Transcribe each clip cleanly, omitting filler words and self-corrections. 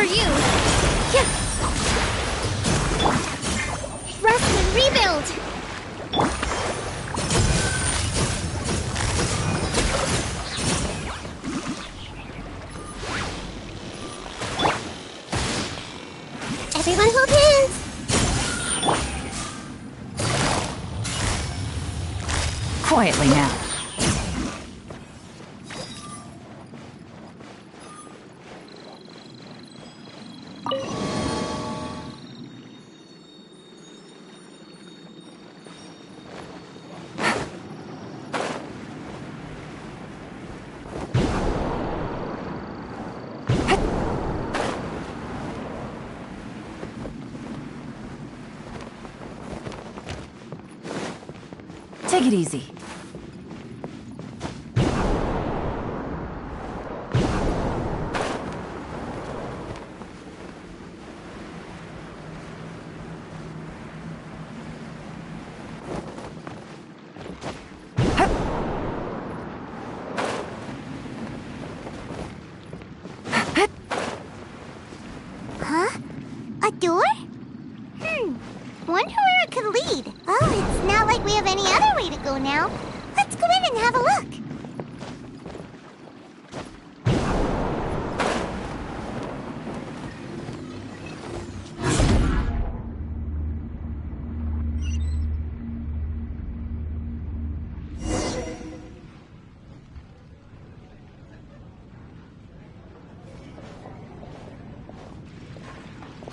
for you! Rest and rebuild! Everyone hold hands! Quietly now. Take it easy. Huh? A door? Wonder where it could lead. Oh, it's not like we have any other way to go now. Let's go in and have a look.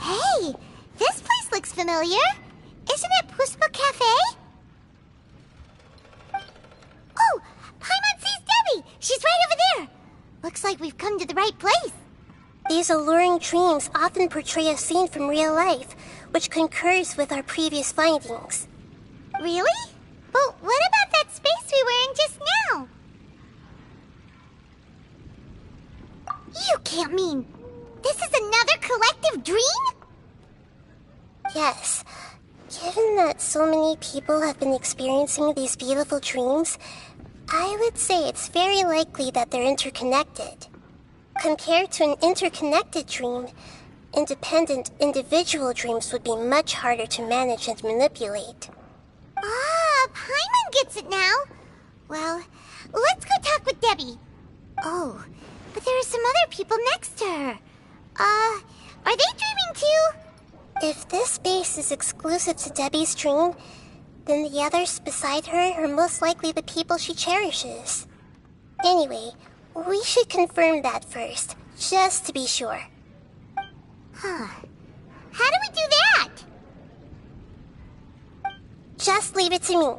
Hey, this place looks familiar. Isn't it Puspa Cafe? Oh, Paimon sees Debbie. She's right over there. Looks like we've come to the right place. These alluring dreams often portray a scene from real life, which concurs with our previous findings. Really? But what about that space we were in just now? You can't mean this is another collective dream? Yes. Given that so many people have been experiencing these beautiful dreams, I would say it's very likely that they're interconnected. Compared to an interconnected dream, independent individual dreams would be much harder to manage and manipulate. Ah, Paimon gets it now. Well, let's go talk with Debbie. Oh, but there are some other people next to her. Are they dreaming too? If this space is exclusive to Debbie's dream, then the others beside her are most likely the people she cherishes. Anyway, we should confirm that first, just to be sure. Huh. How do we do that? Just leave it to me.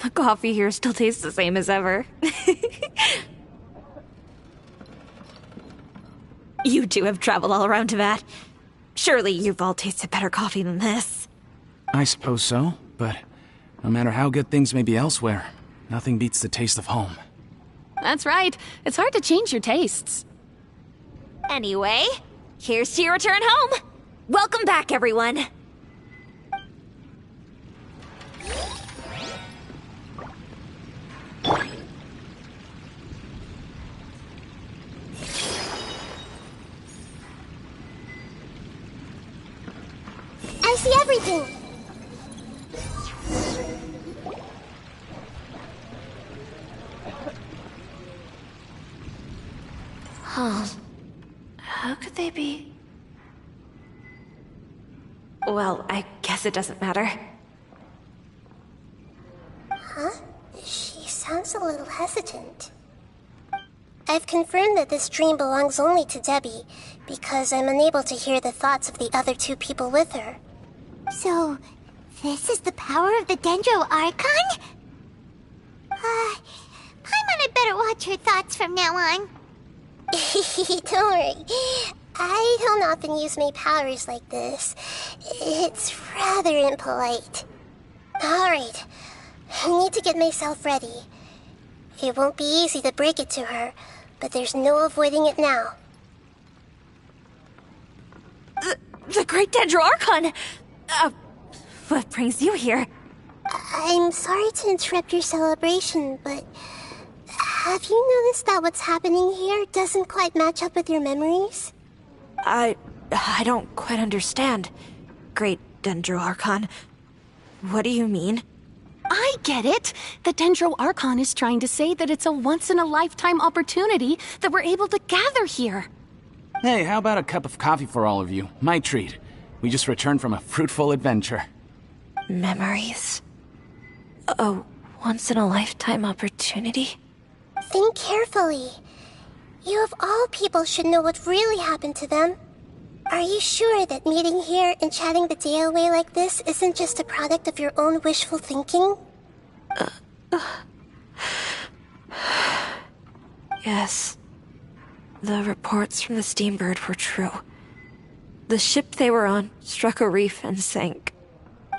The coffee here still tastes the same as ever. You two have traveled all around Tibet. Surely you've all tasted better coffee than this. I suppose so, but no matter how good things may be elsewhere, nothing beats the taste of home. That's right. It's hard to change your tastes. Anyway, here's to your return home. Welcome back, everyone. I see everything. How could they be? Well, I guess it doesn't matter. She sounds a little hesitant. I've confirmed that this dream belongs only to Debbie, because I'm unable to hear the thoughts of the other two people with her. So, this is the power of the Dendro Archon? Paimon had better watch her thoughts from now on. Don't worry. I don't often use my powers like this. It's rather impolite. Alright, I need to get myself ready. It won't be easy to break it to her, but there's no avoiding it now. The Great Dendro Archon! What brings you here? I'm sorry to interrupt your celebration, but have you noticed that what's happening here doesn't quite match up with your memories? I don't quite understand. Great Dendro Archon. What do you mean? I get it. The Dendro Archon is trying to say that it's a once-in-a-lifetime opportunity that we're able to gather here. Hey, how about a cup of coffee for all of you? My treat. We just returned from a fruitful adventure. Memories. A once-in-a-lifetime opportunity? Think carefully. You of all people should know what really happened to them. Are you sure that meeting here and chatting the day away like this isn't just a product of your own wishful thinking? Yes. The reports from the Steambird were true. The ship they were on struck a reef and sank.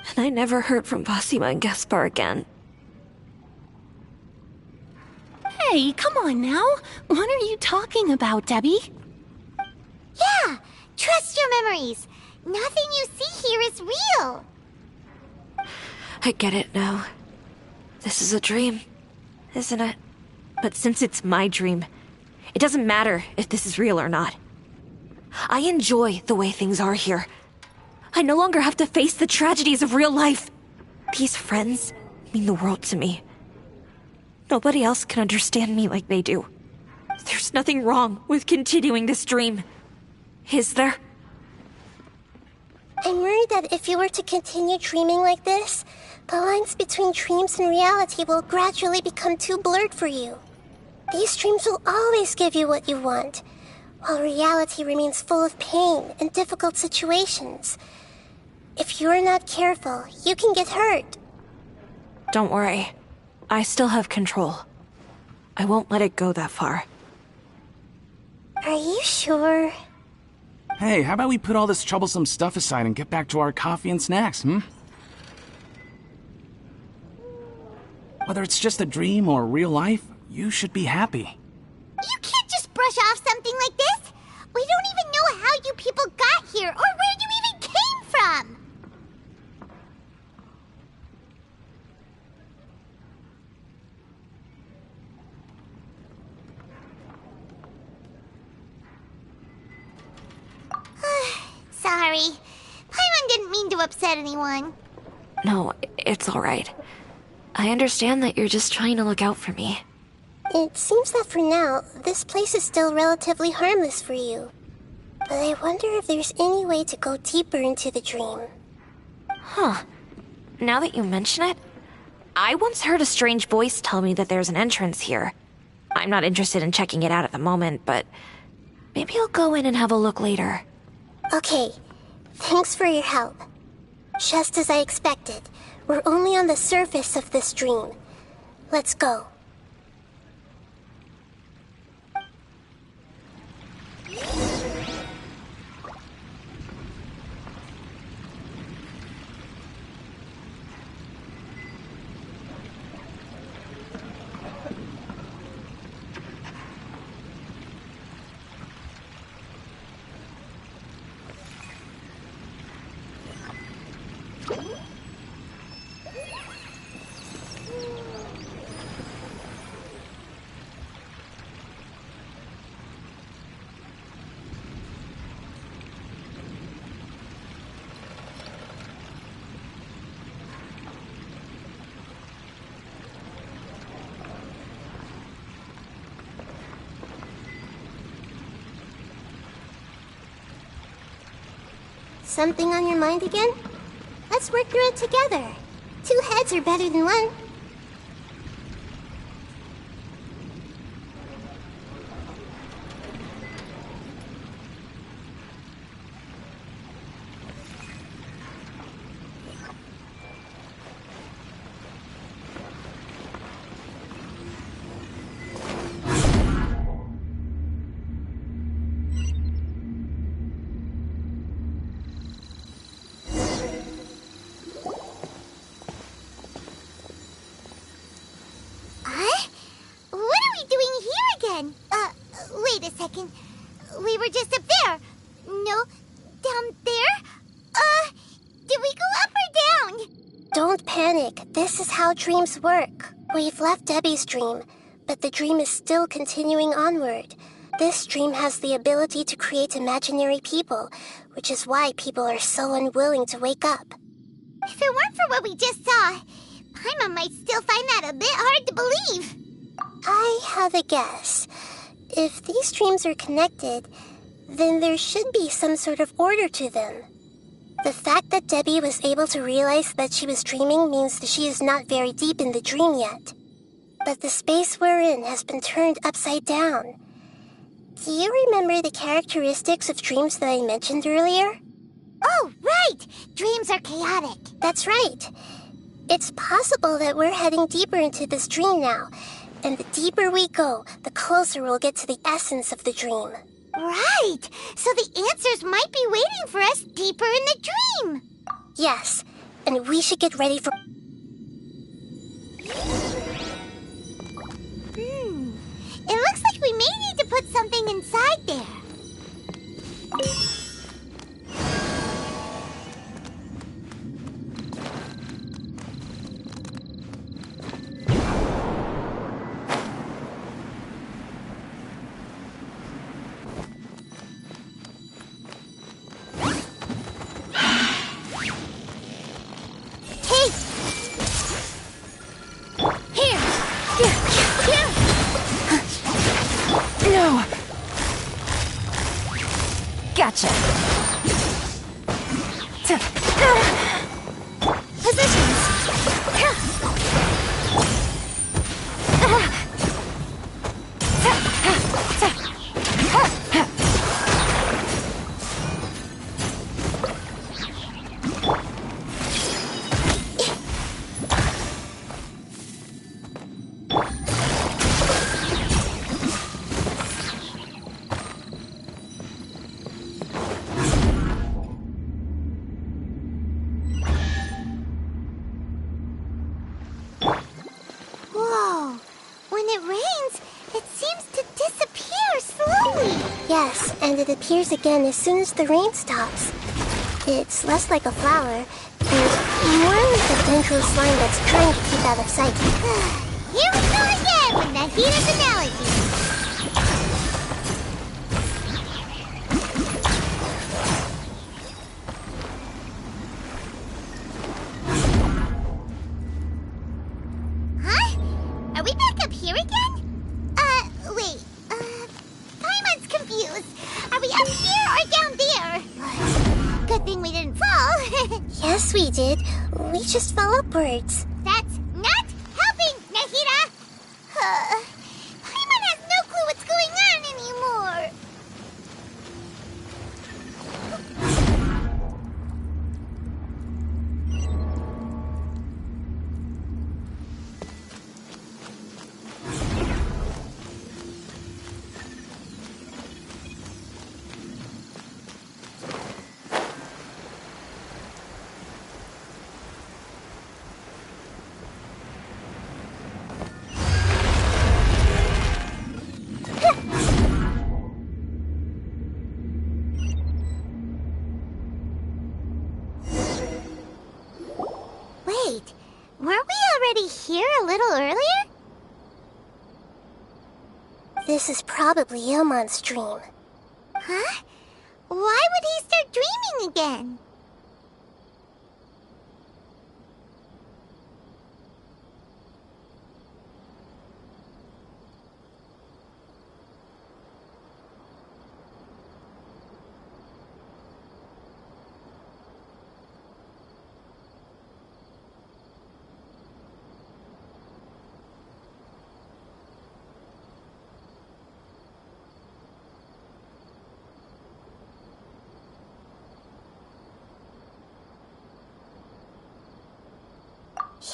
And I never heard from Basima and Gaspar again. Hey, come on now. What are you talking about, Debbie? Yeah, trust your memories. Nothing you see here is real. I get it now. This is a dream, isn't it? But since it's my dream, it doesn't matter if this is real or not. I enjoy the way things are here. I no longer have to face the tragedies of real life. These friends mean the world to me. Nobody else can understand me like they do. There's nothing wrong with continuing this dream. Is there? I'm worried that if you were to continue dreaming like this, the lines between dreams and reality will gradually become too blurred for you. These dreams will always give you what you want, while reality remains full of pain and difficult situations. If you're not careful, you can get hurt. Don't worry. I still have control. I won't let it go that far. Are you sure? Hey, how about we put all this troublesome stuff aside and get back to our coffee and snacks, Whether it's just a dream or real life, you should be happy. You can't just brush off something like this. We don't even know how you people got here or where you even came from. Sorry. Paimon didn't mean to upset anyone. No, it's alright. I understand that you're just trying to look out for me. It seems that for now, this place is still relatively harmless for you. But I wonder if there's any way to go deeper into the dream. Huh. Now that you mention it, I once heard a strange voice tell me that there's an entrance here. I'm not interested in checking it out at the moment, but maybe I'll go in and have a look later. Okay, thanks for your help. Just as I expected, We're only on the surface of this dream. Let's go. Something on your mind again? Let's work through it together. 2 heads are better than 1. Wait a second. We were just up there. No, down there? Did we go up or down? Don't panic. This is how dreams work. We've left Debbie's dream, but the dream is still continuing onward. This dream has the ability to create imaginary people, which is why people are so unwilling to wake up. If it weren't for what we just saw, Paimon might still find that a bit hard to believe. I have a guess. If these dreams are connected, then there should be some sort of order to them. The fact that Debbie was able to realize that she was dreaming means that she is not very deep in the dream yet. But the space we're in has been turned upside down. Do you remember the characteristics of dreams that I mentioned earlier? Oh, right! Dreams are chaotic. That's right. It's possible that we're heading deeper into this dream now, and the deeper we go, the closer we'll get to the essence of the dream. Right! So the answers might be waiting for us deeper in the dream. Yes, and we should get ready for... It looks like we may need to put something inside there. Gotcha. Yes, and it appears again as soon as the rain stops. It's less like a flower, and more like a tendril slime that's trying to keep out of sight. Here we go again with Nahita's analogy. Huh? Are we back up here again? Wait. Paimon's confused. Are we up here or down there? Good thing we didn't fall. Yes, we did. We just fell upwards. That's not helping, Nahita! Paimon has no clue what's going on anymore. Weren't we already here a little earlier? This is probably Ilmon's dream. Huh? Why would he start dreaming again?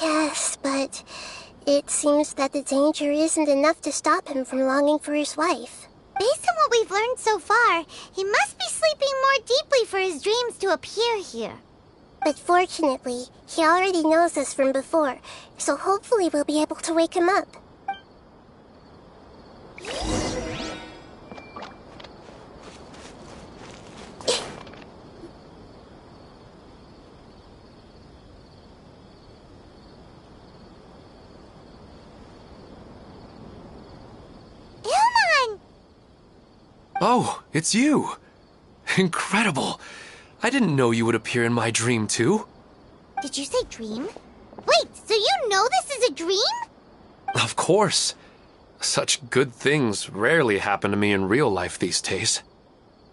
Yes, but it seems that the danger isn't enough to stop him from longing for his wife. Based on what we've learned so far, he must be sleeping more deeply for his dreams to appear here. But fortunately, he already knows us from before, so hopefully we'll be able to wake him up. Ilmon! Oh, it's you! Incredible! I didn't know you would appear in my dream, too. Did you say dream? Wait, so you know this is a dream? Of course. Such good things rarely happen to me in real life these days.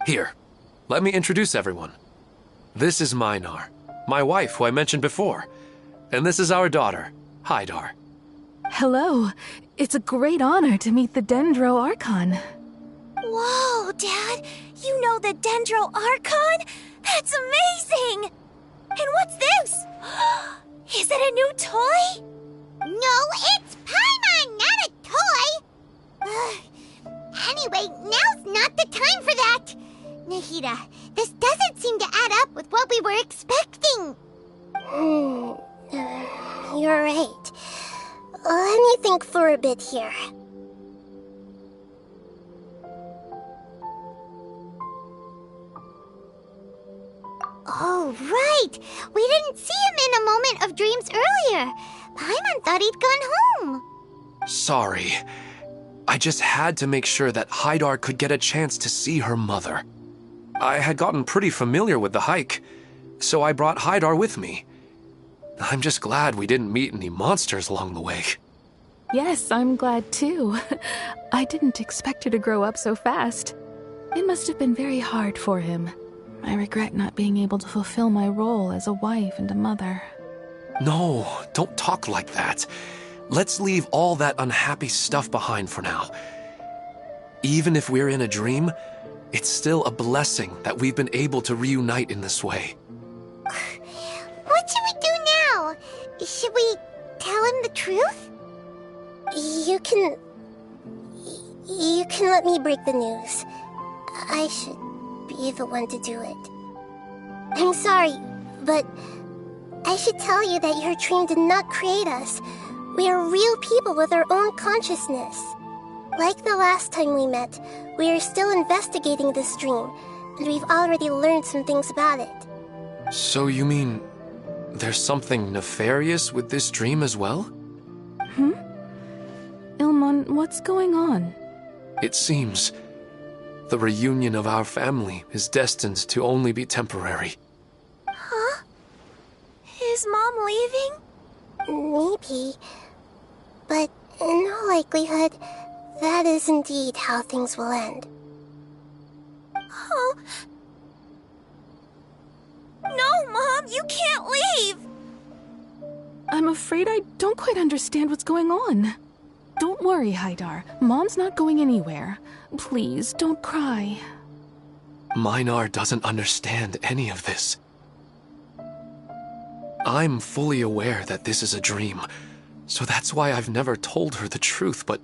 Here, let me introduce everyone. This is Minar, my wife who I mentioned before. And this is our daughter, Hydar. Hello. It's a great honor to meet the Dendro Archon. Whoa, Dad! You know the Dendro Archon? That's amazing! And what's this? Is it a new toy? No, it's Paimon, not a toy! Anyway, now's not the time for that! Nahida, this doesn't seem to add up with what we were expecting. You're right. Let me think for a bit here. Oh, right! We didn't see him in a moment of dreams earlier. Paimon thought he'd gone home. Sorry. I just had to make sure that Hydar could get a chance to see her mother. I had gotten pretty familiar with the hike, so I brought Hydar with me. I'm just glad we didn't meet any monsters along the way. Yes, I'm glad too. I didn't expect her to grow up so fast. It must have been very hard for him. I regret not being able to fulfill my role as a wife and a mother. No, don't talk like that. Let's leave all that unhappy stuff behind for now. Even if we're in a dream, it's still a blessing that we've been able to reunite in this way. What should we do now? Should we tell him the truth? You can let me break the news. I should be the one to do it. I'm sorry, but I should tell you that your dream did not create us. We are real people with our own consciousness. Like the last time we met, we are still investigating this dream, and we've already learned some things about it. So you mean there's something nefarious with this dream as well? Ilmon, what's going on? It seems the reunion of our family is destined to only be temporary. Huh? Is Mom leaving? Maybe, but in all likelihood, that is indeed how things will end. Oh. No, Mom, you can't leave! I'm afraid I don't quite understand what's going on. Don't worry, Hydar. Mom's not going anywhere. Please, don't cry. Minar doesn't understand any of this. I'm fully aware that this is a dream, so that's why I've never told her the truth, but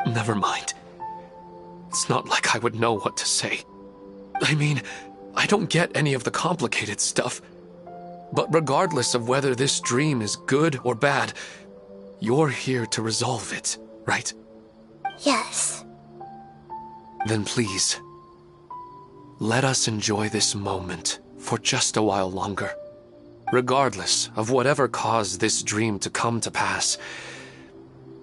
never mind. It's not like I would know what to say. I mean, I don't get any of the complicated stuff. But regardless of whether this dream is good or bad, you're here to resolve it, right? Yes. Then please, let us enjoy this moment for just a while longer. Regardless of whatever caused this dream to come to pass,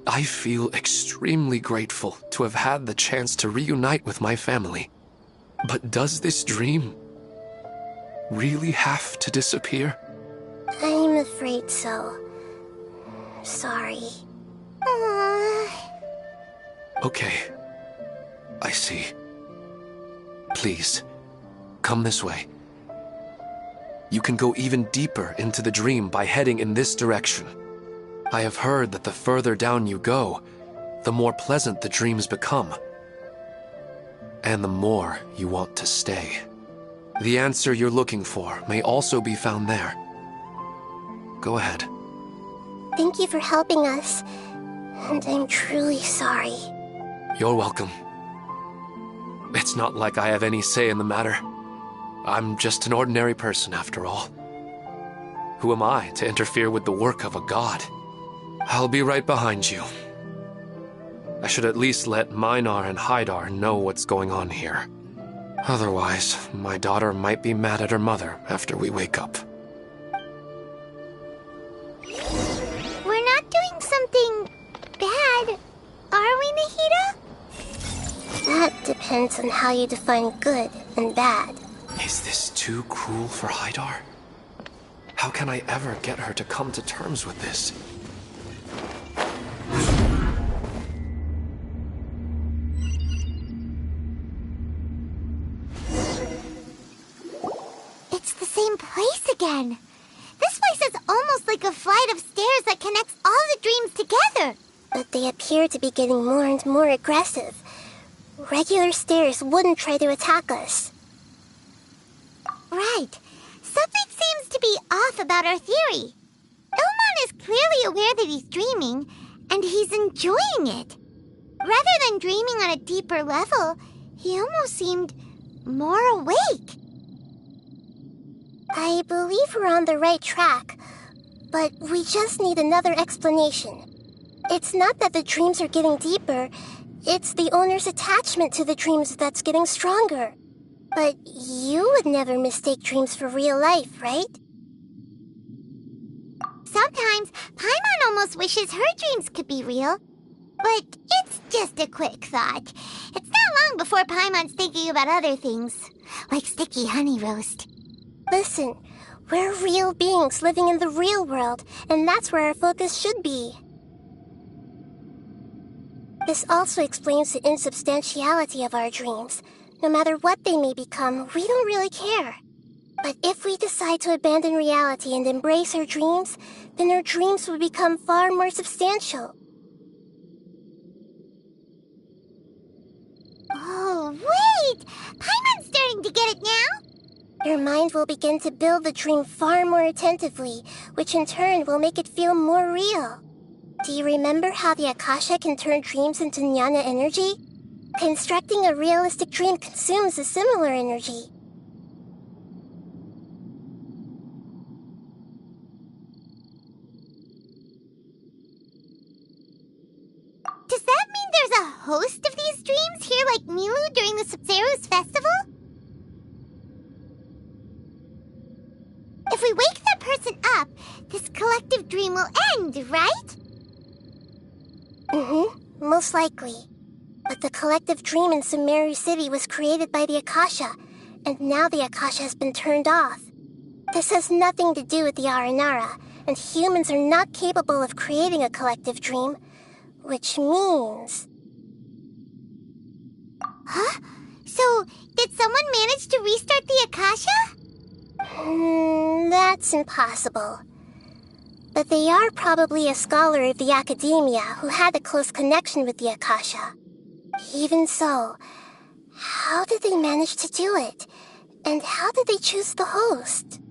I feel extremely grateful to have had the chance to reunite with my family. But does this dream really have to disappear? I'm afraid so. Sorry. Okay. I see. Please, come this way. You can go even deeper into the dream by heading in this direction. I have heard that the further down you go, the more pleasant the dreams become. And the more you want to stay. The answer you're looking for may also be found there. Go ahead. Thank you for helping us. And I'm truly sorry. You're welcome. It's not like I have any say in the matter. I'm just an ordinary person, after all. Who am I to interfere with the work of a god? I'll be right behind you. I should at least let Minar and Haidar know what's going on here. Otherwise, my daughter might be mad at her mother after we wake up. We're not doing something bad, are we, Nahida? That depends on how you define good and bad. Is this too cruel for Haidar? How can I ever get her to come to terms with this? It's the same place again. This place is almost like a flight of stairs that connects all the dreams together. But they appear to be getting more and more aggressive. Regular stairs wouldn't try to attack us. Right. Something seems to be off about our theory. Ilmon is clearly aware that he's dreaming, and he's enjoying it. Rather than dreaming on a deeper level, he almost seemed more awake. I believe we're on the right track, but we just need another explanation. It's not that the dreams are getting deeper, it's the owner's attachment to the dreams that's getting stronger. But you would never mistake dreams for real life, right? Sometimes, Paimon almost wishes her dreams could be real. But it's just a quick thought. It's not long before Paimon's thinking about other things, like sticky honey roast. Listen, we're real beings living in the real world, and that's where our focus should be. This also explains the insubstantiality of our dreams. No matter what they may become, we don't really care. But if we decide to abandon reality and embrace our dreams, then our dreams will become far more substantial. Oh, wait! Paimon's starting to get it now? Your mind will begin to build the dream far more attentively, which in turn will make it feel more real. Do you remember how the Akasha can turn dreams into jnana energy? Constructing a realistic dream consumes a similar energy. Does that mean there's a host of these dreams here like Milu during the Sabzeruz festival? If we wake that person up, this collective dream will end, right? Most likely. But the collective dream in Sumeru City was created by the Akasha, and now the Akasha has been turned off. This has nothing to do with the Aranara, and humans are not capable of creating a collective dream, which means... Huh? So, did someone manage to restart the Akasha? That's impossible. But they are probably a scholar of the academia who had a close connection with the Akasha. Even so, how did they manage to do it? And how did they choose the host?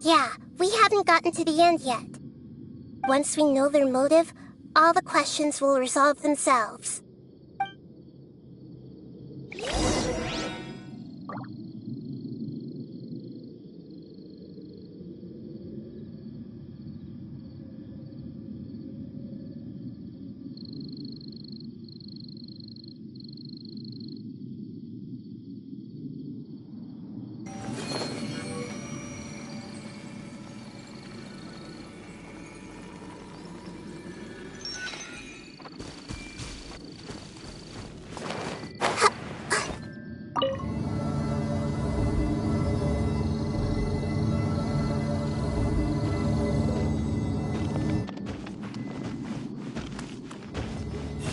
Yeah, we haven't gotten to the end yet. Once we know their motive, all the questions will resolve themselves.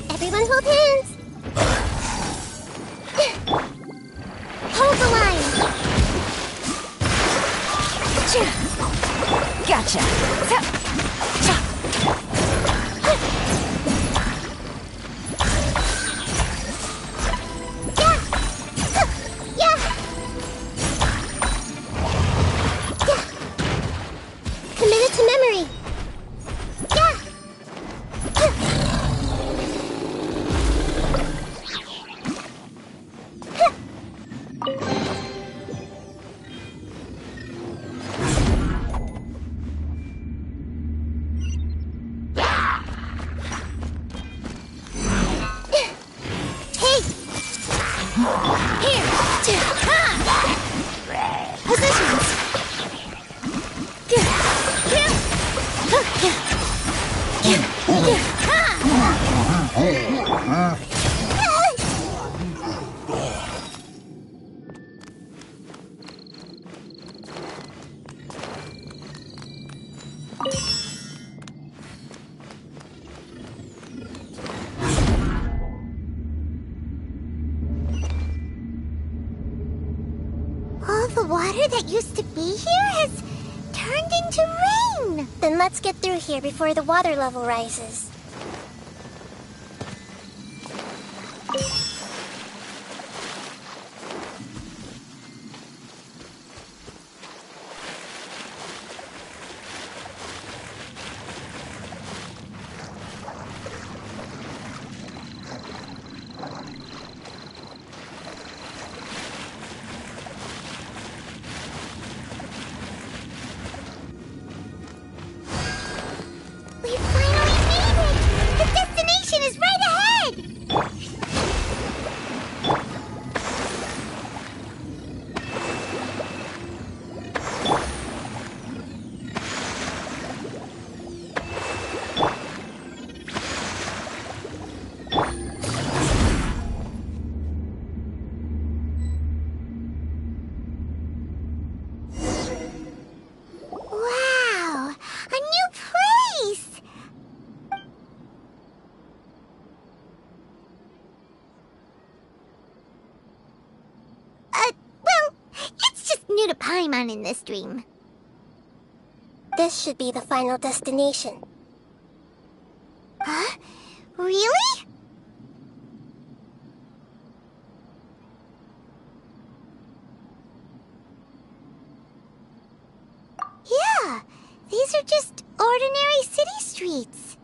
Everyone hold hands! Hold the line! Gotcha. Committed to memory! Yeah! Hey! Here! Positions! All the water that used to be here has turned into rain. Then let's get through here before the water level rises. We finally made it! The destination is right ahead! Wow! A new place! Well, it's just new to Paimon in this dream. This should be the final destination. Huh? Really? Yeah, these are just ordinary city streets.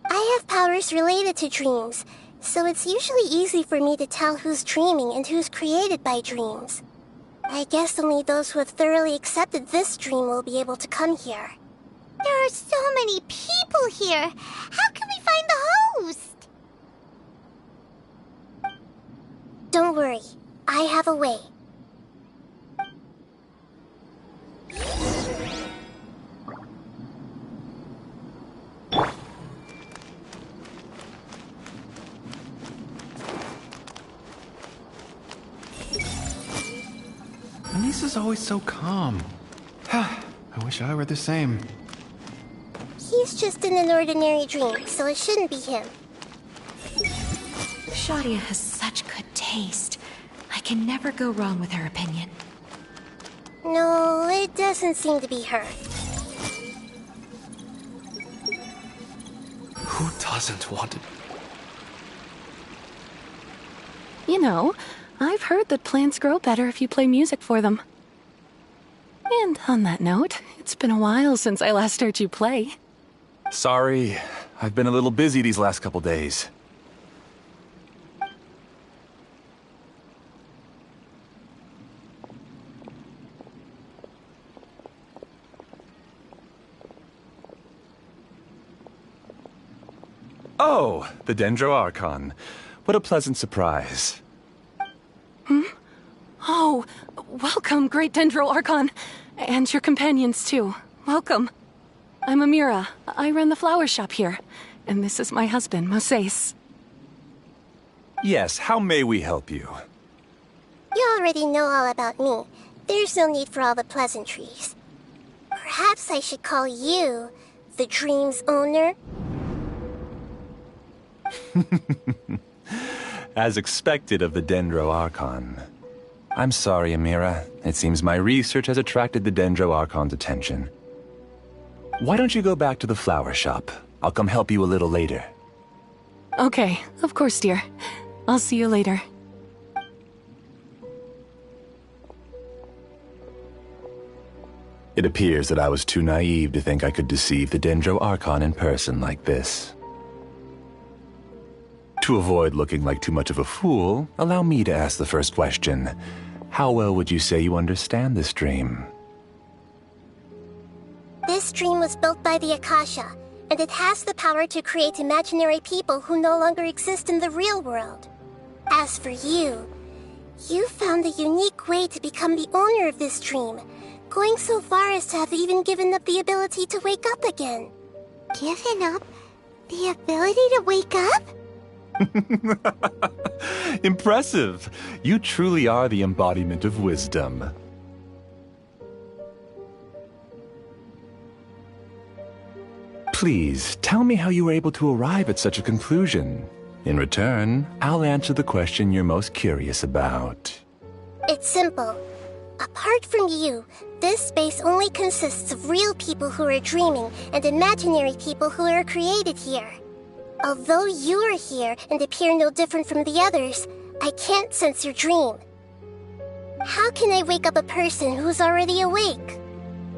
I have powers related to dreams, so it's usually easy for me to tell who's dreaming and who's created by dreams. I guess only those who have thoroughly accepted this dream will be able to come here. There are so many people here. How can we find the host? Don't worry, I have a way. Anissa's always so calm. I wish I were the same. He's just in an ordinary dream, so it shouldn't be him. Shadia has such good taste. I can never go wrong with her opinion. No, it doesn't seem to be her. Who doesn't want to? You know, I've heard that plants grow better if you play music for them. And on that note, it's been a while since I last heard you play. Sorry, I've been a little busy these last couple days. Oh, the Dendro Archon. What a pleasant surprise. Oh, welcome, great Dendro Archon. And your companions, too. Welcome. I'm Amira. I run the flower shop here. And this is my husband, Moses. Yes, how may we help you? You already know all about me. There's no need for all the pleasantries. Perhaps I should call you the dream's owner? As expected of the Dendro Archon. I'm sorry, Amira. It seems my research has attracted the Dendro Archon's attention. Why don't you go back to the flower shop? I'll come help you a little later. Okay, of course, dear. I'll see you later. It appears that I was too naive to think I could deceive the Dendro Archon in person like this. To avoid looking like too much of a fool, allow me to ask the first question. How well would you say you understand this dream? This dream was built by the Akasha, and it has the power to create imaginary people who no longer exist in the real world. As for you, you found a unique way to become the owner of this dream, going so far as to have even given up the ability to wake up again. Given up the ability to wake up? Impressive! You truly are the embodiment of wisdom. Please, tell me how you were able to arrive at such a conclusion. In return, I'll answer the question you're most curious about. It's simple. Apart from you, this space only consists of real people who are dreaming and imaginary people who are created here. Although you are here and appear no different from the others, I can't sense your dream. How can I wake up a person who's already awake?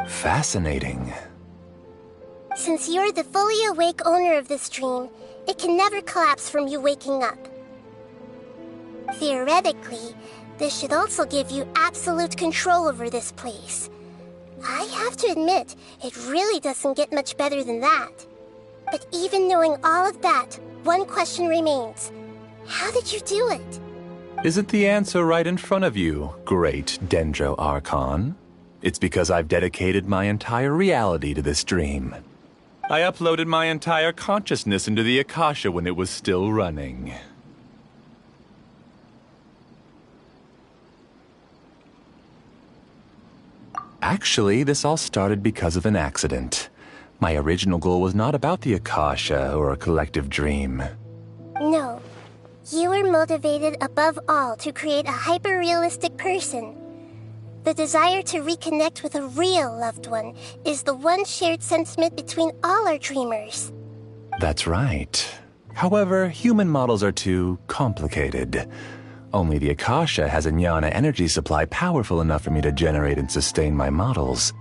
Fascinating. Since you're the fully awake owner of this dream, it can never collapse from you waking up. Theoretically, this should also give you absolute control over this place. I have to admit, it really doesn't get much better than that. But even knowing all of that, one question remains. How did you do it? Isn't the answer right in front of you, great Dendro Archon? It's because I've dedicated my entire reality to this dream. I uploaded my entire consciousness into the Akasha when it was still running. Actually, this all started because of an accident. My original goal was not about the Akasha or a collective dream. No. You were motivated above all to create a hyper-realistic person. The desire to reconnect with a real loved one is the one shared sentiment between all our dreamers. That's right. However, human models are too complicated. Only the Akasha has a jnana energy supply powerful enough for me to generate and sustain my models.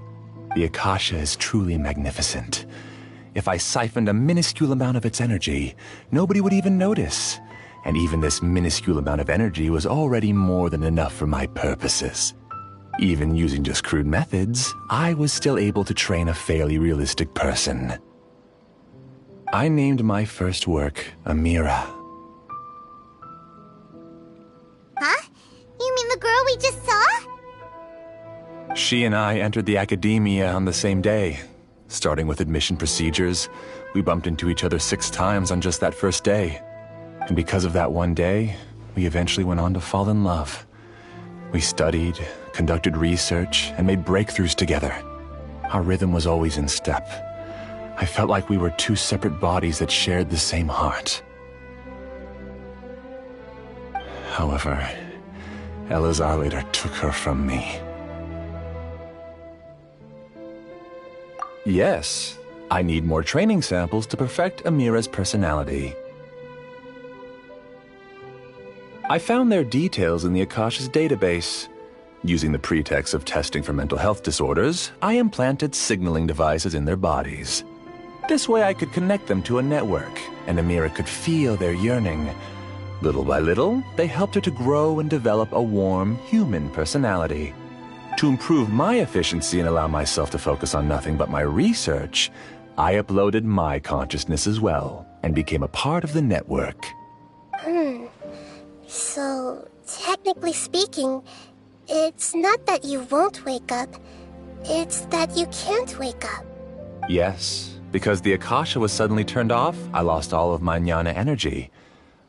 The Akasha is truly magnificent. If I siphoned a minuscule amount of its energy, nobody would even notice. And even this minuscule amount of energy was already more than enough for my purposes. Even using just crude methods, I was still able to train a fairly realistic person. I named my first work Amira. Huh? You mean the girl we just saw? She and I entered the academia on the same day. Starting with admission procedures, we bumped into each other 6 times on just that first day. And because of that one day, we eventually went on to fall in love. We studied, conducted research, and made breakthroughs together. Our rhythm was always in step. I felt like we were 2 separate bodies that shared the same heart. However, Elazar later took her from me. Yes, I need more training samples to perfect Amira's personality. I found their details in the Akasha's database. Using the pretext of testing for mental health disorders, I implanted signaling devices in their bodies. This way I could connect them to a network, and Amira could feel their yearning. Little by little, they helped her to grow and develop a warm, human personality. To improve my efficiency and allow myself to focus on nothing but my research, I uploaded my consciousness as well, and became a part of the network. So, technically speaking, it's not that you won't wake up, it's that you can't wake up. Yes, because the Akasha was suddenly turned off, I lost all of my jnana energy.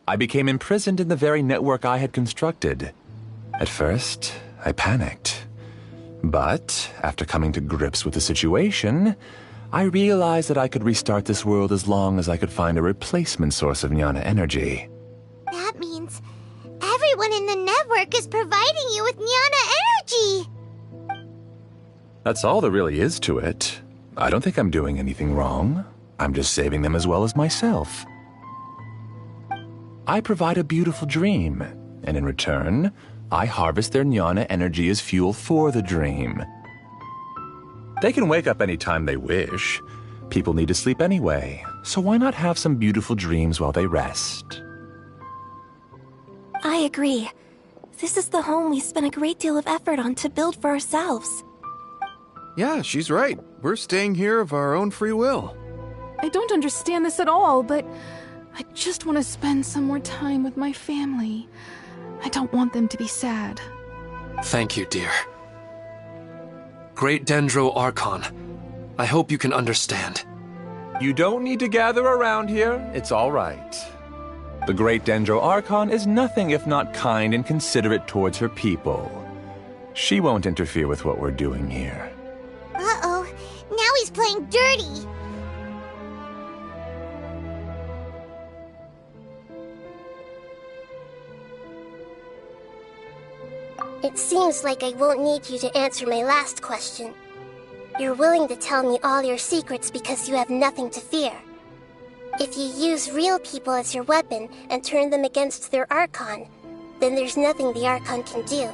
I became imprisoned in the very network I had constructed. At first, I panicked. But, after coming to grips with the situation, I realized that I could restart this world as long as I could find a replacement source of jnana energy. That means everyone in the network is providing you with jnana energy! That's all there really is to it. I don't think I'm doing anything wrong. I'm just saving them as well as myself. I provide a beautiful dream, and in return, I harvest their jnana energy as fuel for the dream. They can wake up any time they wish. People need to sleep anyway, so why not have some beautiful dreams while they rest? I agree. This is the home we spent a great deal of effort on to build for ourselves. Yeah, she's right. We're staying here of our own free will. I don't understand this at all, but I just want to spend some more time with my family. I don't want them to be sad. Thank you, dear. Great Dendro Archon, I hope you can understand. You don't need to gather around here. It's all right. The Great Dendro Archon is nothing if not kind and considerate towards her people. She won't interfere with what we're doing here. Uh-oh, now he's playing dirty! It seems like I won't need you to answer my last question. You're willing to tell me all your secrets because you have nothing to fear. If you use real people as your weapon and turn them against their Archon, then there's nothing the Archon can do.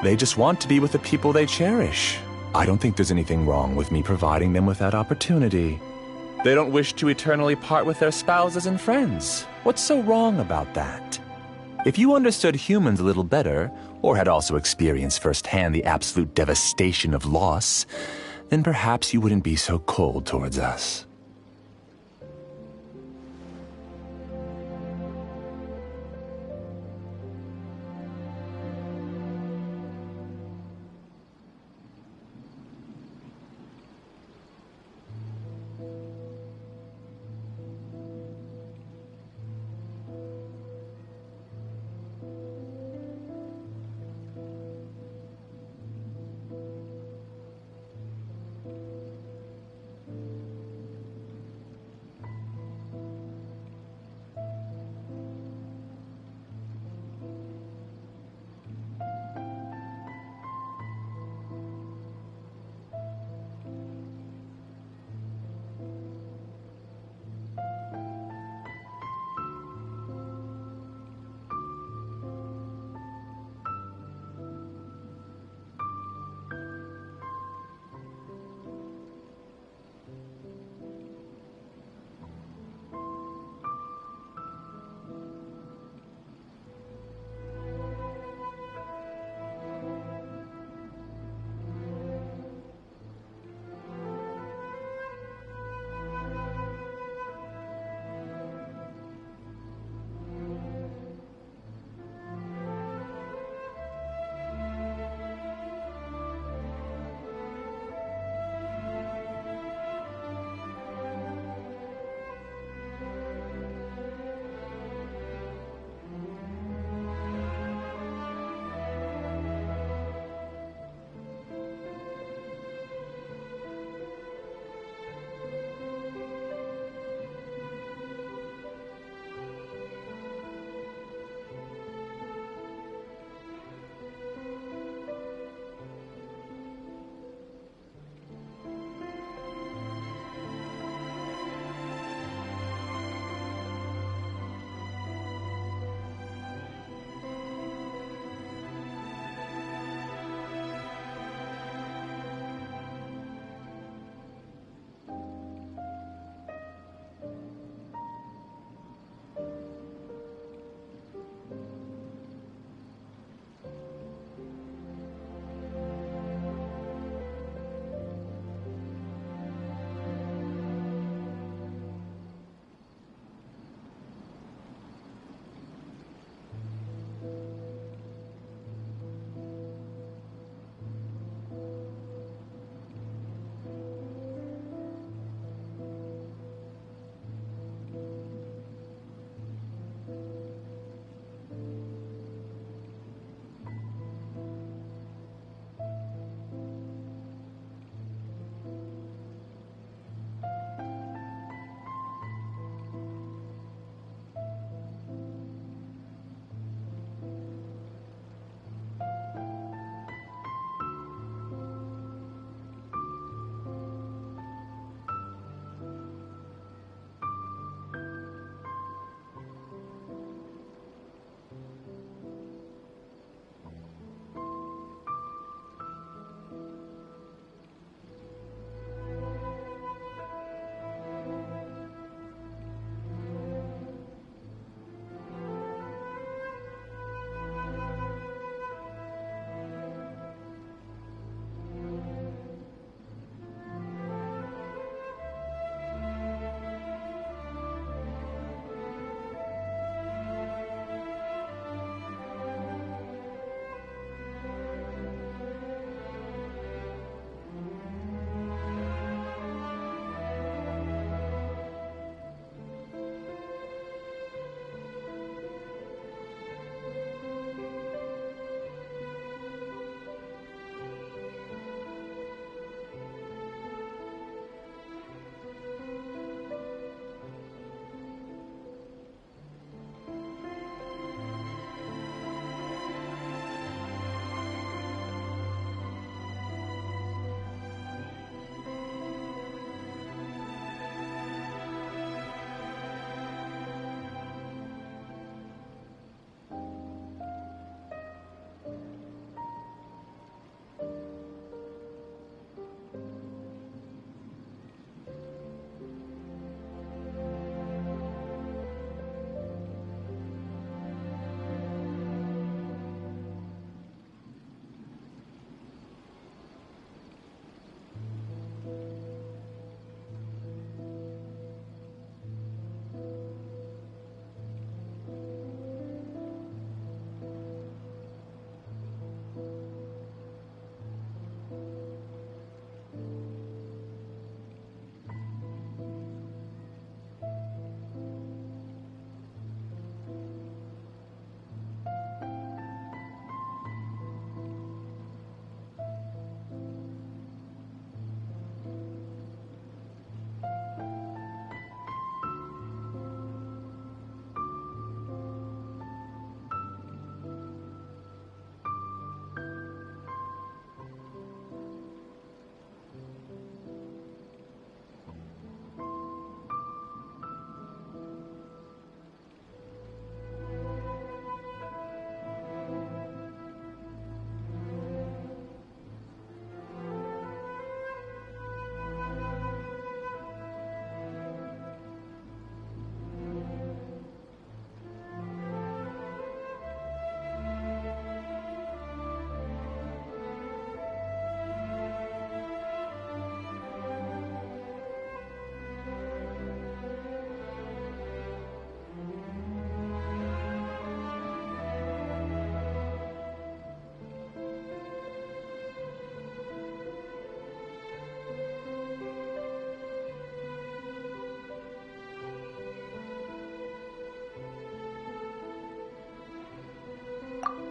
They just want to be with the people they cherish. I don't think there's anything wrong with me providing them with that opportunity. They don't wish to eternally part with their spouses and friends. What's so wrong about that? If you understood humans a little better, or had also experienced firsthand the absolute devastation of loss, then perhaps you wouldn't be so cold towards us.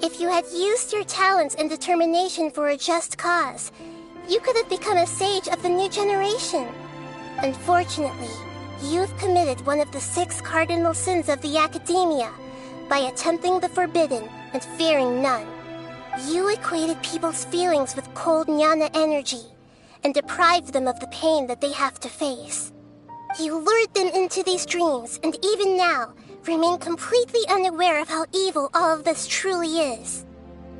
If you had used your talents and determination for a just cause, you could have become a sage of the new generation. Unfortunately, you've committed one of the 6 cardinal sins of the Academia by attempting the forbidden and fearing none. You equated people's feelings with cold jnana energy and deprived them of the pain that they have to face. You lured them into these dreams, and even now, remain completely unaware of how evil all of this truly is.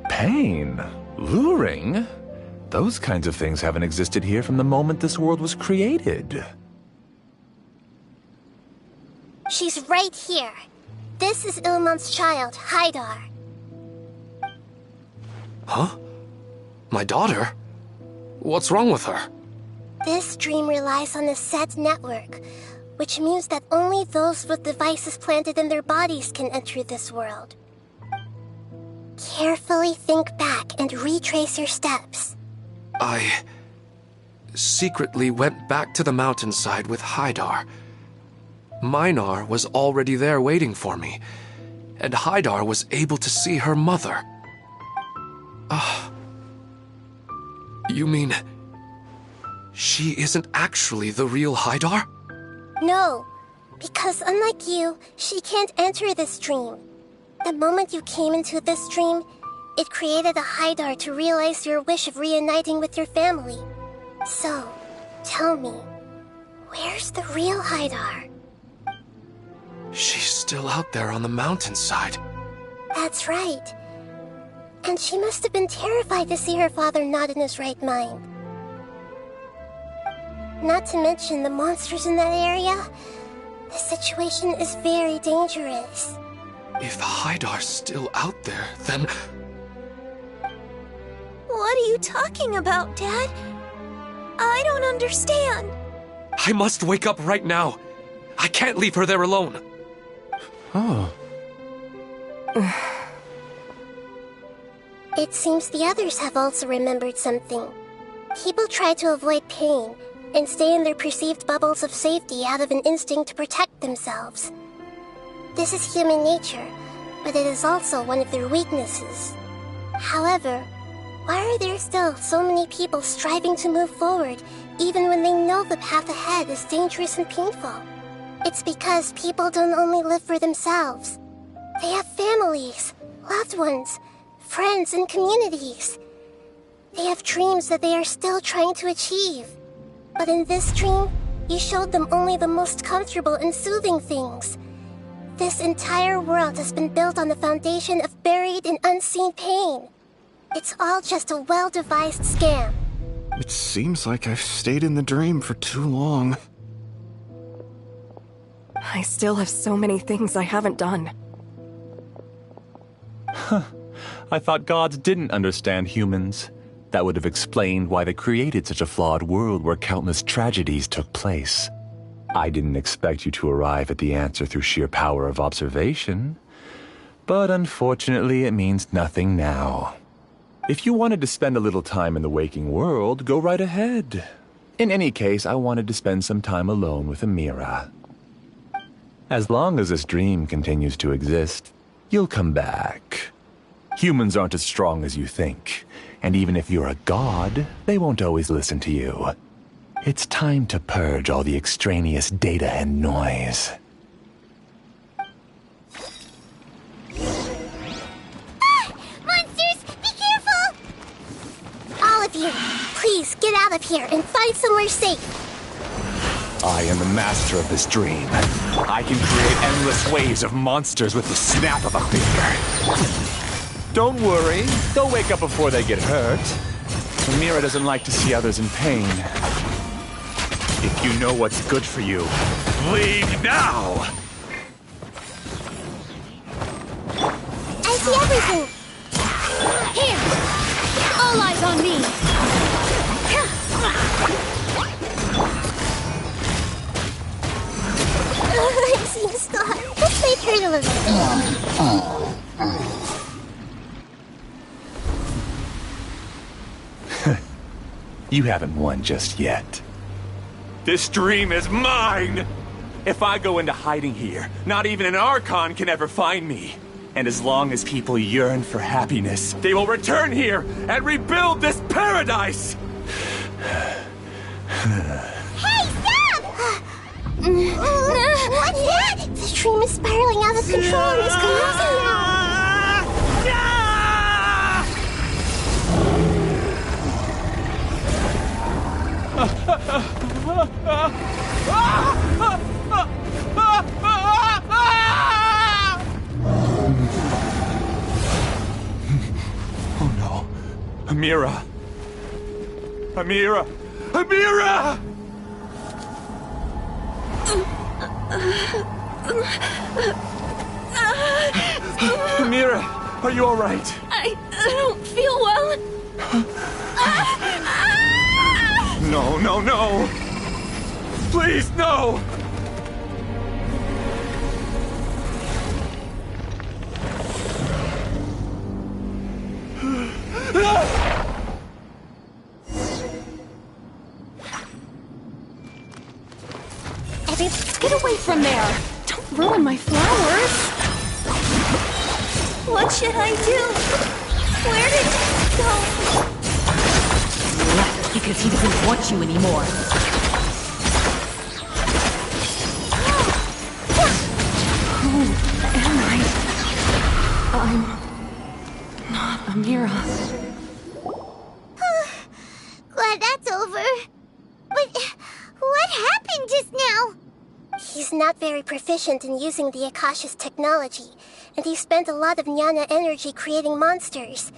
Pain? Luring? Those kinds of things haven't existed here from the moment this world was created. She's right here. This is Ilmon's child, Haidar. Huh? My daughter? What's wrong with her? This dream relies on a set network, which means that only those with devices planted in their bodies can enter this world. Carefully think back and retrace your steps. I secretly went back to the mountainside with Haidar. Minar was already there waiting for me, and Haidar was able to see her mother. You mean she isn't actually the real Haidar? No, because unlike you, she can't enter this dream. The moment you came into this dream, it created a Haidar to realize your wish of reuniting with your family. So, tell me, where's the real Haidar? She's still out there on the mountainside. That's right. And she must have been terrified to see her father not in his right mind. Not to mention the monsters in that area. The situation is very dangerous. If Haidar's still out there, then... What are you talking about, Dad? I don't understand. I must wake up right now. I can't leave her there alone. Oh. It seems the others have also remembered something. People try to avoid pain and stay in their perceived bubbles of safety out of an instinct to protect themselves. This is human nature, but it is also one of their weaknesses. However, why are there still so many people striving to move forward, even when they know the path ahead is dangerous and painful? It's because people don't only live for themselves. They have families, loved ones, friends, and communities. They have dreams that they are still trying to achieve. But in this dream, you showed them only the most comfortable and soothing things. This entire world has been built on the foundation of buried and unseen pain. It's all just a well-devised scam. It seems like I've stayed in the dream for too long. I still have so many things I haven't done. I thought gods didn't understand humans. That would have explained why they created such a flawed world where countless tragedies took place. I didn't expect you to arrive at the answer through sheer power of observation. But unfortunately, it means nothing now. If you wanted to spend a little time in the waking world, go right ahead. In any case, I wanted to spend some time alone with Amira. As long as this dream continues to exist, you'll come back. Humans aren't as strong as you think, and even if you're a god, they won't always listen to you. It's time to purge all the extraneous data and noise. Monsters, be careful! All of you, please get out of here and find somewhere safe. I am the master of this dream. I can create endless waves of monsters with the snap of a finger. Don't worry, they'll wake up before they get hurt. Amira doesn't like to see others in pain. If you know what's good for you, leave now! I see everything. Here! All eyes on me! I see a star. This might hurt a little. You haven't won just yet. This dream is mine! If I go into hiding here, not even an Archon can ever find me. And as long as people yearn for happiness, they will return here and rebuild this paradise! Hey, stop! What's that? The stream is spiraling out of control and is collapsing now. Oh no. Amira! Amira! Amira! Amira, are you all right? I don't feel well. No, no, no! Please, no! Abby, get away from there! Don't ruin my flowers! What should I do? Where did he go? Left because he doesn't want you anymore. Who am I? I'm not Amira. Glad that's over. But what happened just now? He's not very proficient in using the Akasha's technology, and he spent a lot of jnana energy creating monsters.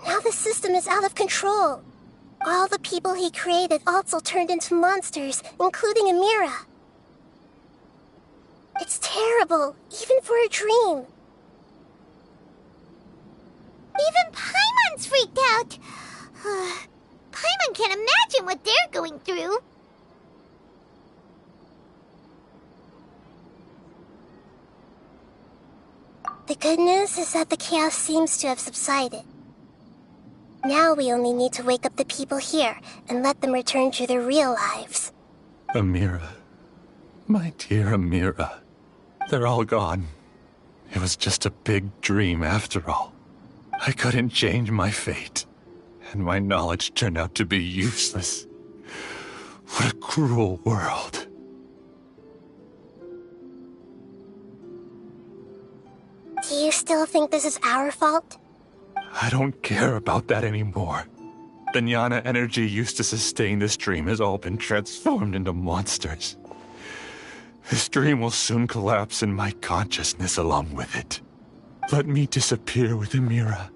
Now the system is out of control. All the people he created also turned into monsters, including Amira. It's terrible, even for a dream. Even Paimon's freaked out. Paimon can't imagine what they're going through. The good news is that the chaos seems to have subsided. Now we only need to wake up the people here and let them return to their real lives. Amira. My dear Amira. They're all gone. It was just a big dream after all. I couldn't change my fate, and my knowledge turned out to be useless. What a cruel world. Do you still think this is our fault? I don't care about that anymore. The jnana energy used to sustain this dream has all been transformed into monsters. This dream will soon collapse and my consciousness along with it. Let me disappear with Amira.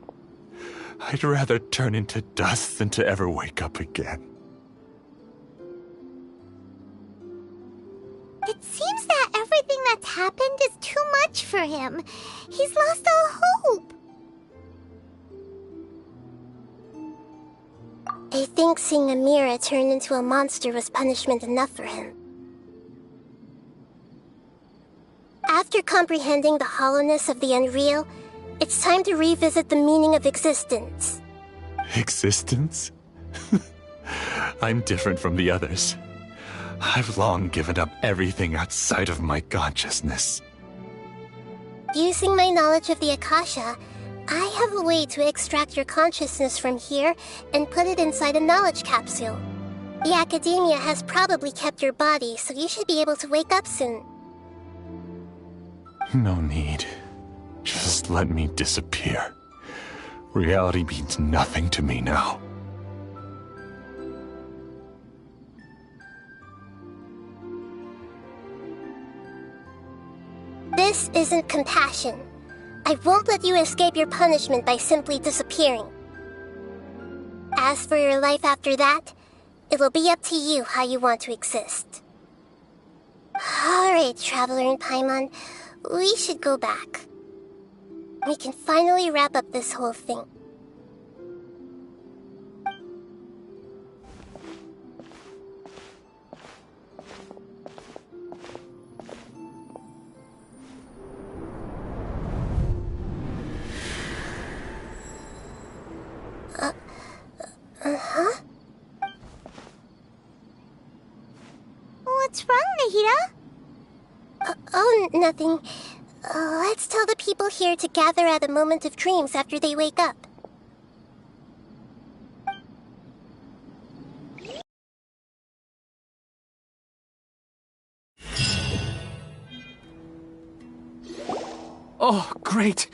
I'd rather turn into dust than to ever wake up again. It seems that everything that's happened is too much for him. He's lost all hope. I think seeing Amira turn into a monster was punishment enough for him. After comprehending the hollowness of the unreal, it's time to revisit the meaning of existence. Existence? I'm different from the others. I've long given up everything outside of my consciousness. Using my knowledge of the Akasha, I have a way to extract your consciousness from here and put it inside a knowledge capsule. The Academia has probably kept your body, so you should be able to wake up soon. No need. Just let me disappear. Reality means nothing to me now. This isn't compassion. I won't let you escape your punishment by simply disappearing. As for your life after that, it'll be up to you how you want to exist. Alright, Traveler and Paimon, we should go back. We can finally wrap up this whole thing. Huh? What's wrong, Nahida? Oh, nothing. Let's tell the people here to gather at a moment of dreams after they wake up. Oh, great!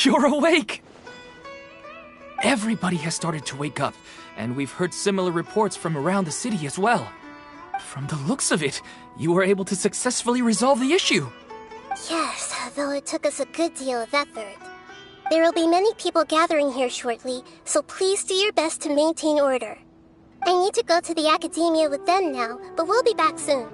You're awake! Everybody has started to wake up, and we've heard similar reports from around the city as well. From the looks of it, you were able to successfully resolve the issue. Yes, though it took us a good deal of effort. There will be many people gathering here shortly, so please do your best to maintain order. I need to go to the academia with them now, but we'll be back soon.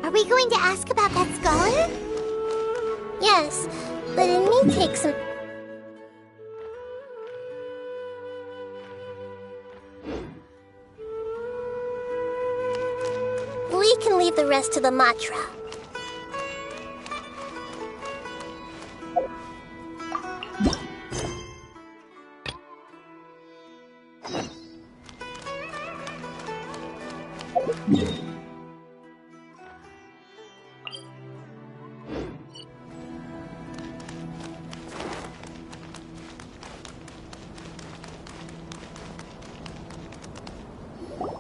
Are we going to ask about that scholar? Yes, but it may take some... We can leave the rest to the Matra.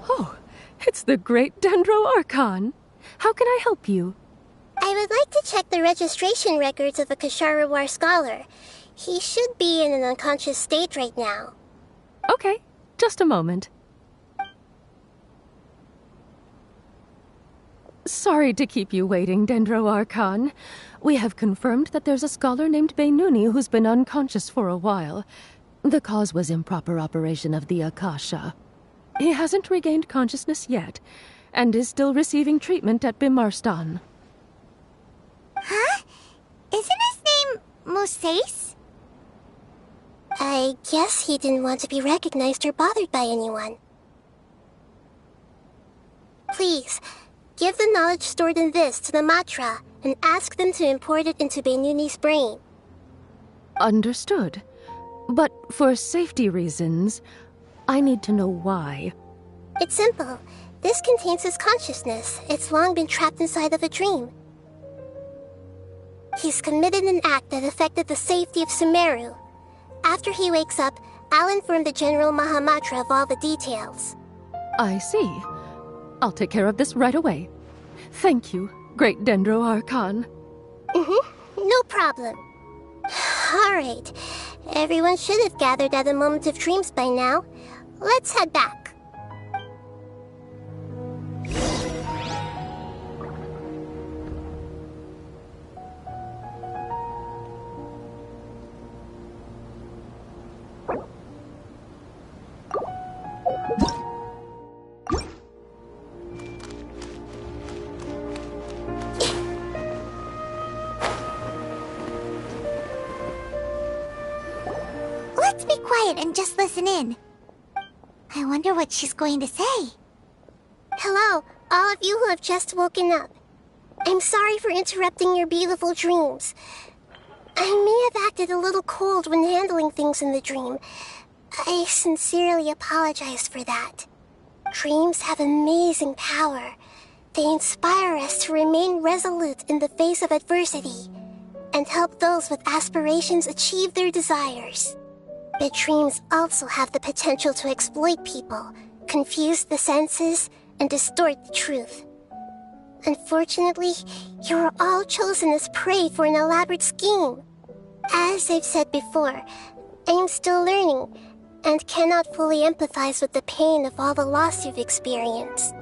Oh, it's the great Dendro Archon. How can I help you? I would like to check the registration records of a Kasharawar scholar. He should be in an unconscious state right now. Okay, just a moment. Sorry to keep you waiting, Dendro Archon. We have confirmed that there's a scholar named Beinuni who's been unconscious for a while. The cause was improper operation of the Akasha. He hasn't regained consciousness yet, and is still receiving treatment at Bimarstan. Huh? Isn't his name Moses? I guess he didn't want to be recognized or bothered by anyone. Please, give the knowledge stored in this to the Matra and ask them to import it into Beinuni's brain. Understood. But for safety reasons, I need to know why. It's simple. This contains his consciousness. It's long been trapped inside of a dream. He's committed an act that affected the safety of Sumeru. After he wakes up, I'll inform the General Mahamatra of all the details. I see. I'll take care of this right away. Thank you, great Dendro Archon. No problem. Alright. Everyone should have gathered at a moment of dreams by now. Let's head back. Let's be quiet and just listen in. I wonder what she's going to say. Hello, all of you who have just woken up. I'm sorry for interrupting your beautiful dreams. I may have acted a little cold when handling things in the dream. I sincerely apologize for that. Dreams have amazing power. They inspire us to remain resolute in the face of adversity and help those with aspirations achieve their desires. But dreams also have the potential to exploit people, confuse the senses, and distort the truth. Unfortunately, you were all chosen as prey for an elaborate scheme. As I've said before, I am still learning and cannot fully empathize with the pain of all the loss you've experienced.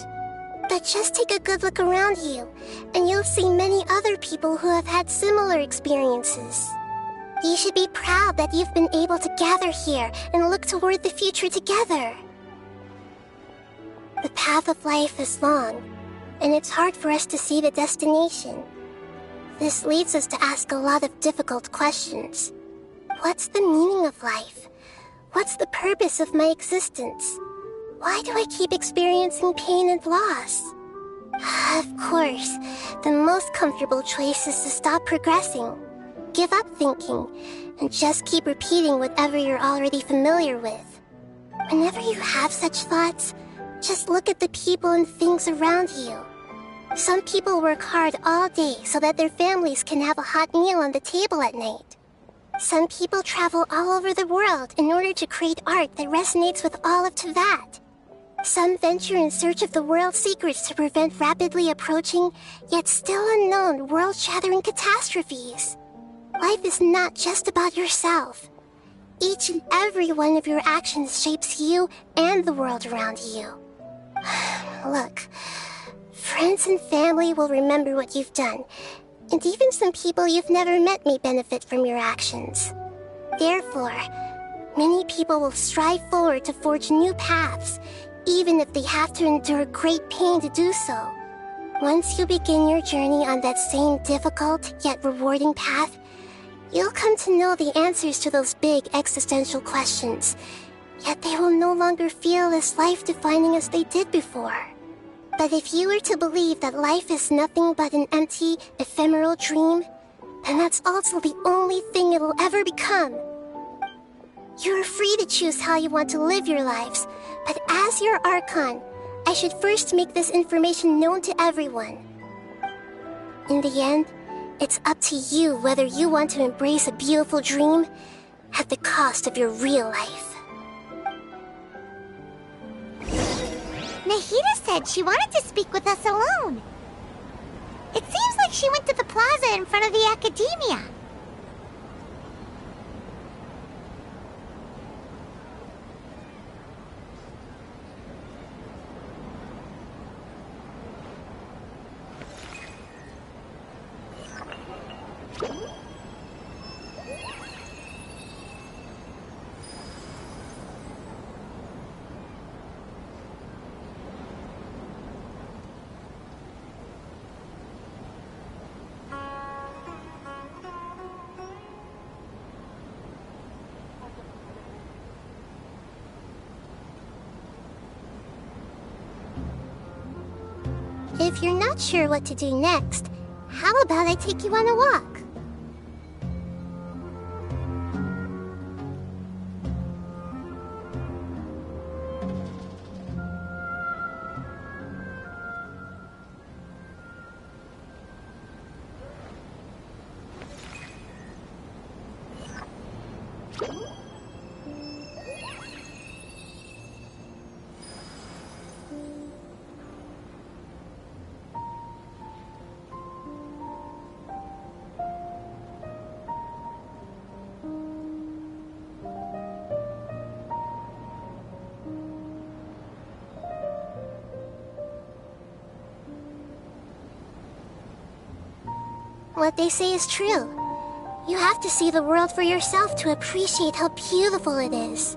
But just take a good look around you, and you'll see many other people who have had similar experiences. You should be proud that you've been able to gather here and look toward the future together. The path of life is long, and it's hard for us to see the destination. This leads us to ask a lot of difficult questions. What's the meaning of life? What's the purpose of my existence? Why do I keep experiencing pain and loss? Of course, the most comfortable choice is to stop progressing. Give up thinking, and just keep repeating whatever you're already familiar with. Whenever you have such thoughts, just look at the people and things around you. Some people work hard all day so that their families can have a hot meal on the table at night. Some people travel all over the world in order to create art that resonates with all of Teyvat. Some venture in search of the world's secrets to prevent rapidly approaching, yet still unknown, world-shattering catastrophes. Life is not just about yourself. Each and every one of your actions shapes you and the world around you. Look, friends and family will remember what you've done, and even some people you've never met may benefit from your actions. Therefore, many people will strive forward to forge new paths, even if they have to endure great pain to do so. Once you begin your journey on that same difficult yet rewarding path, you'll come to know the answers to those big existential questions, yet they will no longer feel as life-defining as they did before. But if you were to believe that life is nothing but an empty, ephemeral dream, then that's also the only thing it'll ever become. You're free to choose how you want to live your lives, but as your Archon, I should first make this information known to everyone. In the end, it's up to you whether you want to embrace a beautiful dream at the cost of your real life. Nahida said she wanted to speak with us alone. It seems like she went to the plaza in front of the academia. If you're not sure what to do next, how about I take you on a walk? What they say is true. You have to see the world for yourself to appreciate how beautiful it is.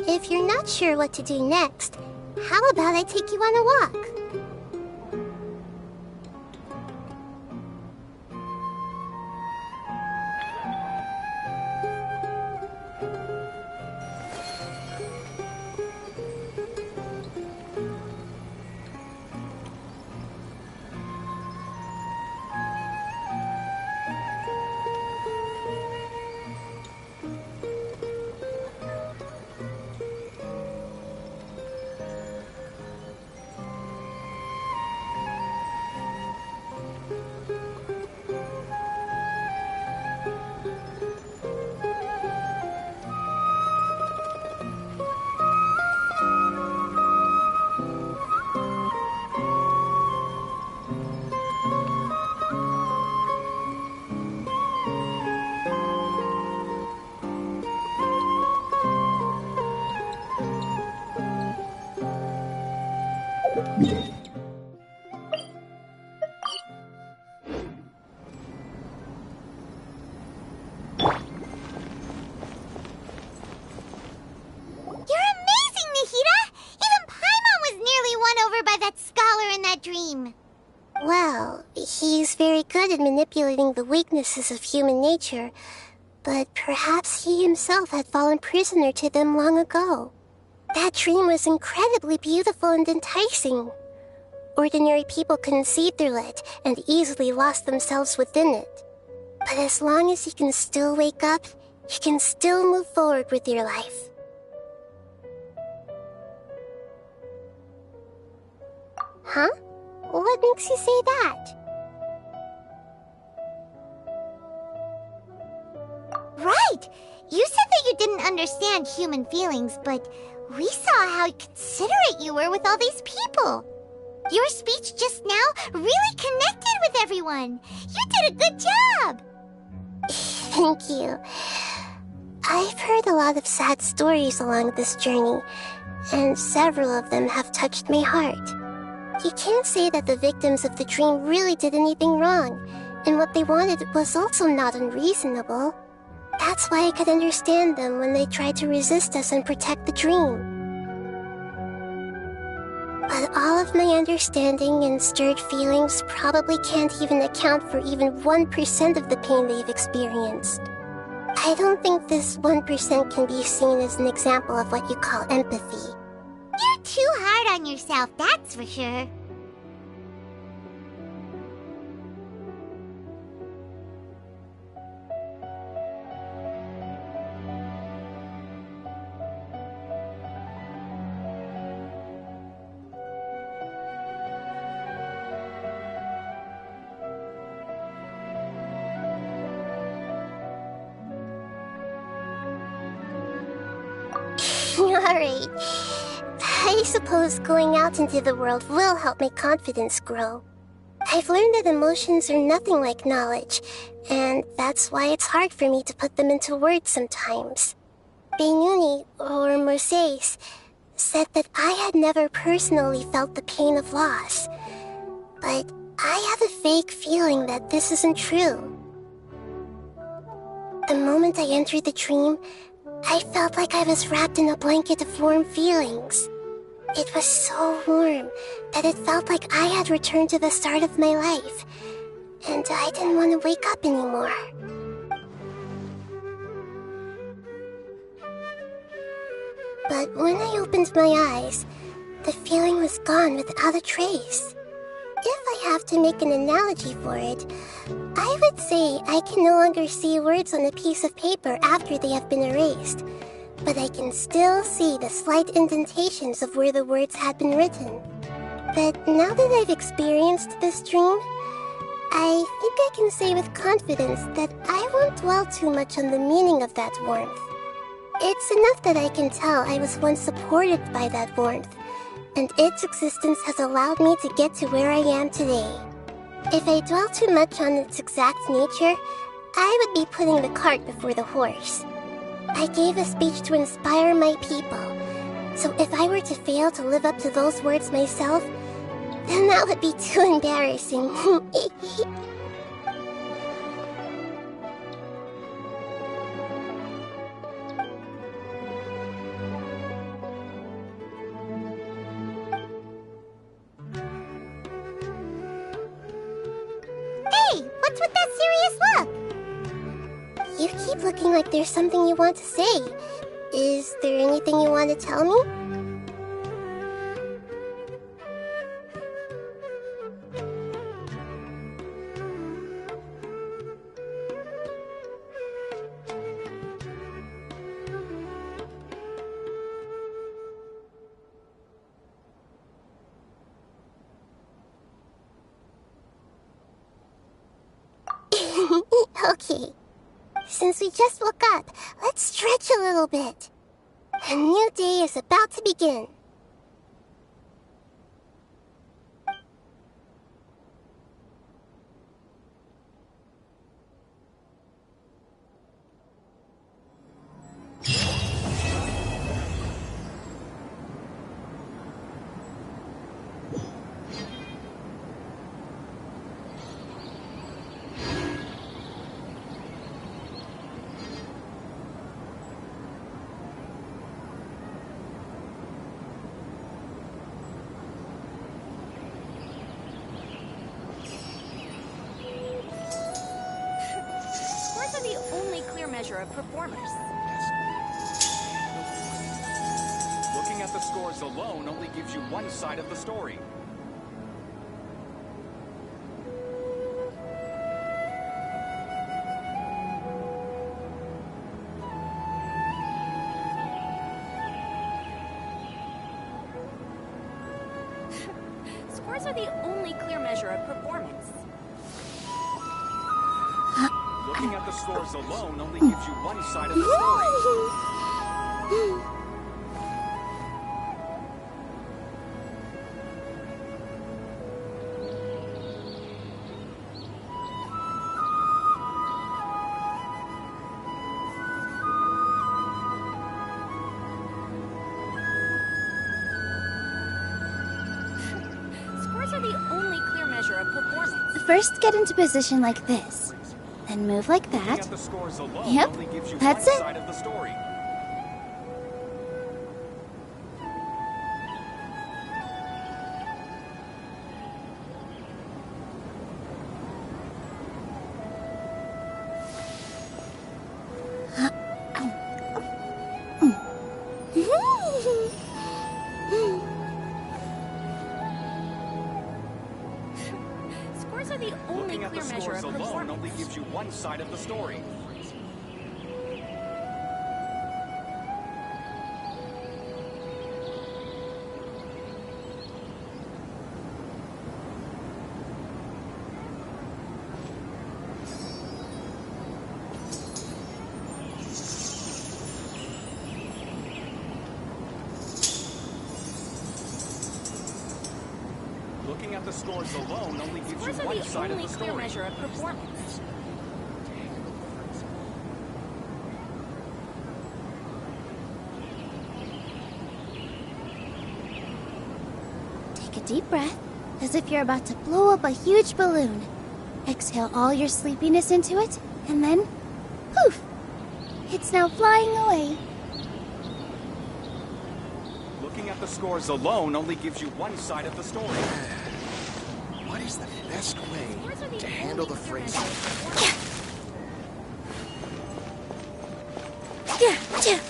if you're not sure what to do next, how about I take you on a walk? Well, he's very good at manipulating the weaknesses of human nature, but perhaps he himself had fallen prisoner to them long ago. That dream was incredibly beautiful and enticing. Ordinary people couldn't see through it and easily lost themselves within it. But as long as you can still wake up, you can still move forward with your life. Huh? What makes you say that? Right! You said that you didn't understand human feelings, but we saw how considerate you were with all these people. Your speech just now really connected with everyone. You did a good job! Thank you. I've heard a lot of sad stories along this journey, and several of them have touched my heart. You can't say that the victims of the dream really did anything wrong, and what they wanted was also not unreasonable. That's why I could understand them when they tried to resist us and protect the dream. But all of my understanding and stirred feelings probably can't even account for even 1% of the pain they've experienced. I don't think this 1% can be seen as an example of what you call empathy. You're too hard on yourself, that's for sure. Alright. I suppose going out into the world will help my confidence grow. I've learned that emotions are nothing like knowledge, and that's why it's hard for me to put them into words sometimes. Benyuni, or Moses, said that I had never personally felt the pain of loss, but I have a vague feeling that this isn't true. The moment I entered the dream, I felt like I was wrapped in a blanket of warm feelings. It was so warm that it felt like I had returned to the start of my life, and I didn't want to wake up anymore. But when I opened my eyes, the feeling was gone without a trace. If I have to make an analogy for it, I would say I can no longer see words on a piece of paper after they have been erased, but I can still see the slight indentations of where the words had been written. But now that I've experienced this dream, I think I can say with confidence that I won't dwell too much on the meaning of that warmth. It's enough that I can tell I was once supported by that warmth, and its existence has allowed me to get to where I am today. If I dwell too much on its exact nature, I would be putting the cart before the horse. I gave a speech to inspire my people, so if I were to fail to live up to those words myself, then that would be too embarrassing. What's with that serious look? You keep looking like there's something you want to say. Is there anything you want to tell me? Okay. Since we just woke up, let's stretch a little bit. A new day is about to begin. Scores are the only clear measure of performers. Looking at the scores alone only gives you one side of the story. Scores are the only clear measure of performance. Looking at the scores alone only gives you one side of the story. Scores are the only clear measure of performance. First, get into position like this. Then move like Looking that. at the scores alone Yep, only gives you that's one it. side of the story. Scores are the only Looking at the clear measure scores of alone performance. only gives you one side of the story. Looking at the scores alone only gives you Scores are one the side of only the clear story. measure of performance. Take a deep breath, as if you're about to blow up a huge balloon. Exhale all your sleepiness into it, and then, poof! It's now flying away. Looking at the scores alone only gives you one side of the story. What is the best way Scores are the to only handle the clear phrase? measure of performance. Yeah, yeah.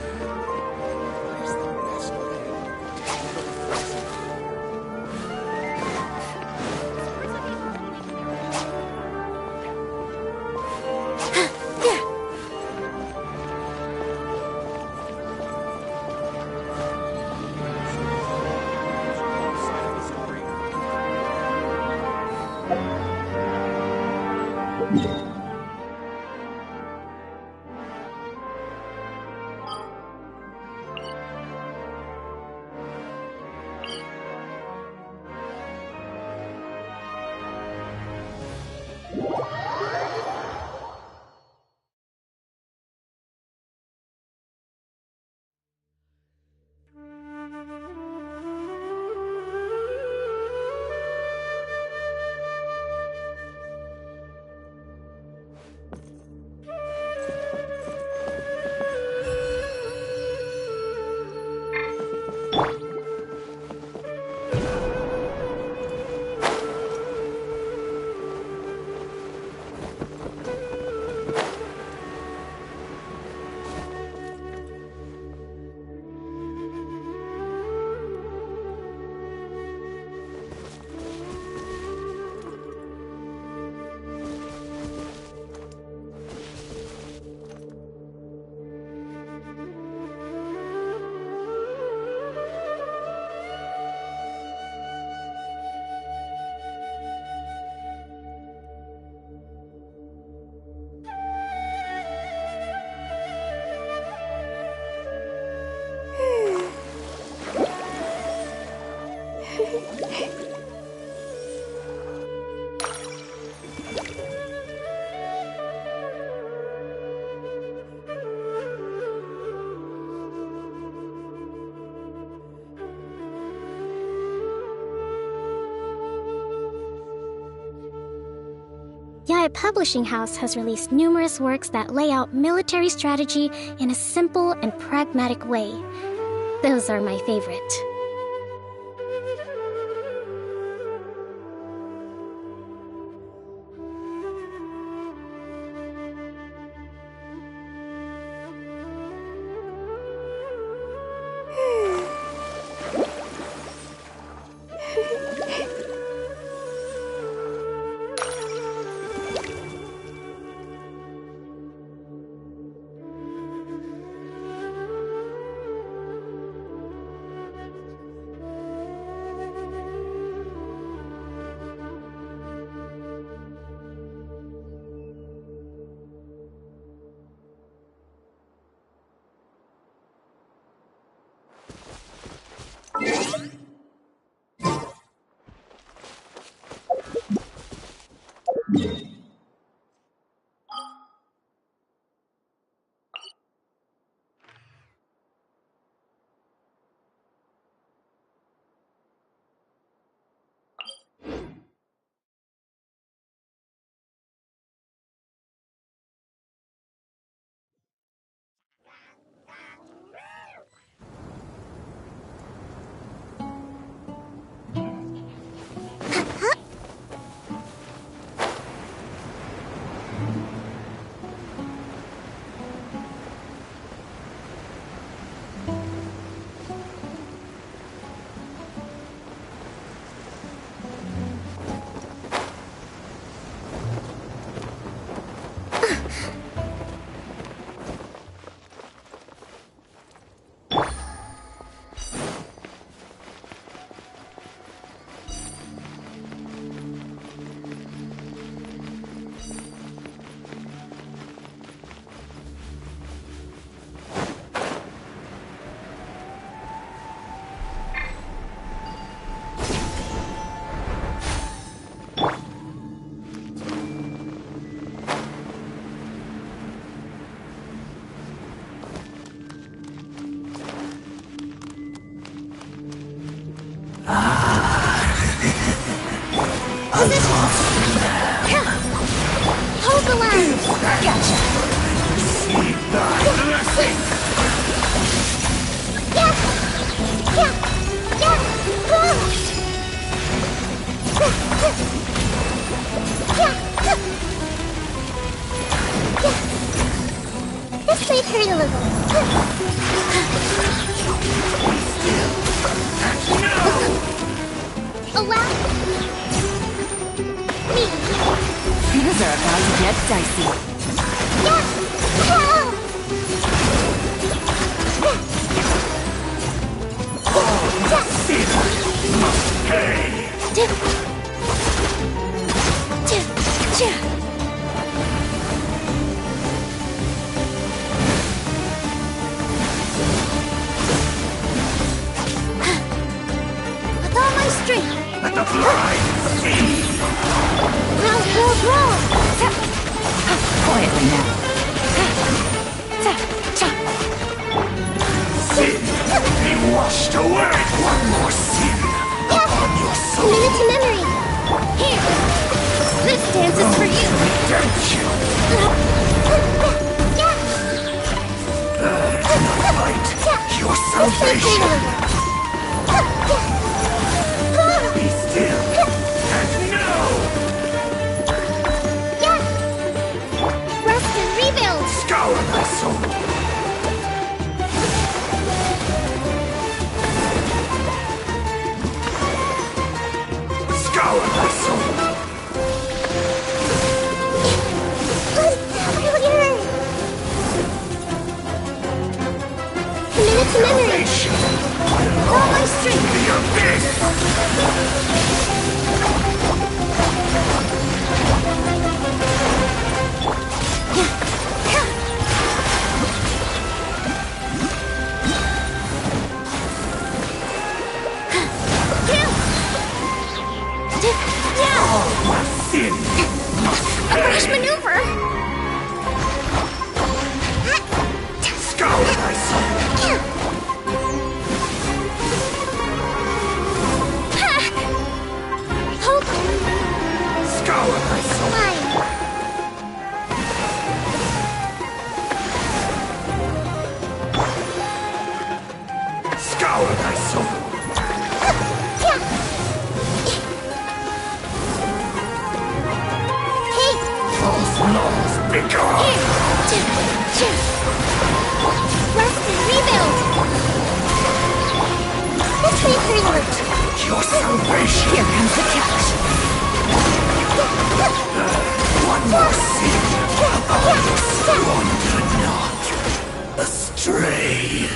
What is the best way to handle the phrase? Yae Publishing House has released numerous works that lay out military strategy in a simple and pragmatic way. Those are my favorite. Hold the line! Gotcha! Receive thy blessing! Yeah! Yeah! Yeah! This might hurt a little. Allow me! Things are about to get dicey. Yeah! Sin must pay! With all my strength! Let the blind see! Roll! Quietly now. Sin be washed away! One more sin upon your soul! Minute to memory. Here! This dance is for you! Redemption! Fight your salvation! Be still and know! Rest and rebuild! Scour my soul! Scour my soul! Minute to memory. Salvation! All my strength! The abyss! your salvation. Here comes the catch. One more sin. Wander not astray.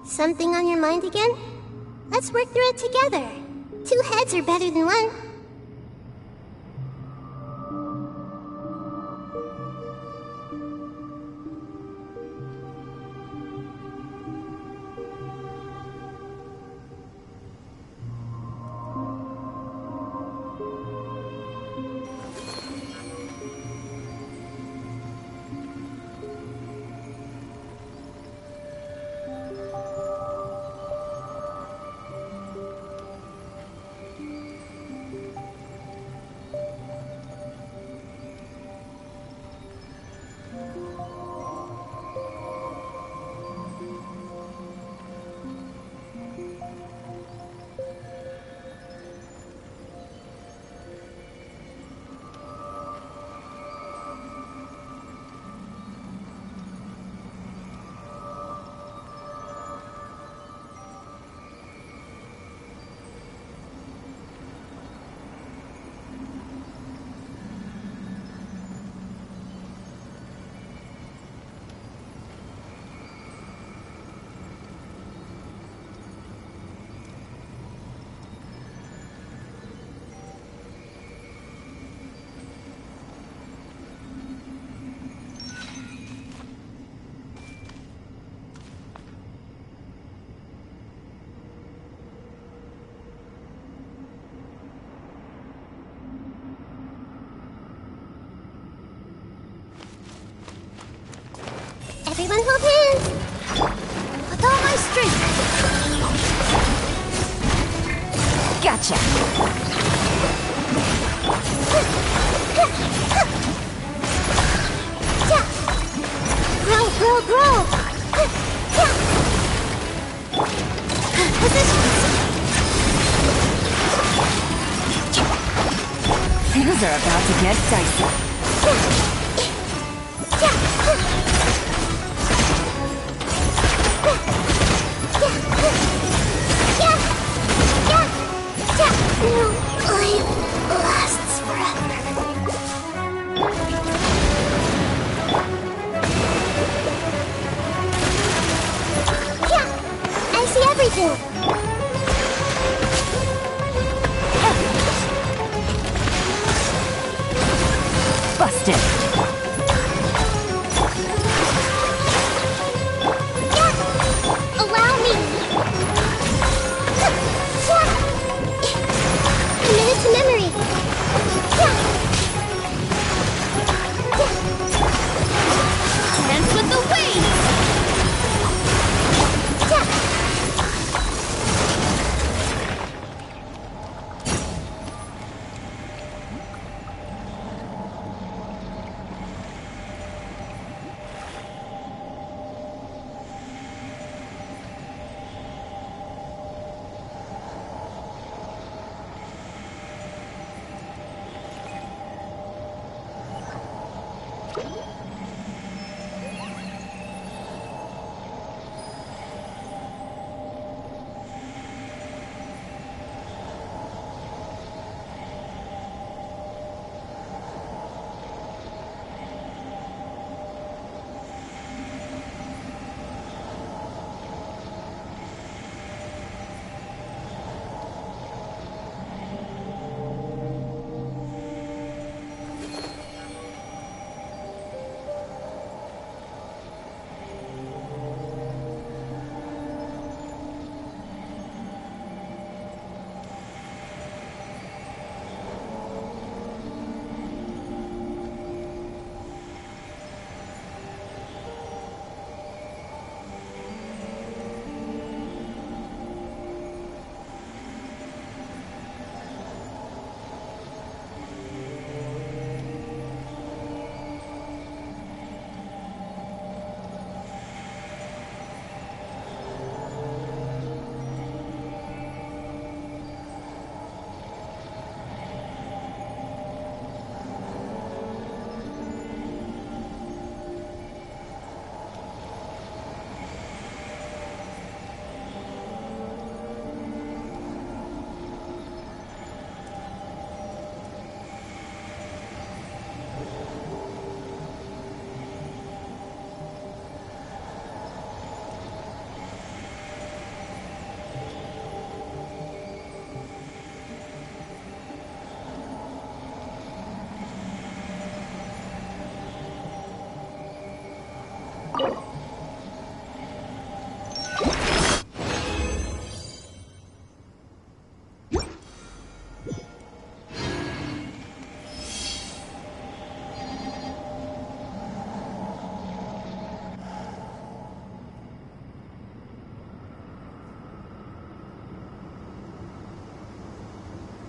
Something on your mind again? Let's work through it together. 2 heads are better than 1. Everyone hold hands! With all my strength! Gotcha! Grow, grow, grow! Positions! Things are about to get dicey. No life lasts forever. Yeah, I see everything. Busted! Allow me. Committed to memory. Dance with the waves!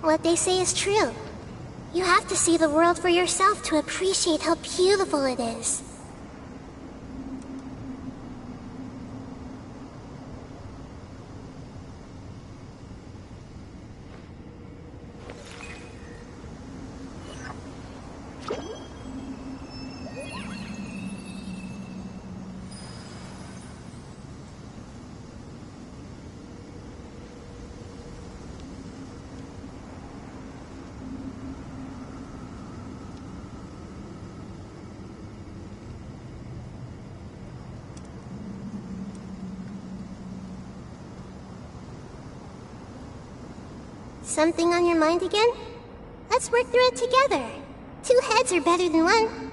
What they say is true. You have to see the world for yourself to appreciate how beautiful it is. Something on your mind again? Let's work through it together. 2 heads are better than 1.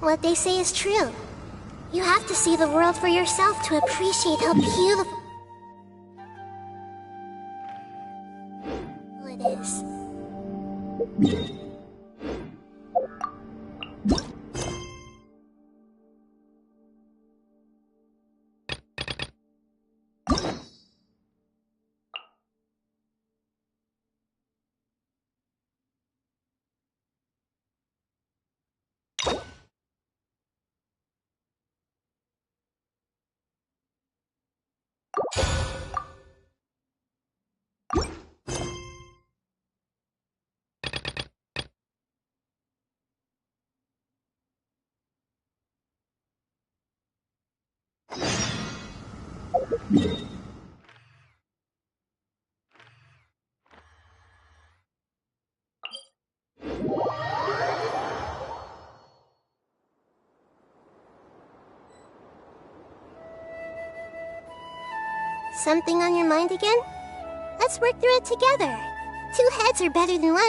What they say is true. You have to see the world for yourself to appreciate how beautiful it is. Something on your mind again? Let's work through it together. 2 heads are better than 1.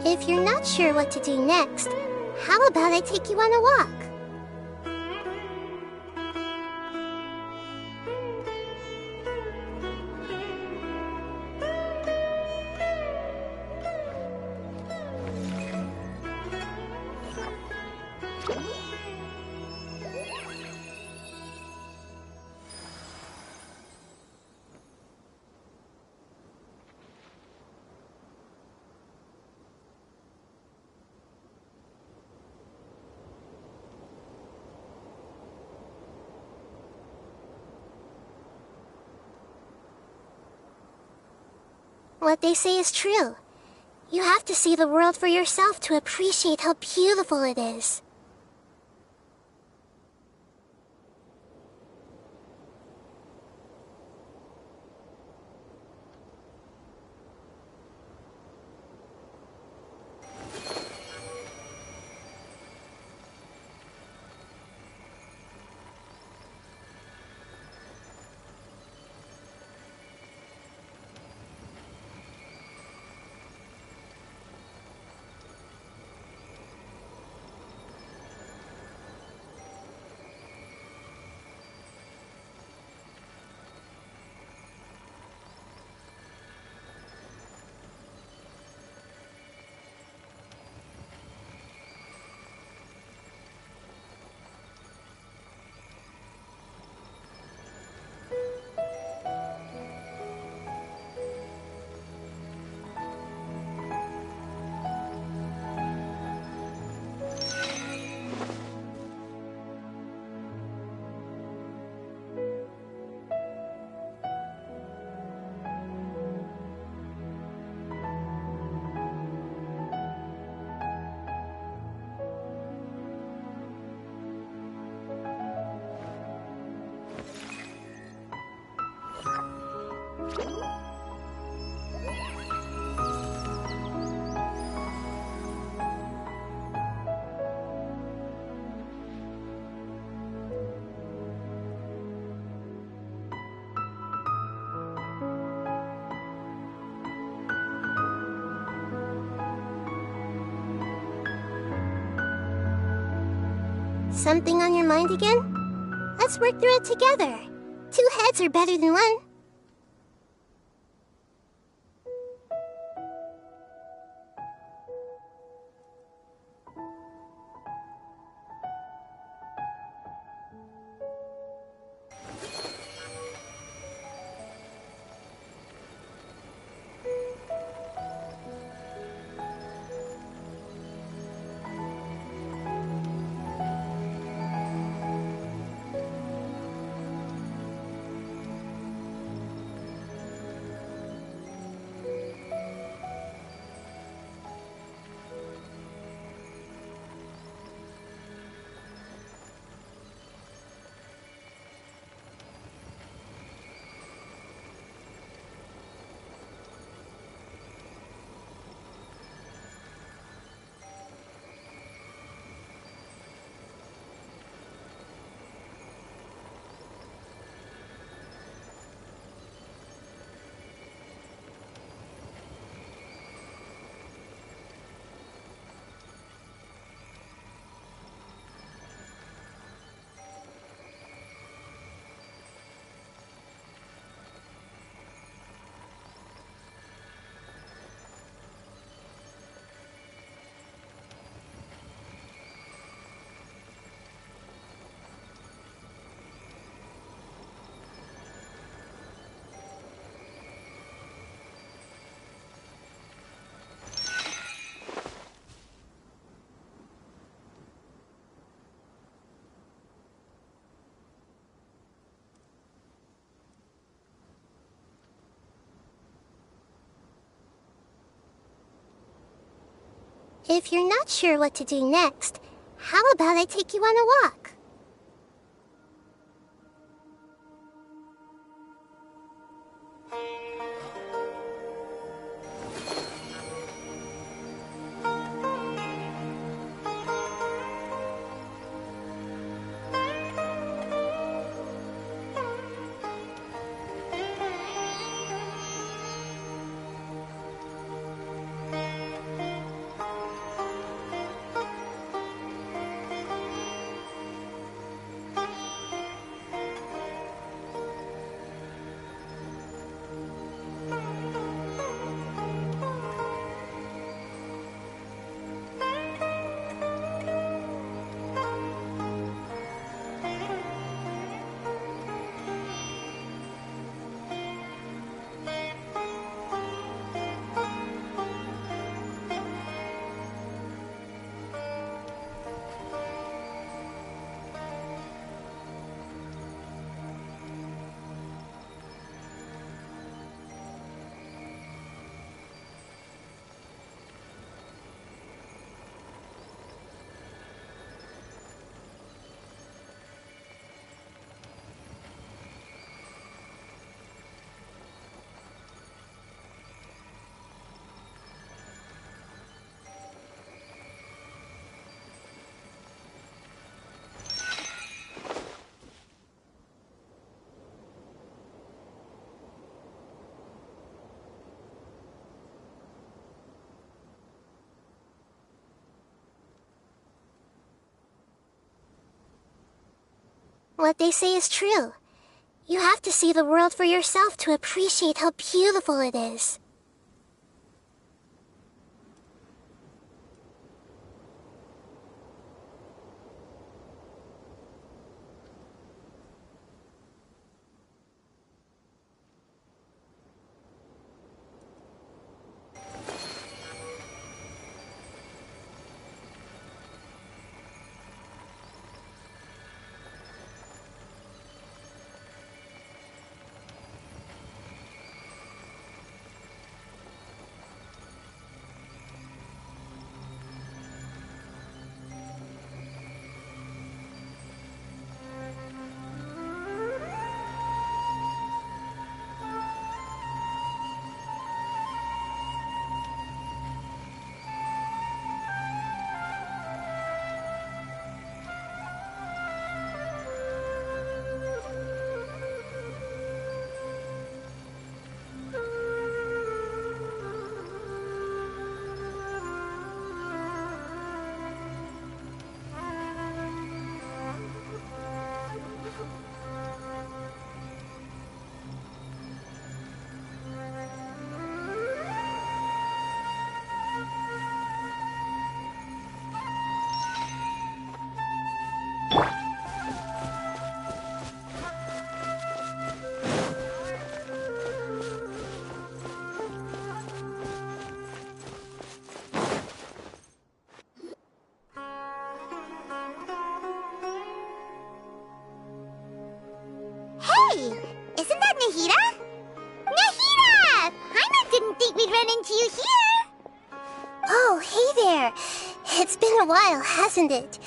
If you're not sure what to do next, how about I take you on a walk? What they say is true. You have to see the world for yourself to appreciate how beautiful it is. Something on your mind again? Let's work through it together. 2 heads are better than 1. If you're not sure what to do next, how about I take you on a walk? What they say is true. You have to see the world for yourself to appreciate how beautiful it is. Hey! Isn't that Nahida? Nahida! Paimon didn't think we'd run into you here! Oh, hey there. It's been a while, hasn't it?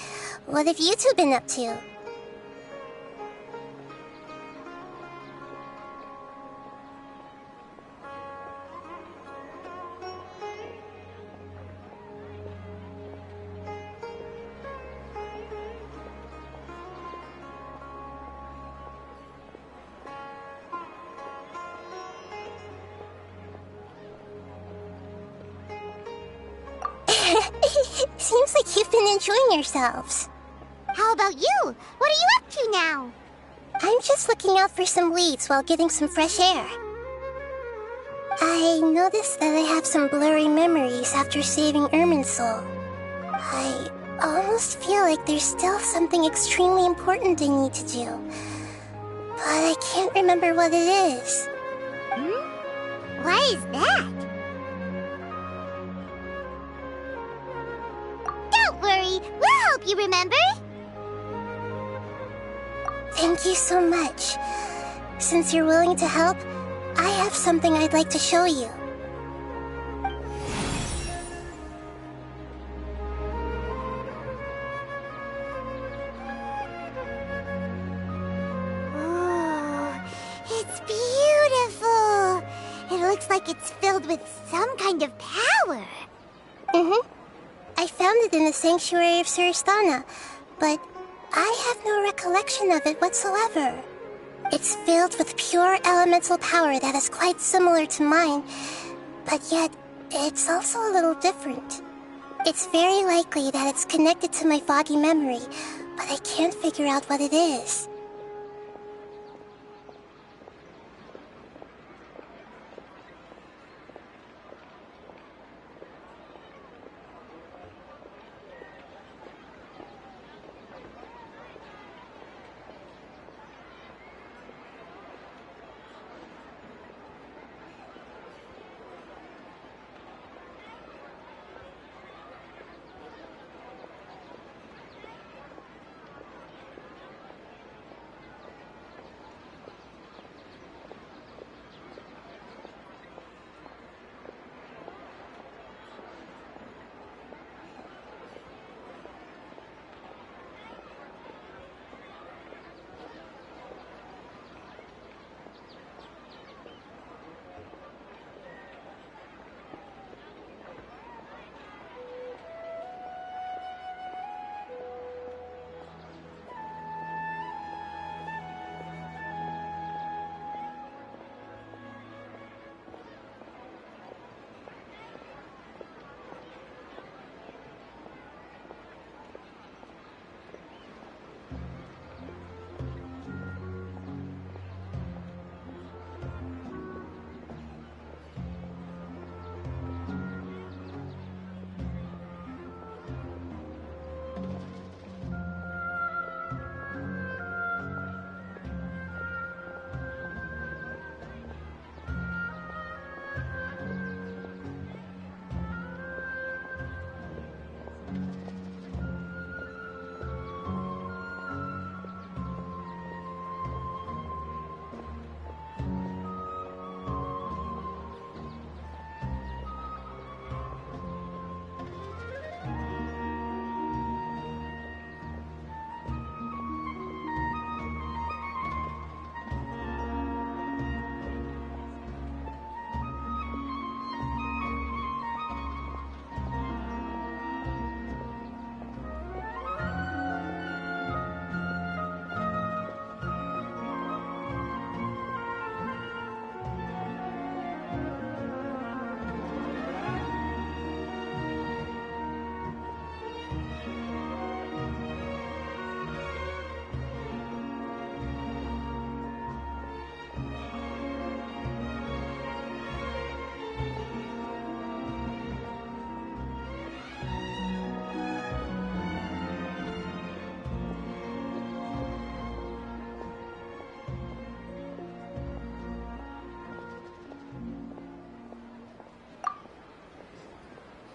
What have you two been up to? Seems like you've been enjoying yourselves. How about you? What are you up to now? I'm just looking out for some leads while getting some fresh air. I noticed that I have some blurry memories after saving Ermin's soul. I almost feel like there's still something extremely important I need to do. But I can't remember what it is. Why is that? Don't worry, we'll help you remember. Thank you so much. Since you're willing to help, I have something I'd like to show you. It looks like it's filled with some kind of power. I found it in the sanctuary of Suristana, but I have no recollection of it whatsoever. It's filled with pure elemental power that is quite similar to mine, but yet it's also a little different. It's very likely that it's connected to my foggy memory, but I can't figure out what it is.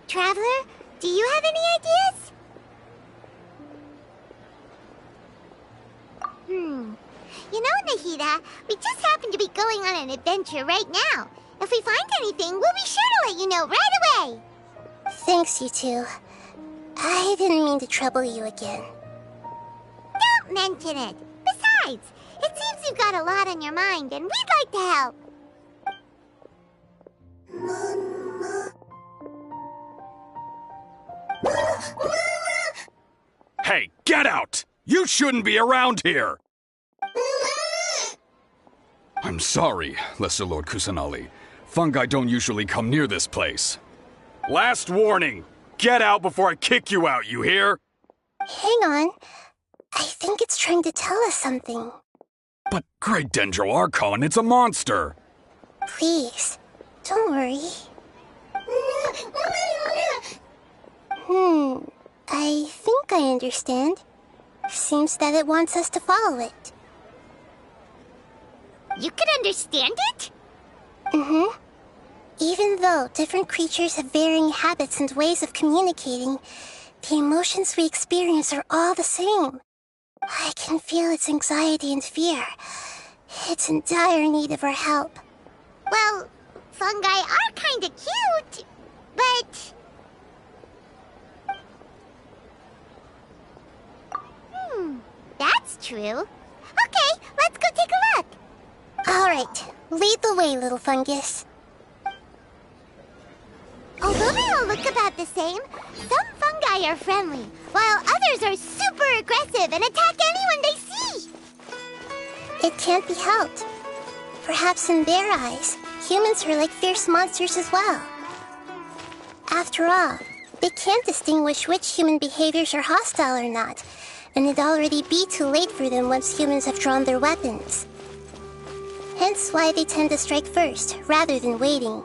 Traveler, do you have any ideas? You know, Nahida, we just happen to be going on an adventure right now. If we find anything, we'll be sure to let you know right away. Thanks, you two. I didn't mean to trouble you again. Don't mention it. Besides, it seems you've got a lot on your mind, and we'd like to help. Hey, get out! You shouldn't be around here! I'm sorry, Lesser Lord Kusanali. Fungi don't usually come near this place. Last warning! Get out before I kick you out, you hear? Hang on. I think it's trying to tell us something. But Great Dendro Archon, it's a monster! Please, don't worry. I think I understand. Seems that it wants us to follow it. You can understand it? Even though different creatures have varying habits and ways of communicating, the emotions we experience are all the same. I can feel its anxiety and fear. It's in dire need of our help. Well, fungi are kinda cute, but... that's true. Okay, let's go take a look. All right, lead the way, little fungus. Although they all look about the same, some fungi are friendly, while others are super aggressive and attack anyone they see. It can't be helped. Perhaps in their eyes, humans are like fierce monsters as well. After all, they can't distinguish which human behaviors are hostile or not, and it'd already be too late for them once humans have drawn their weapons. Hence why they tend to strike first, rather than waiting.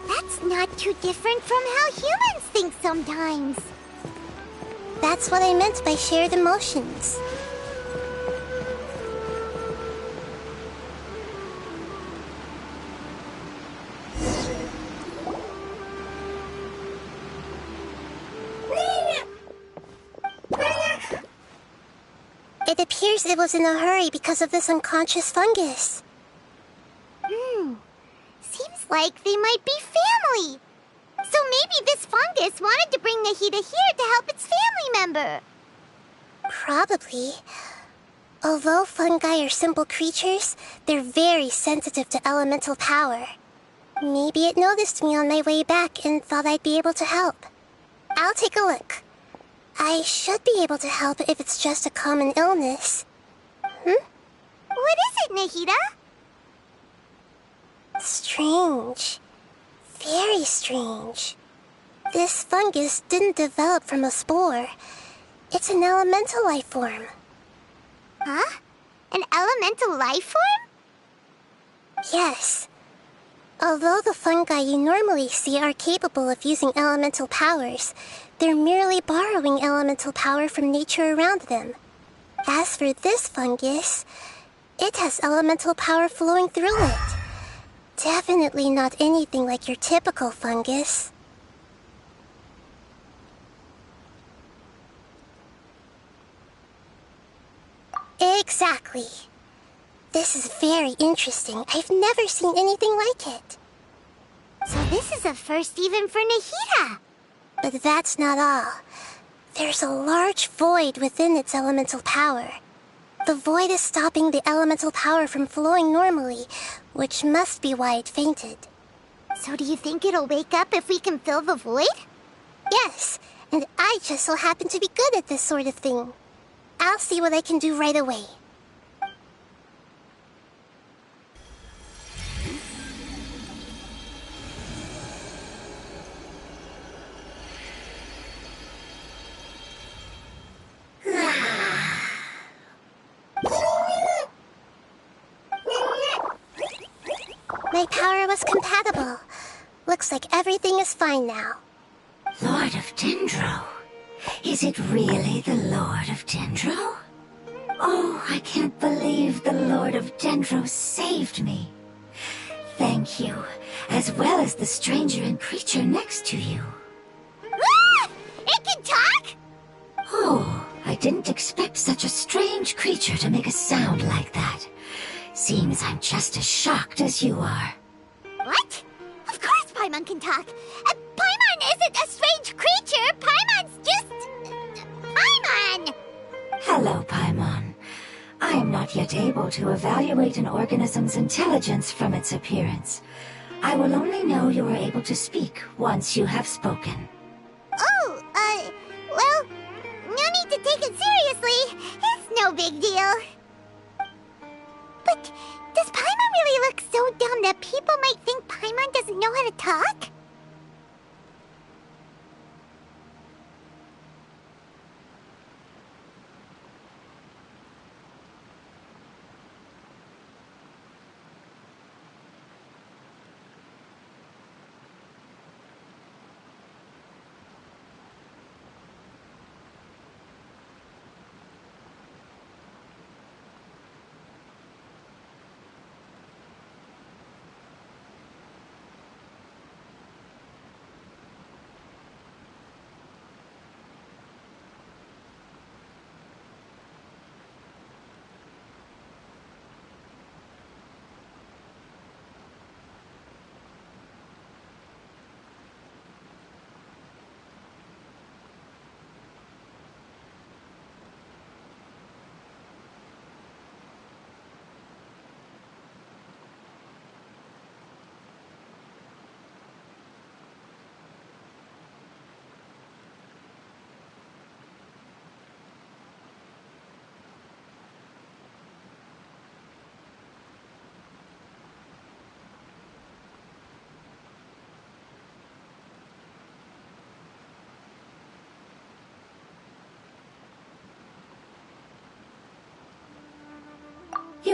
That's not too different from how humans think sometimes. That's what I meant by shared emotions. It appears it was in a hurry because of this unconscious fungus. Seems like they might be family. So maybe this fungus wanted to bring Nahida here to help its family member. Probably. Although fungi are simple creatures, they're very sensitive to elemental power. Maybe it noticed me on my way back and thought I'd be able to help. I'll take a look. I should be able to help if it's just a common illness. What is it, Nahida? Strange. Very strange. This fungus didn't develop from a spore. It's an elemental life form. Huh? An elemental life form? Yes. Although the fungi you normally see are capable of using elemental powers, they're merely borrowing elemental power from nature around them. As for this fungus, it has elemental power flowing through it. Definitely not anything like your typical fungus. Exactly. This is very interesting. I've never seen anything like it. So this is a first even for Nahida. But that's not all. There's a large void within its elemental power. The void is stopping the elemental power from flowing normally, which must be why it fainted. So do you think it'll wake up if we can fill the void? Yes, and I just so happen to be good at this sort of thing. I'll see what I can do right away. My power was compatible. Looks like everything is fine now. Lord of Dendro? Is it really the Lord of Dendro? Oh, I can't believe the Lord of Dendro saved me. Thank you, as well as the stranger and creature next to you. Ah! It can talk? Oh, I didn't expect such a strange creature to make a sound like that. Seems I'm just as shocked as you are. What? Of course Paimon can talk. Paimon isn't a strange creature. Paimon's just... Paimon! Hello, Paimon. I am not yet able to evaluate an organism's intelligence from its appearance. I will only know you are able to speak once you have spoken. Oh, well, no need to take it seriously. It's no big deal. But does Paimon really look so dumb that people might think Paimon doesn't know how to talk?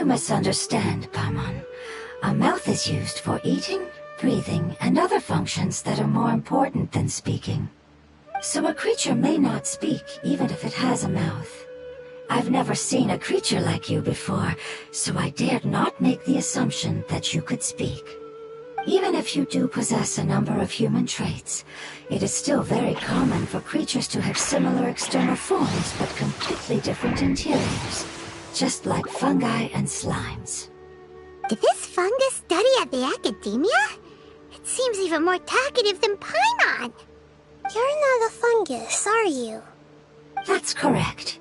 You misunderstand, Paimon. A mouth is used for eating, breathing, and other functions that are more important than speaking. So a creature may not speak even if it has a mouth. I've never seen a creature like you before, so I dared not make the assumption that you could speak. Even if you do possess a number of human traits, it is still very common for creatures to have similar external forms but completely different interiors, just like fungi and slimes. Did this fungus study at the academia? It seems even more talkative than Paimon. You're not a fungus, are you? That's correct.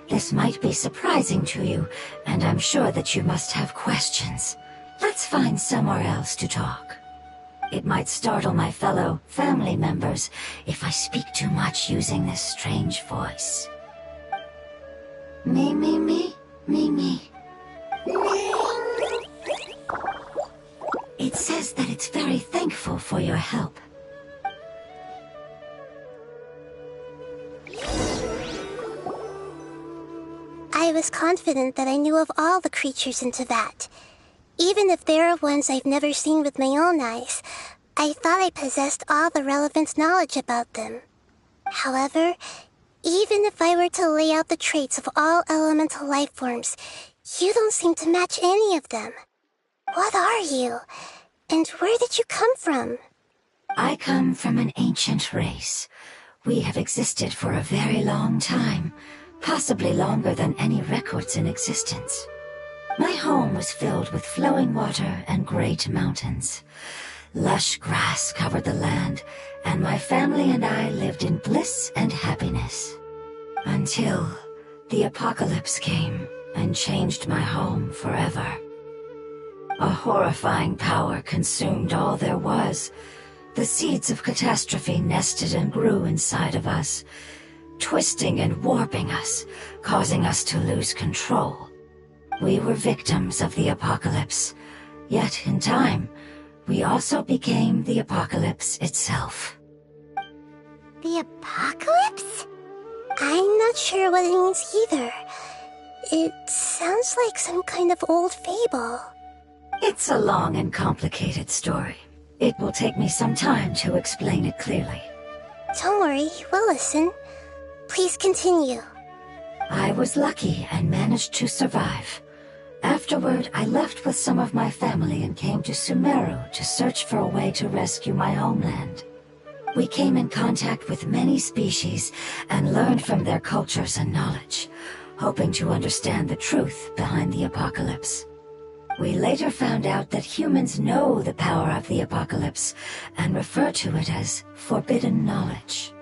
This might be surprising to you, and I'm sure that you must have questions. Let's find somewhere else to talk. It might startle my fellow family members if I speak too much using this strange voice. Me, me, me, me, me. It says that it's very thankful for your help. I was confident that I knew of all the creatures in Teyvat. Even if there are ones I've never seen with my own eyes, I thought I possessed all the relevant knowledge about them. However, even if I were to lay out the traits of all elemental life forms, you don't seem to match any of them. What are you? And where did you come from? I come from an ancient race. We have existed for a very long time, possibly longer than any records in existence. My home was filled with flowing water and great mountains. Lush grass covered the land, and my family and I lived in bliss and happiness. Until the apocalypse came and changed my home forever. A horrifying power consumed all there was. The seeds of catastrophe nested and grew inside of us, twisting and warping us, causing us to lose control. We were victims of the apocalypse, yet in time, we also became the apocalypse itself. The apocalypse? I'm not sure what it means either. It sounds like some kind of old fable. It's a long and complicated story. It will take me some time to explain it clearly. Don't worry, we'll listen. Please continue. I was lucky and managed to survive. Afterward, I left with some of my family and came to Sumeru to search for a way to rescue my homeland. We came in contact with many species and learned from their cultures and knowledge, hoping to understand the truth behind the apocalypse. We later found out that humans know the power of the apocalypse and refer to it as forbidden knowledge.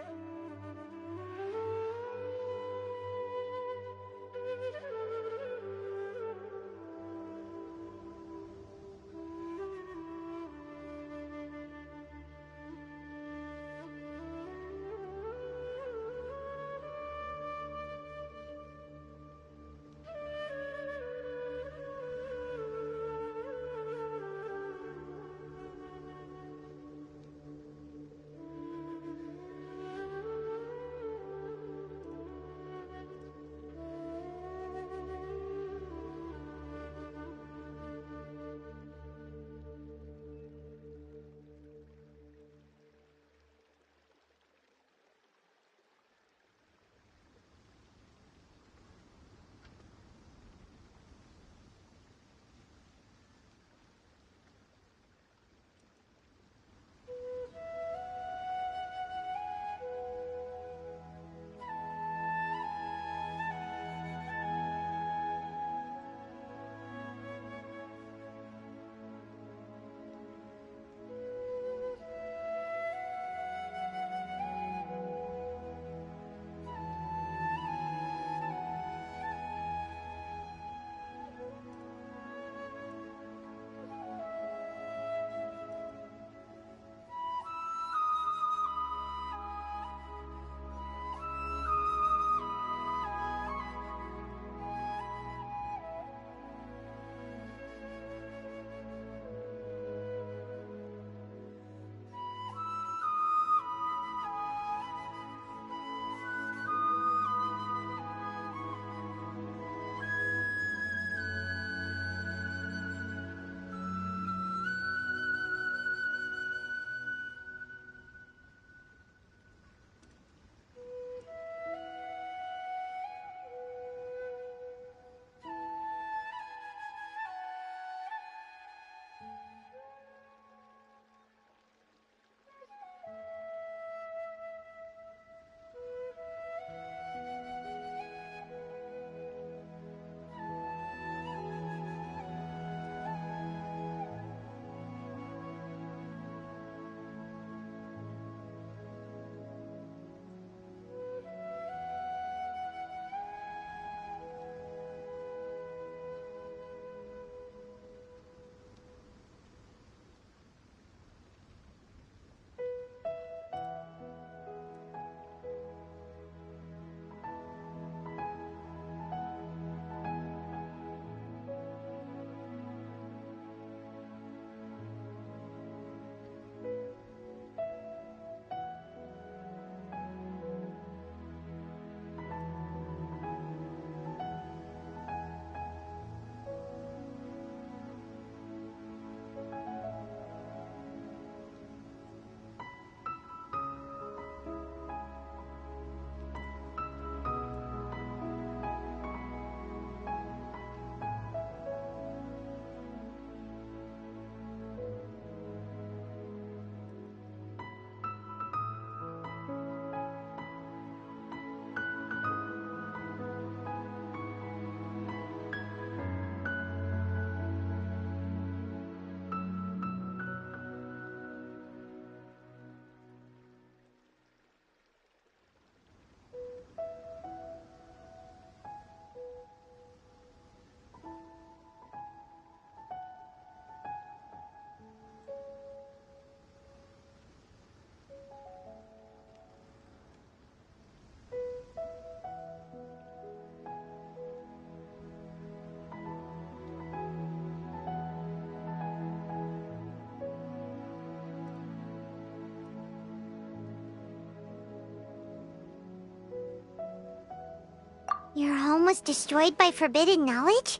home was destroyed by forbidden knowledge?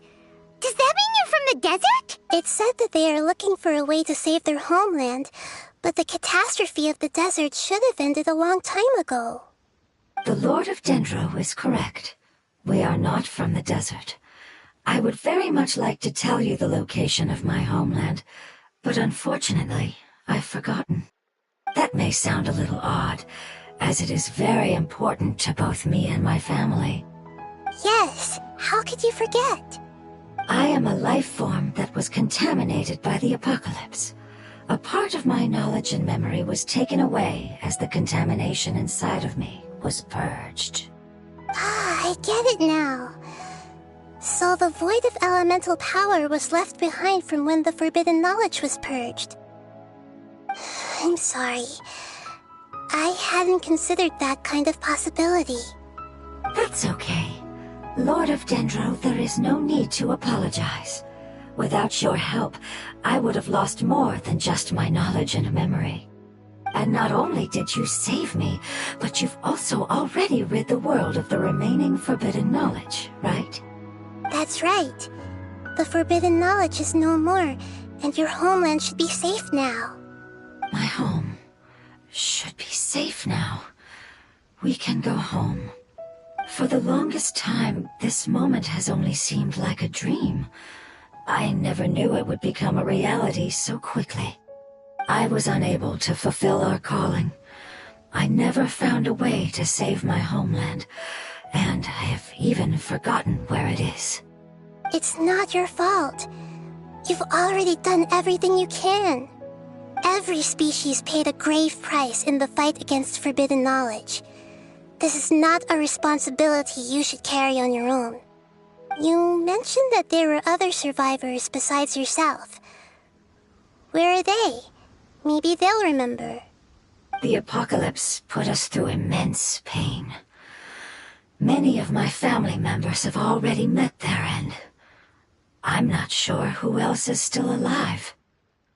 Does that mean you're from the desert? It said that they are looking for a way to save their homeland, but the catastrophe of the desert should have ended a long time ago. The Lord of Dendro is correct. We are not from the desert. I would very much like to tell you the location of my homeland, but unfortunately, I've forgotten. That may sound a little odd, as it is very important to both me and my family. Yes, how could you forget? I am a life form that was contaminated by the apocalypse. A part of my knowledge and memory was taken away as the contamination inside of me was purged. Ah, I get it now. So the void of elemental power was left behind from when the forbidden knowledge was purged. I'm sorry. I hadn't considered that kind of possibility. That's okay. Lord of Dendro, there is no need to apologize. Without your help, I would have lost more than just my knowledge and memory. And not only did you save me, but you've also already rid the world of the remaining forbidden knowledge, right? That's right. The forbidden knowledge is no more, and your homeland should be safe now. My home should be safe now. We can go home. For the longest time, this moment has only seemed like a dream. I never knew it would become a reality so quickly. I was unable to fulfill our calling. I never found a way to save my homeland, and I have even forgotten where it is. It's not your fault. You've already done everything you can. Every species paid a grave price in the fight against forbidden knowledge. This is not a responsibility you should carry on your own. You mentioned that there were other survivors besides yourself. Where are they? Maybe they'll remember. The apocalypse put us through immense pain. Many of my family members have already met their end. I'm not sure who else is still alive.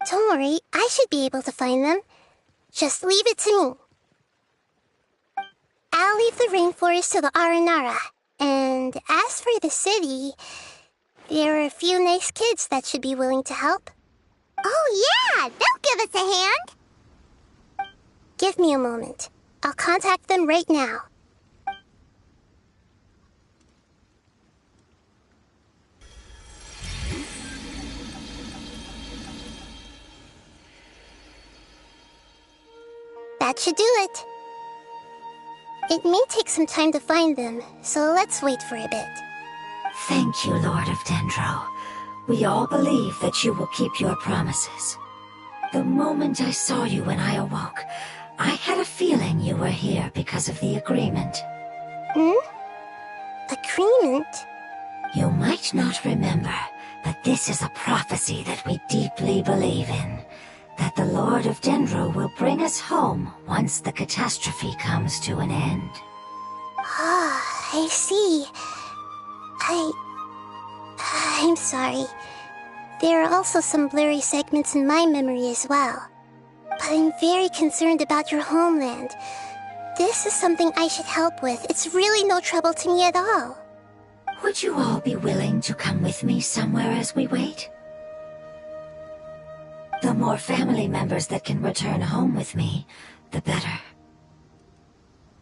Don't worry, I should be able to find them. Just leave it to me. I'll leave the rainforest to the Aranara. And as for the city, there are a few nice kids that should be willing to help. Oh yeah, they'll give us a hand. Give me a moment. I'll contact them right now. That should do it. It may take some time to find them, so let's wait for a bit. Thank you, Lord of Dendro. We all believe that you will keep your promises. The moment I saw you when I awoke, I had a feeling you were here because of the agreement. Agreement? You might not remember, but this is a prophecy that we deeply believe in. That the Lord of Dendro will bring us home once the catastrophe comes to an end. Ah, I see. I'm sorry. There are also some blurry segments in my memory as well. But I'm very concerned about your homeland. This is something I should help with. It's really no trouble to me at all. Would you all be willing to come with me somewhere as we wait? The more family members that can return home with me, the better.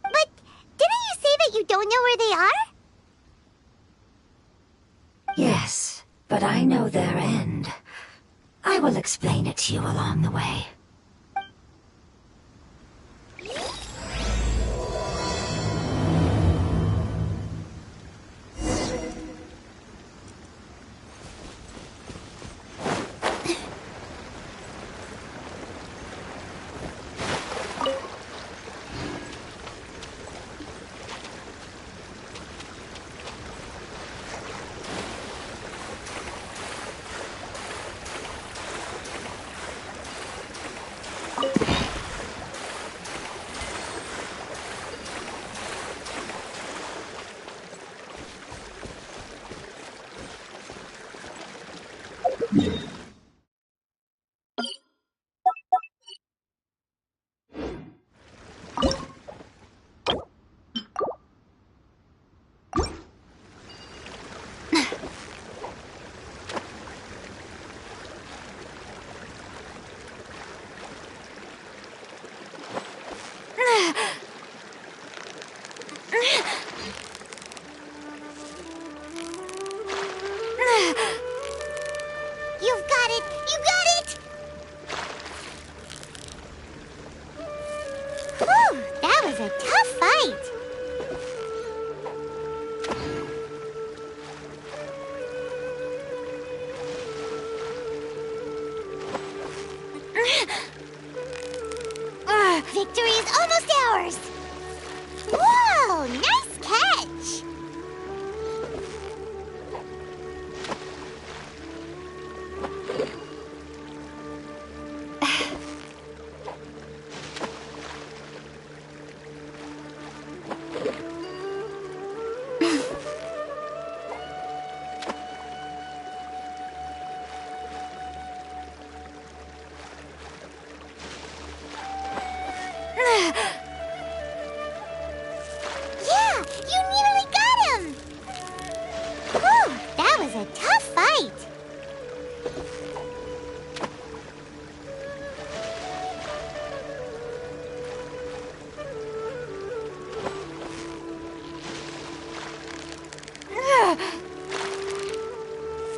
But didn't you say that you don't know where they are? Yes, but I know their end. I will explain it to you along the way. was a tough fight. Victory is almost ours. Whoa, nice catch. Yeah, you nearly got him! Whew, that was a tough fight.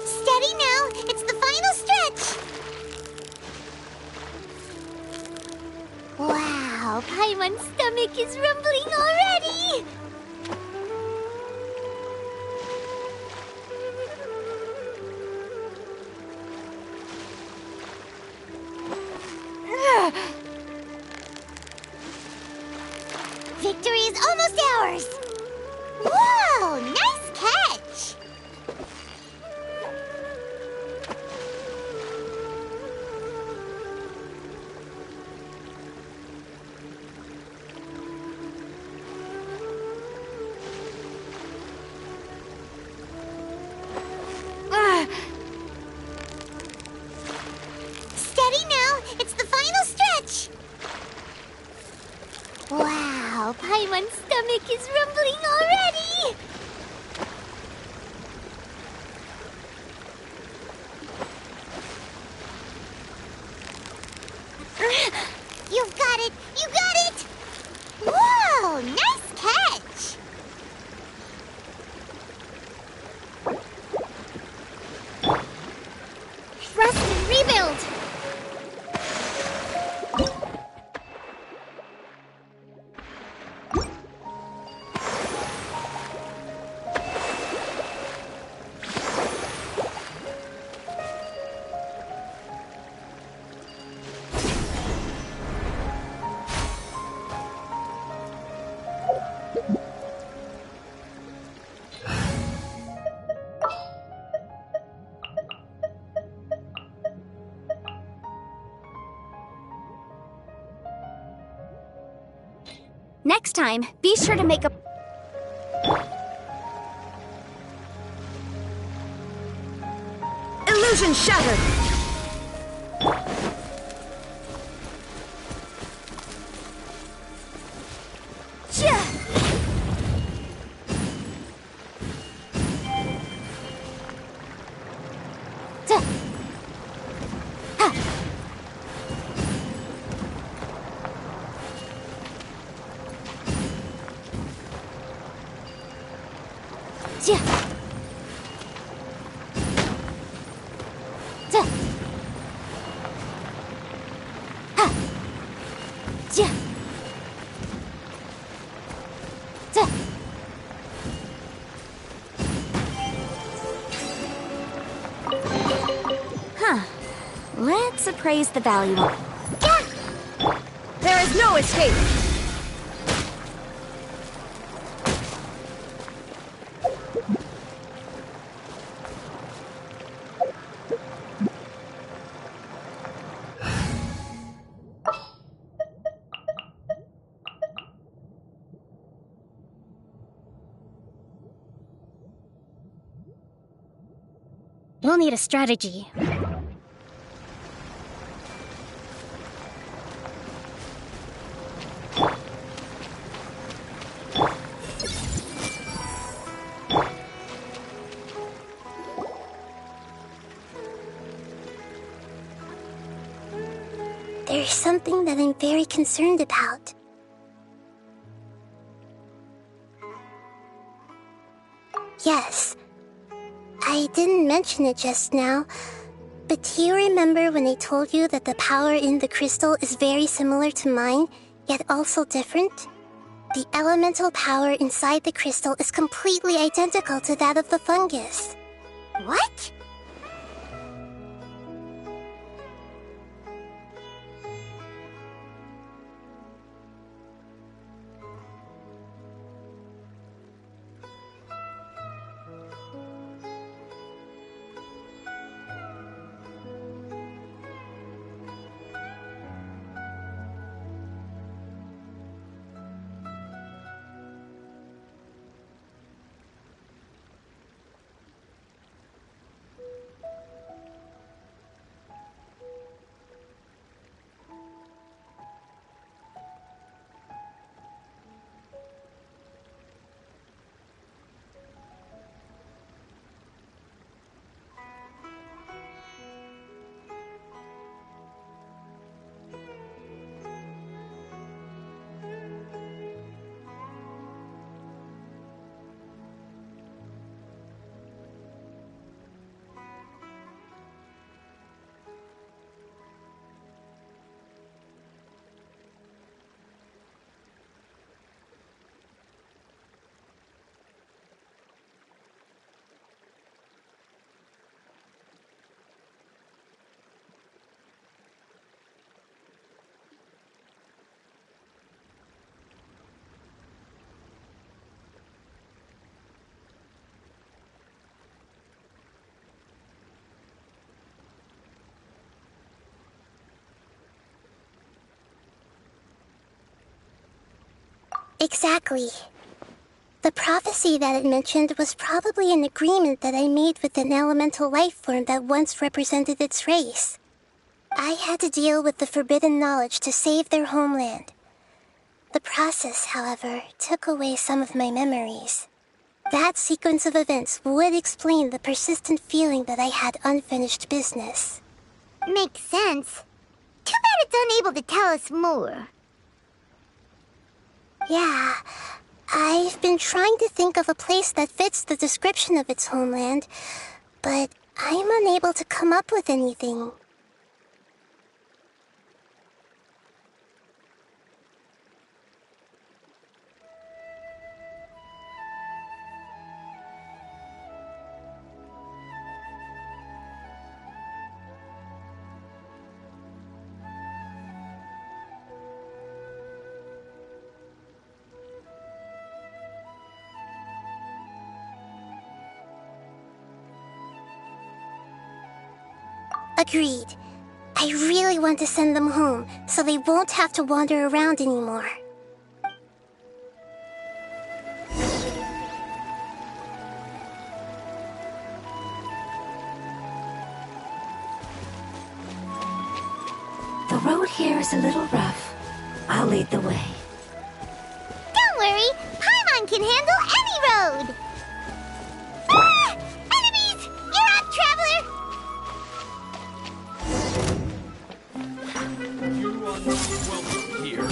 Steady now, it's the final stretch. Wow, Paimon's stomach is rumbling already! Victory is almost ours! Whoa, nice catch! Steady now, it's the final stretch! Wow, Paimon's stomach is rumbling already! You've got it! You got it! Whoa, nice catch! Rest and rebuild! Next time, be sure to make a... Illusion shattered! Let's appraise the value of... There is no escape! We'll need a strategy. There's something that I'm very concerned about. Yes. I didn't mention it just now, but do you remember when I told you that the power in the crystal is very similar to mine, yet also different? The elemental power inside the crystal is completely identical to that of the fungus. What? Exactly. The prophecy that it mentioned was probably an agreement that I made with an elemental life form that once represented its race. I had to deal with the forbidden knowledge to save their homeland. The process, however, took away some of my memories. That sequence of events would explain the persistent feeling that I had unfinished business. Makes sense. Too bad it's unable to tell us more. Yeah, I've been trying to think of a place that fits the description of its homeland, but I'm unable to come up with anything. Agreed. I really want to send them home, so they won't have to wander around anymore. The road here is a little rough. I'll lead the way. Don't worry, Paimon can handle any road! Ah! Enemies! You're up, traveler! You are not welcome here.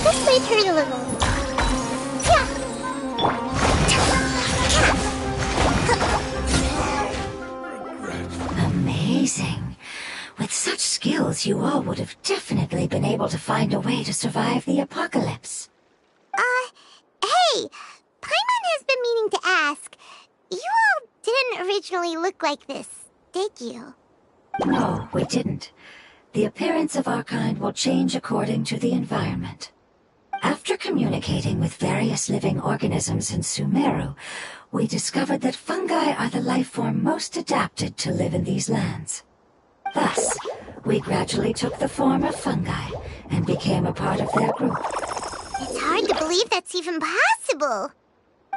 This might hurt a little. Amazing. With such skills, you all would have definitely been able to find a way to survive the apocalypse. Hey! Paimon has been meaning to ask. You all didn't originally look like this, did you? No, we didn't. The appearance of our kind will change according to the environment. After communicating with various living organisms in Sumeru, we discovered that fungi are the life form most adapted to live in these lands. Thus, we gradually took the form of fungi and became a part of their group. It's hard to believe that's even possible.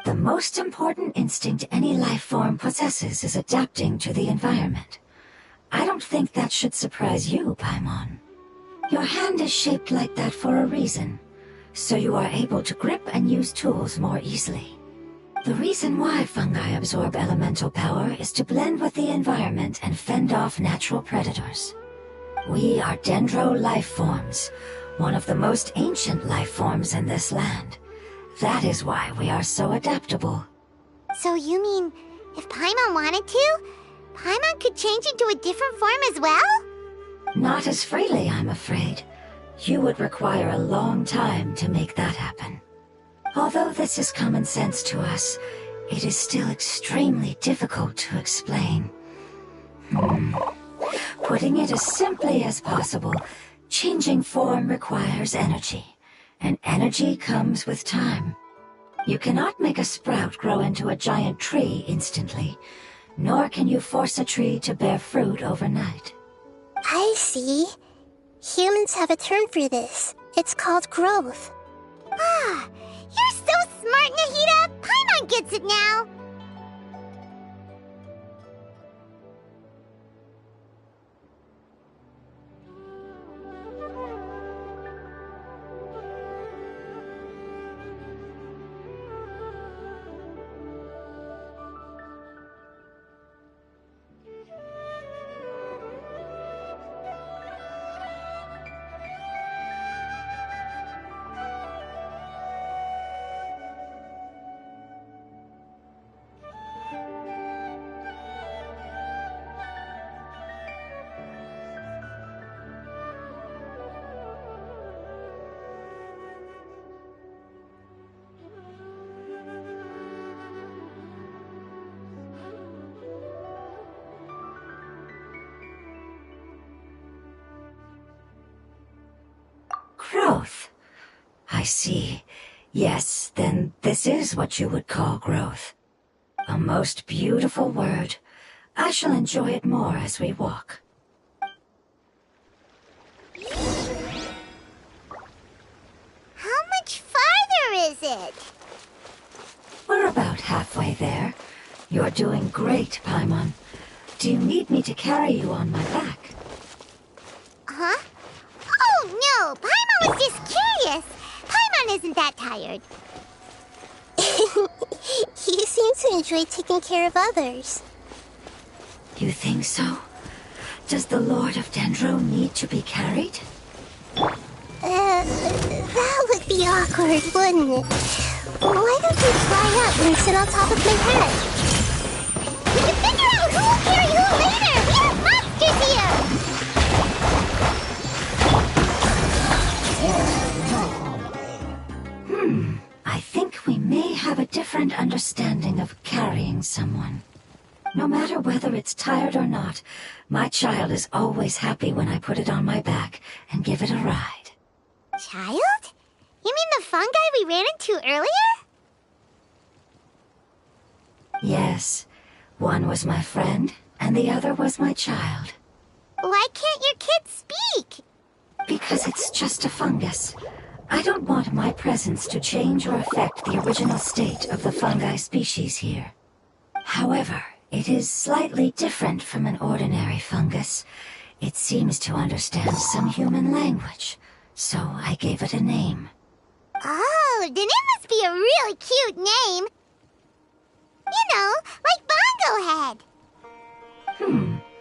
The most important instinct any life form possesses is adapting to the environment. I don't think that should surprise you, Paimon. Your hand is shaped like that for a reason, so you are able to grip and use tools more easily. The reason why fungi absorb elemental power is to blend with the environment and fend off natural predators. We are dendro life forms, one of the most ancient life forms in this land. That is why we are so adaptable. So you mean, if Paimon wanted to, Paimon could change into a different form as well? Not as freely, I'm afraid. You would require a long time to make that happen. Although this is common sense to us, it is still extremely difficult to explain. Putting it as simply as possible, changing form requires energy, and energy comes with time. You cannot make a sprout grow into a giant tree instantly, nor can you force a tree to bear fruit overnight. I see. Humans have a term for this. It's called growth. Ah, you're so smart, Nahida! Paimon gets it now! Growth. I see. Yes, then this is what you would call growth. A most beautiful word. I shall enjoy it more as we walk. How much farther is it? We're about halfway there. You're doing great, Paimon. Do you need me to carry you on my back? Huh? Oh no, Paimon was just curious. Paimon isn't that tired. You seem to enjoy taking care of others. You think so? Does the Lord of Dendro need to be carried? That would be awkward, wouldn't it? Why don't you fly up and sit on top of my head? We can figure out who will carry who later! We have monsters here! I think we may have a different understanding of carrying someone. No matter whether it's tired or not, my child is always happy when I put it on my back and give it a ride. Child? You mean the fungi we ran into earlier? Yes, one was my friend, and the other was my child. Why can't your kid speak? Because it's just a fungus. I don't want my presence to change or affect the original state of the fungi species here. However, it is slightly different from an ordinary fungus. It seems to understand some human language, so I gave it a name. Oh, then it must be a really cute name. You know, like Bongo Head.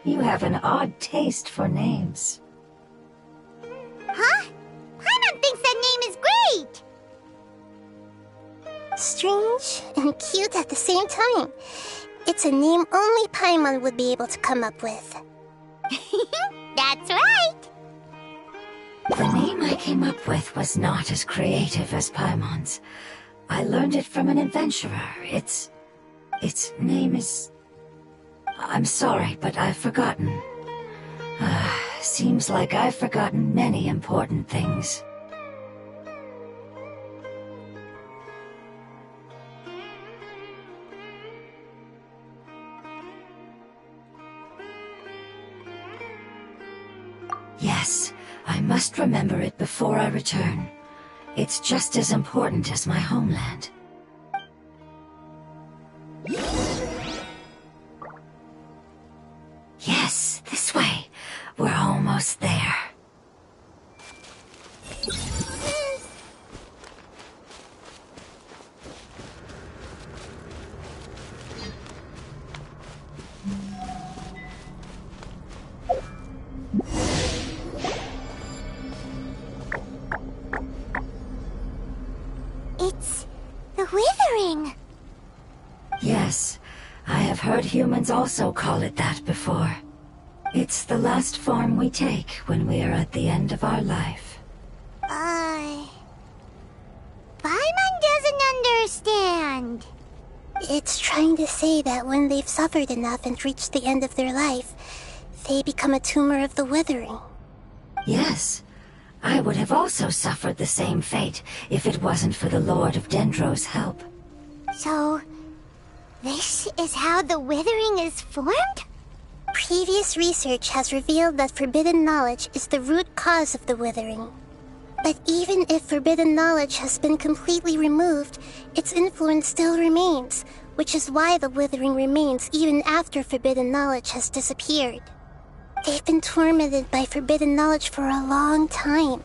You have an odd taste for names. Huh? Paimon thinks that name is great! Strange and cute at the same time. It's a name only Paimon would be able to come up with. That's right! The name I came up with was not as creative as Paimon's. I learned it from an adventurer. Its name is... I'm sorry, but I've forgotten. Seems like I've forgotten many important things. Yes, I must remember it before I return. It's just as important as my homeland. Yes, this way. We're almost there. The withering! Yes, I have heard humans also call it that before. It's the last form we take when we are at the end of our life. Paimon doesn't understand. It's trying to say that when they've suffered enough and reached the end of their life, they become a tumor of the withering. Yes, I would have also suffered the same fate if it wasn't for the Lord of Dendro's help. So, this is how the withering is formed? Previous research has revealed that forbidden knowledge is the root cause of the withering. But even if forbidden knowledge has been completely removed, its influence still remains, which is why the withering remains even after forbidden knowledge has disappeared. They've been tormented by forbidden knowledge for a long time.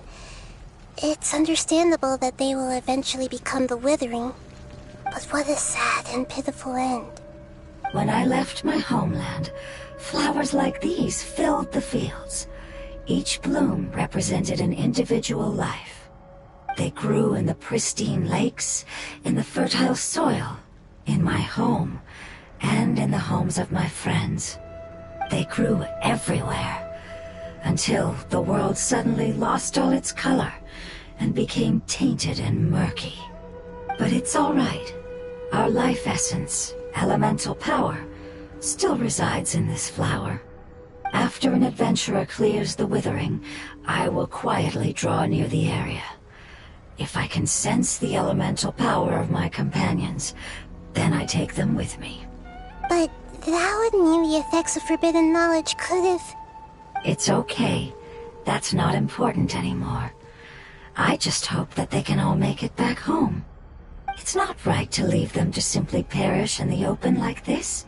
It's understandable that they will eventually become the withering. But what a sad and pitiful end. When I left my homeland, flowers like these filled the fields. Each bloom represented an individual life. They grew in the pristine lakes, in the fertile soil, in my home, and in the homes of my friends. They grew everywhere, until the world suddenly lost all its color and became tainted and murky. But it's all right. Our life essence, elemental power, still resides in this flower. After an adventurer clears the withering, I will quietly draw near the area. If I can sense the elemental power of my companions, then I take them with me. But that would mean the effects of forbidden knowledge could have... It's okay. That's not important anymore. I just hope that they can all make it back home. It's not right to leave them to simply perish in the open like this.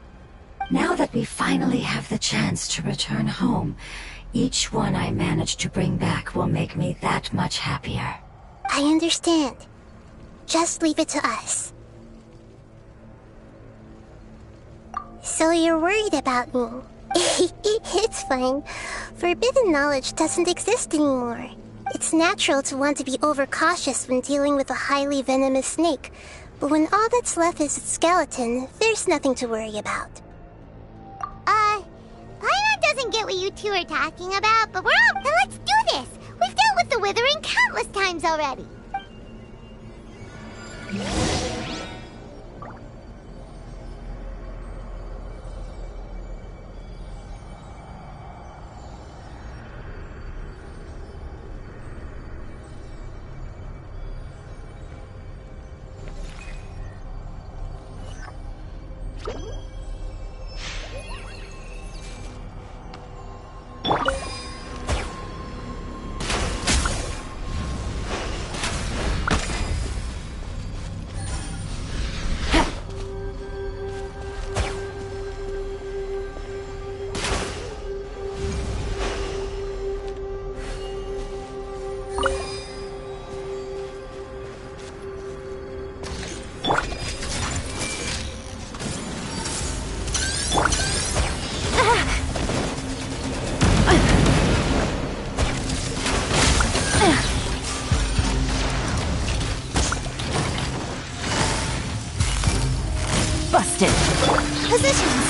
Now that we finally have the chance to return home, each one I manage to bring back will make me that much happier. I understand. Just leave it to us. So you're worried about me? It's fine. Forbidden knowledge doesn't exist anymore. It's natural to want to be overcautious when dealing with a highly venomous snake, but when all that's left is its skeleton, there's nothing to worry about. Paimon doesn't get what you two are talking about, but let's do this! We've dealt with the withering countless times already! Busted. Positions!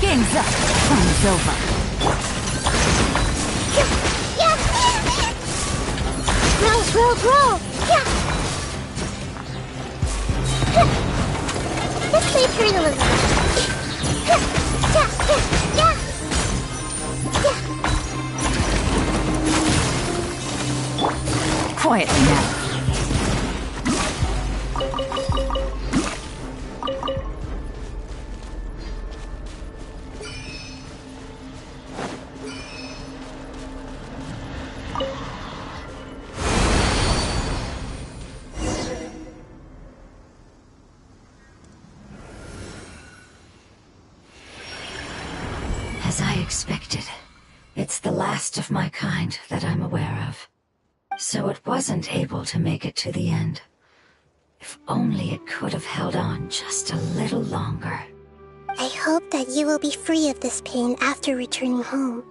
Game's up. Fun's over. Roll! Yeah! Let's play through a little. Quietly now. As I expected, it's the last of my kind that I'm aware of. So it wasn't able to make it to the end. If only it could have held on just a little longer. I hope that you will be free of this pain after returning home.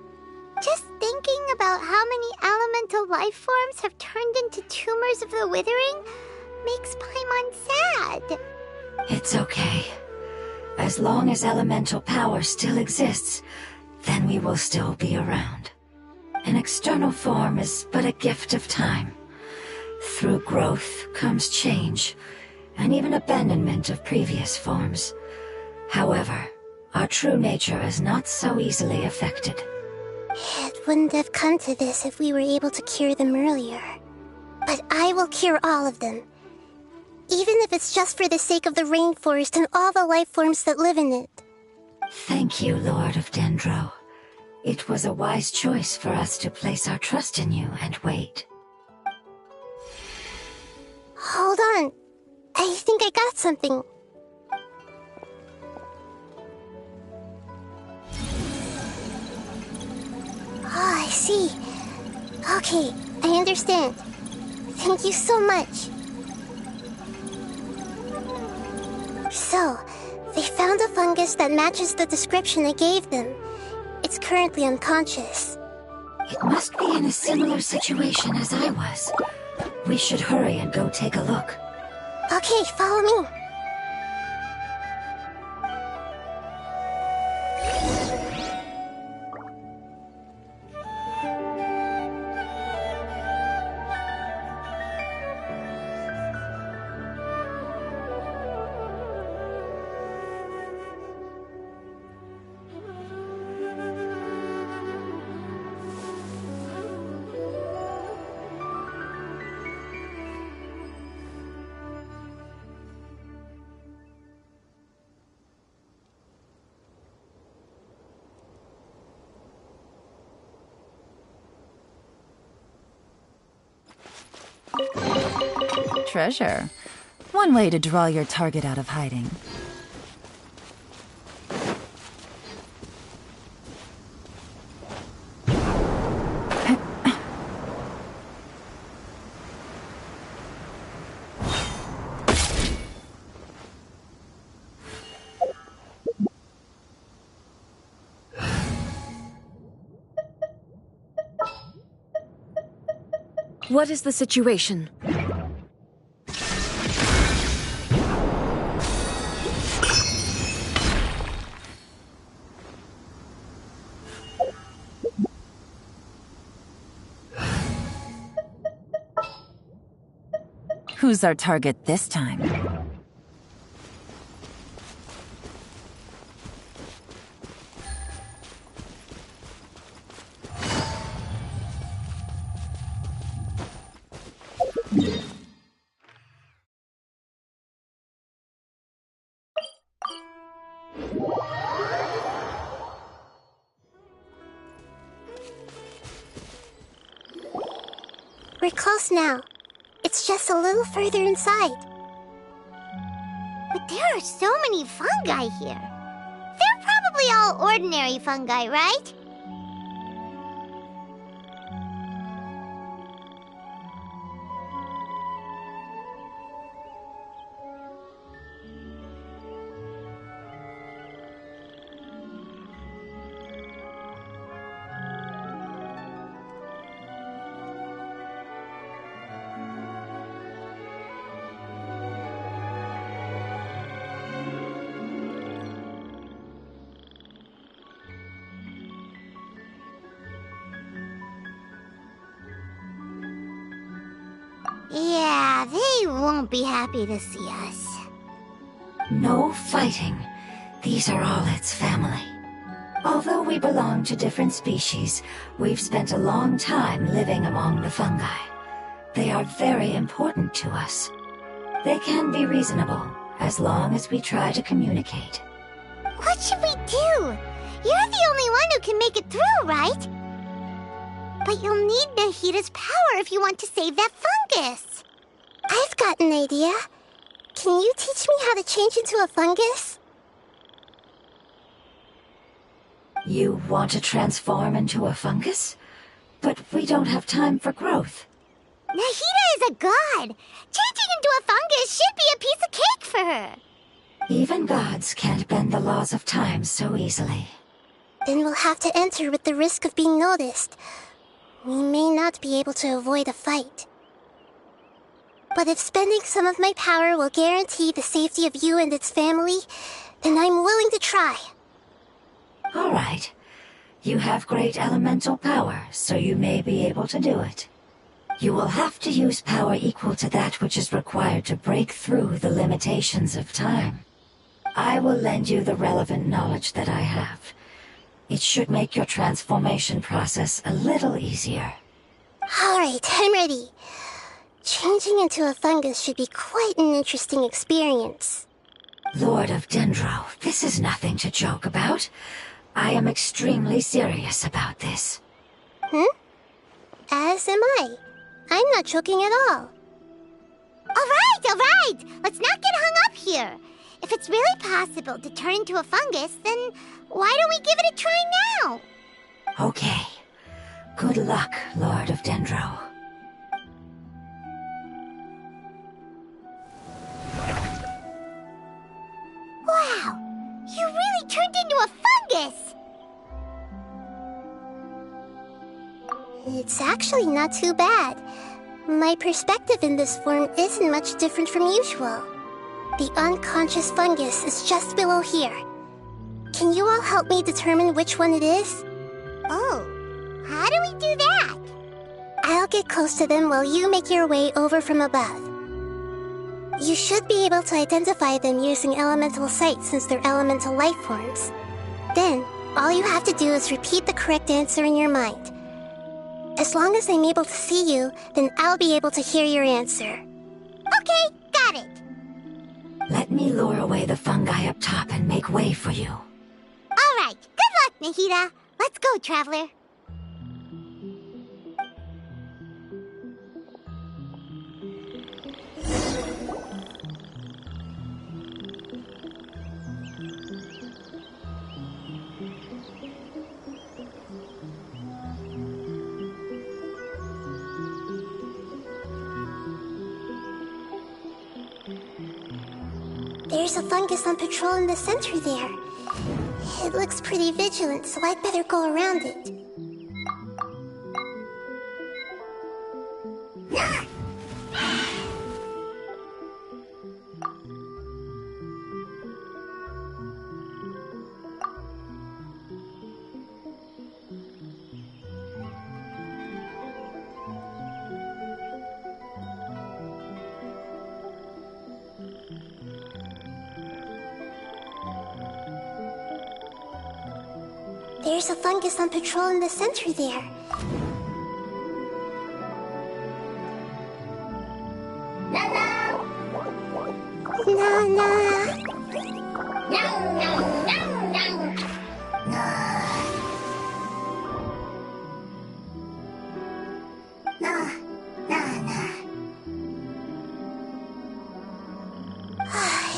Just thinking about how many elemental life forms have turned into tumors of the withering makes Paimon sad. It's okay. As long as elemental power still exists, then we will still be around. An external form is but a gift of time. Through growth comes change, and even abandonment of previous forms. However, our true nature is not so easily affected. It wouldn't have come to this if we were able to cure them earlier. But I will cure all of them. Even if it's just for the sake of the rainforest and all the life forms that live in it. Thank you, Lord of Dendro. It was a wise choice for us to place our trust in you and wait. Hold on. I think I got something. Oh, I see. Okay, I understand. Thank you so much. So, they found a fungus that matches the description I gave them. It's currently unconscious. It must be in a similar situation as I was. We should hurry and go take a look. Okay, follow me. Treasure. One way to draw your target out of hiding. What is the situation? Who's our target this time? We're close now. It's just a little further inside. But there are so many fungi here. They're probably all ordinary fungi, right? Yeah, they won't be happy to see us. No fighting. These are all its family. Although we belong to different species, we've spent a long time living among the fungi. They are very important to us. They can be reasonable, as long as we try to communicate. What should we do? You're the only one who can make it through, right? But you'll need Nahita's power if you want to save that fungus. I've got an idea. Can you teach me how to change into a fungus? You want to transform into a fungus? But we don't have time for growth. Nahita is a god. Changing into a fungus should be a piece of cake for her. Even gods can't bend the laws of time so easily. Then we'll have to enter with the risk of being noticed. We may not be able to avoid a fight. But if spending some of my power will guarantee the safety of you and its family, then I'm willing to try. All right. You have great elemental power, so you may be able to do it. You will have to use power equal to that which is required to break through the limitations of time. I will lend you the relevant knowledge that I have. It should make your transformation process a little easier. Alright, I'm ready. Changing into a fungus should be quite an interesting experience. Lord of Dendro, this is nothing to joke about. I am extremely serious about this. As am I. I'm not joking at all. Alright! Let's not get hung up here. If it's really possible to turn into a fungus, then why don't we give it a try now? Okay. Good luck, Lord of Dendro. Wow! You really turned into a fungus! It's actually not too bad. My perspective in this form isn't much different from usual. The unconscious fungus is just below here. Can you all help me determine which one it is? Oh, how do we do that? I'll get close to them while you make your way over from above. You should be able to identify them using elemental sight since they're elemental life forms. Then, all you have to do is repeat the correct answer in your mind. As long as I'm able to see you, then I'll be able to hear your answer. Okay, got it. Let me lure away the fungi up top and make way for you. Alright, good luck, Nahida. Let's go, Traveler. There's a fungus on patrol in the center there. It looks pretty vigilant, so I'd better go around it. There's a fungus on patrol in the center there.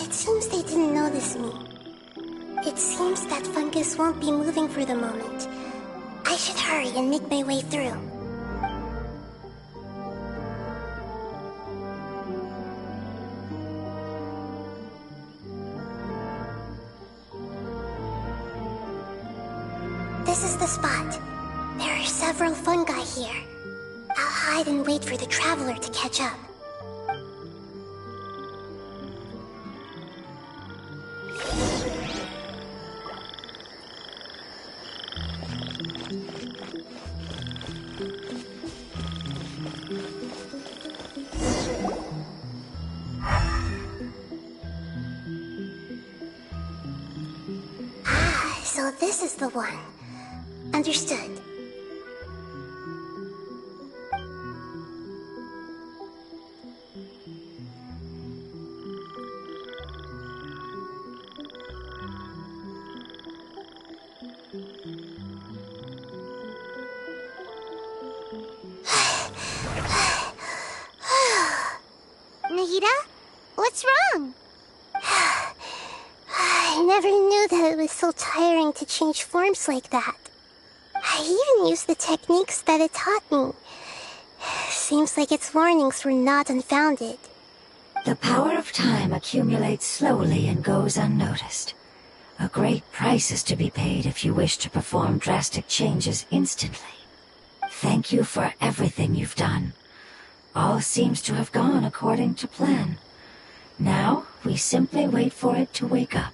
It seems they didn't notice me. It seems that fungus won't be moving for the moment. I should hurry and make my way through. This is the spot. There are several fungi here. I'll hide and wait for the traveler to catch up. So this is the one. Understood. Nahida? What's wrong? I never knew that it was so tiring to change forms like that. I even used the techniques that it taught me. Seems like its warnings were not unfounded. The power of time accumulates slowly and goes unnoticed. A great price is to be paid if you wish to perform drastic changes instantly. Thank you for everything you've done. All seems to have gone according to plan. Now, we simply wait for it to wake up.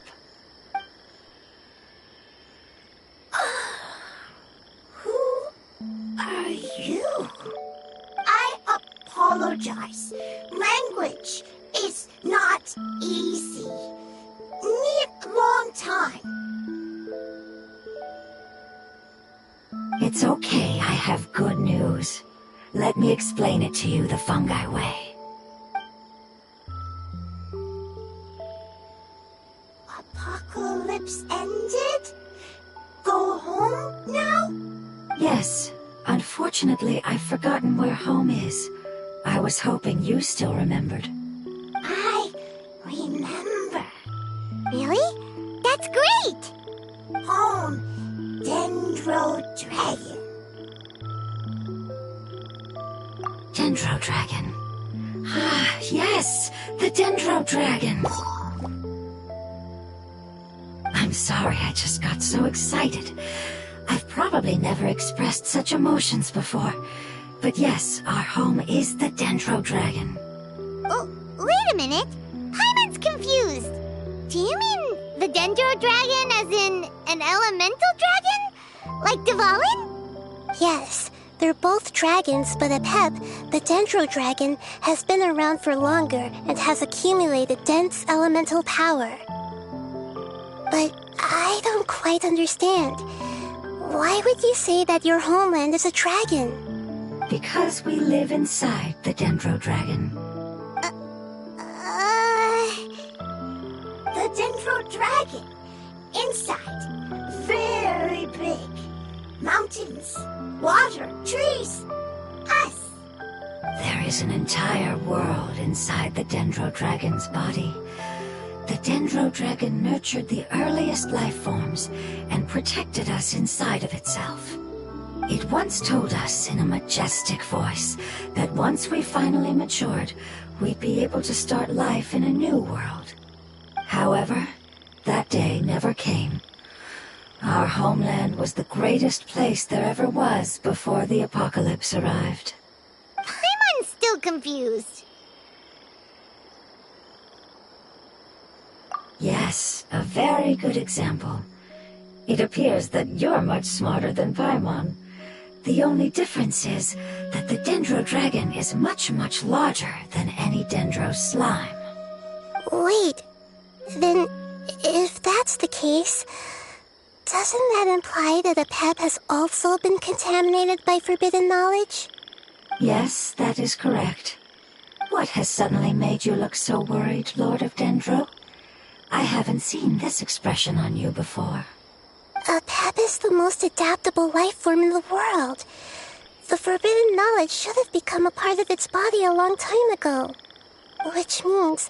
Who are you? I apologize. Language is not easy. Need long time. It's okay, I have good news. Let me explain it to you the fungi way. Apocalypse ended? Go home now? Yes. Unfortunately, I've forgotten where home is. I was hoping you still remembered. I remember. Really? That's great! Home, Dendro Dragon. Dendro Dragon. Ah, yes! The Dendro Dragon! I'm sorry, I just got so excited. I've probably never expressed such emotions before. But yes, our home is the Dendro Dragon. Oh, wait a minute. Paimon's confused. Do you mean the Dendro Dragon as in an elemental dragon? Like Dvalin? Yes, they're both dragons, but Apep, the Dendro Dragon, has been around for longer and has accumulated dense elemental power. But I don't quite understand. Why would you say that your homeland is a dragon? Because we live inside the Dendro Dragon. The Dendro Dragon. Inside. Very big. Mountains, water, trees. Us. There is an entire world inside the Dendro Dragon's body. The Dendro Dragon nurtured the earliest life forms and protected us inside of itself. It once told us in a majestic voice that once we finally matured, we'd be able to start life in a new world. However, that day never came. Our homeland was the greatest place there ever was before the apocalypse arrived. Paimon's still confused. Yes, a very good example. It appears that you're much smarter than Paimon. The only difference is that the Dendro Dragon is much, much larger than any Dendro slime. Wait, then if that's the case, doesn't that imply that Apep has also been contaminated by forbidden knowledge? Yes, that is correct. What has suddenly made you look so worried, Lord of Dendro? I haven't seen this expression on you before. Apep is the most adaptable life form in the world. The forbidden knowledge should have become a part of its body a long time ago. Which means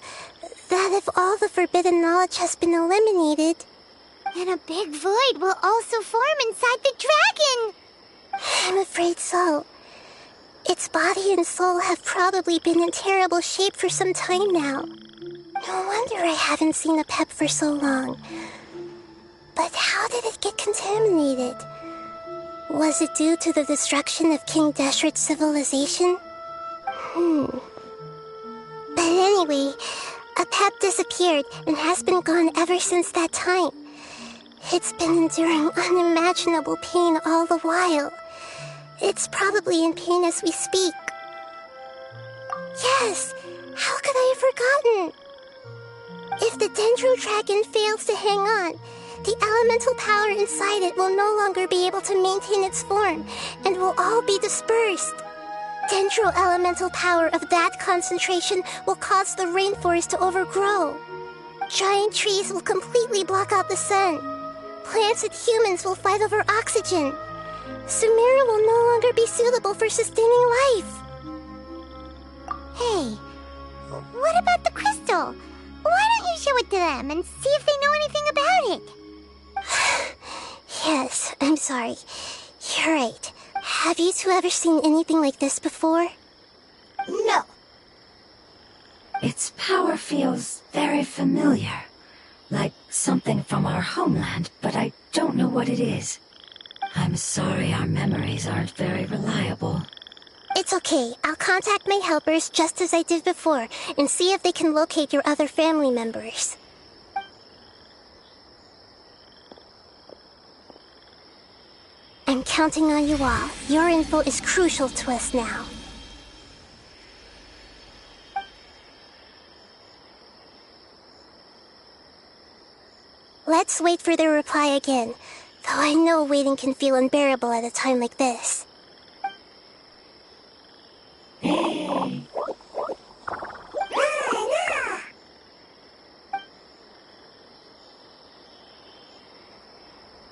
that if all the forbidden knowledge has been eliminated, then a big void will also form inside the dragon. I'm afraid so. Its body and soul have probably been in terrible shape for some time now. No wonder I haven't seen Apep for so long. But how did it get contaminated? Was it due to the destruction of King Deshret's civilization? But anyway, Apep disappeared and has been gone ever since that time. It's been enduring unimaginable pain all the while. It's probably in pain as we speak. Yes, how could I have forgotten? If the Dendro Dragon fails to hang on, the elemental power inside it will no longer be able to maintain its form and will all be dispersed. Dendro elemental power of that concentration will cause the rainforest to overgrow. Giant trees will completely block out the sun. Plants and humans will fight over oxygen. Sumeru will no longer be suitable for sustaining life. Hey, what about the crystal? Why don't you show it to them and see if they know anything about it? Yes, I'm sorry. You're right. Have you two ever seen anything like this before? No. Its power feels very familiar. Like something from our homeland, but I don't know what it is. I'm sorry our memories aren't very reliable. It's okay. I'll contact my helpers just as I did before and see if they can locate your other family members. I'm counting on you all. Your info is crucial to us now. Let's wait for their reply again, though I know waiting can feel unbearable at a time like this.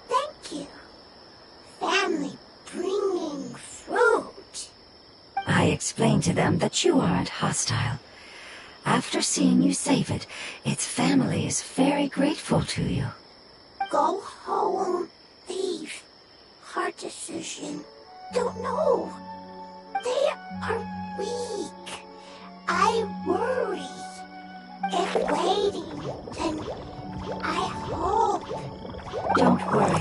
Thank you. Family bringing fruit. I explained to them that you aren't hostile. After seeing you save it, its family is very grateful to you. Go home, leave. Hard decision. Don't know. They are weak. I worry. If waiting, then I hope. Don't worry.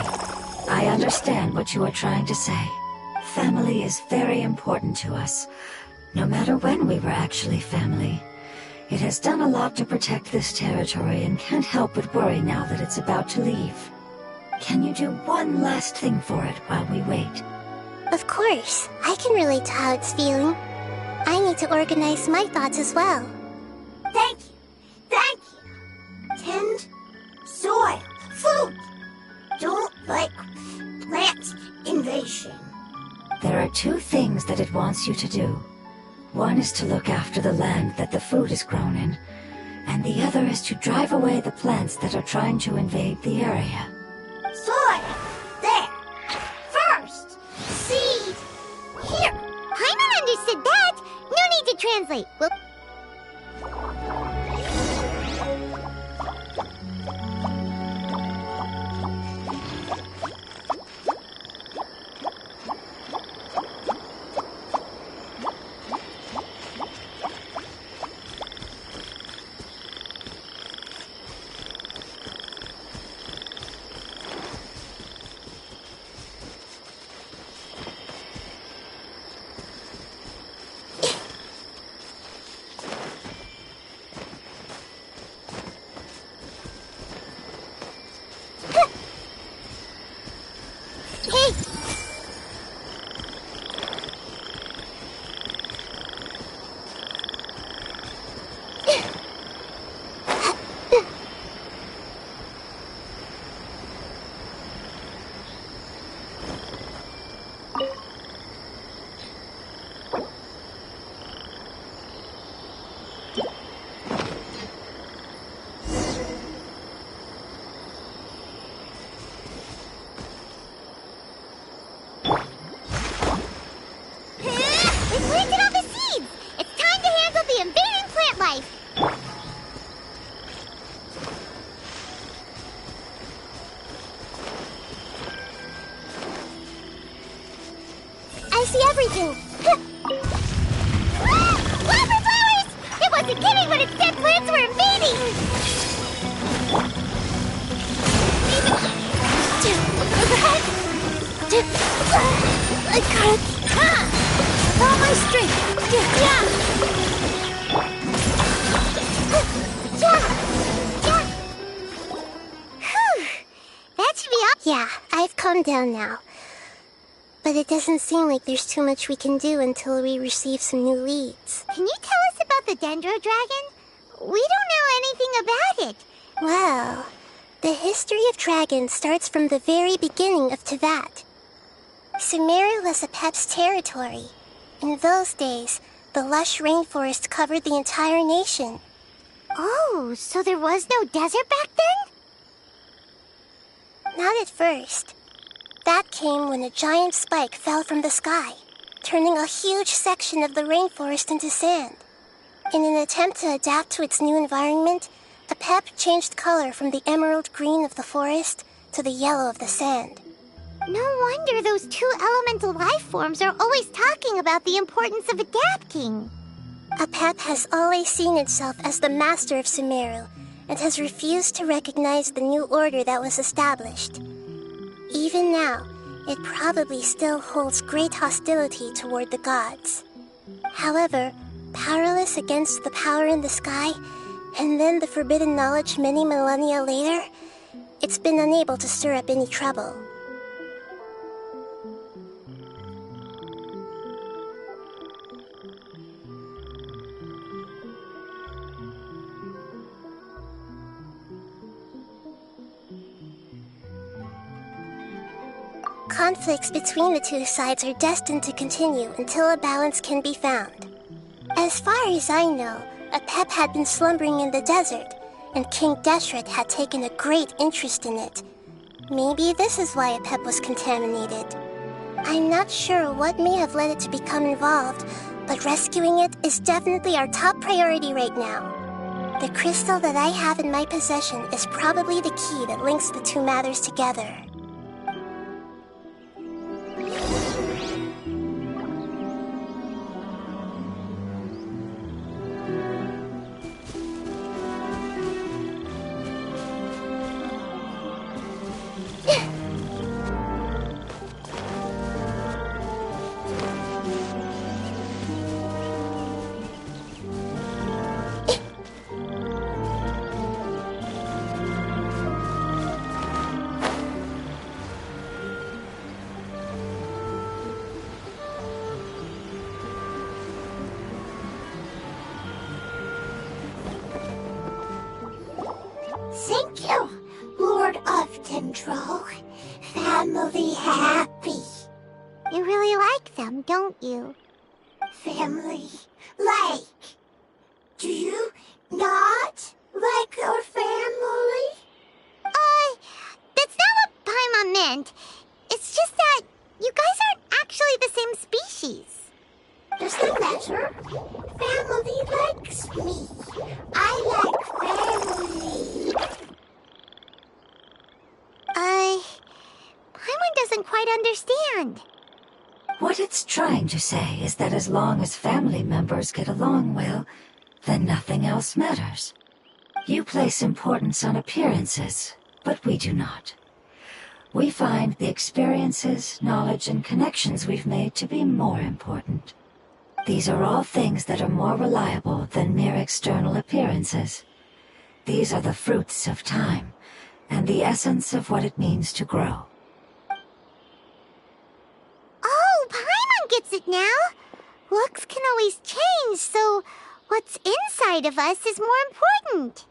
I understand what you are trying to say. Family is very important to us, no matter when we were actually family. It has done a lot to protect this territory and can't help but worry now that it's about to leave. Can you do one last thing for it while we wait? Of course. I can relate to how it's feeling. I need to organize my thoughts as well. Thank you. Thank you. Tend soil. Food. Don't like plant invasion. There are two things that it wants you to do. One is to look after the land that the food is grown in, and the other is to drive away the plants that are trying to invade the area. Soil! There! First! Seed! Here! Paimon understood that! No need to translate. Well, I see everything. Flower flowers! It wasn't kidding when its dead plants were invading! I got with all my strength. That should be all. Yeah, I've calmed down now. But it doesn't seem like there's too much we can do until we receive some new leads. Can you tell us about the Dendro Dragon? We don't know anything about it. Well, the history of dragons starts from the very beginning of Teyvat. Sumeru was Apep's territory. In those days, the lush rainforest covered the entire nation. Oh, so there was no desert back then? Not at first. That came when a giant spike fell from the sky, turning a huge section of the rainforest into sand. In an attempt to adapt to its new environment, Apep changed color from the emerald green of the forest to the yellow of the sand. No wonder those two elemental life forms are always talking about the importance of adapting. Apep has always seen itself as the master of Sumeru, and has refused to recognize the new order that was established. Even now, it probably still holds great hostility toward the gods. However, powerless against the power in the sky, and then the forbidden knowledge many millennia later, it's been unable to stir up any trouble. Conflicts between the two sides are destined to continue until a balance can be found. As far as I know, Apep had been slumbering in the desert, and King Deshret had taken a great interest in it. Maybe this is why Apep was contaminated. I'm not sure what may have led it to become involved, but rescuing it is definitely our top priority right now. The crystal that I have in my possession is probably the key that links the two matters together. Thank you, Lord of Dendro. Family happy. You really like them, don't you? Family like. Do you not like your family? That's not what Paimon meant. It's just that you guys aren't actually the same species. Does that matter? Family likes me. I like family. Paimon doesn't quite understand. What it's trying to say is that as long as family members get along well, then nothing else matters. You place importance on appearances, but we do not. We find the experiences, knowledge, and connections we've made to be more important. These are all things that are more reliable than mere external appearances. These are the fruits of time, and the essence of what it means to grow. Oh, Paimon gets it now. Looks can always change, so what's inside of us is more important.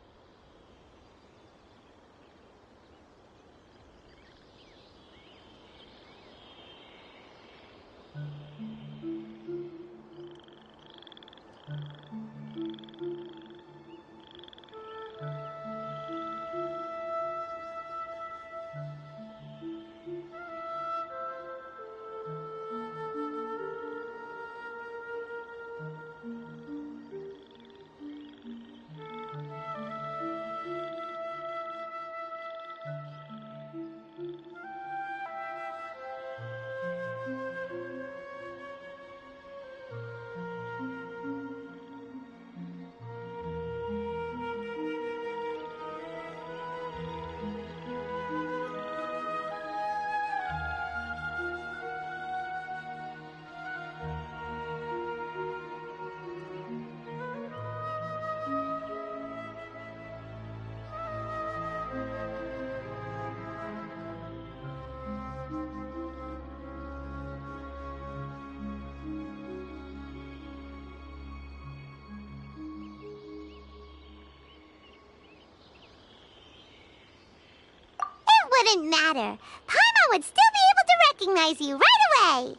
Wouldn't matter. Paimon would still be able to recognize you right away.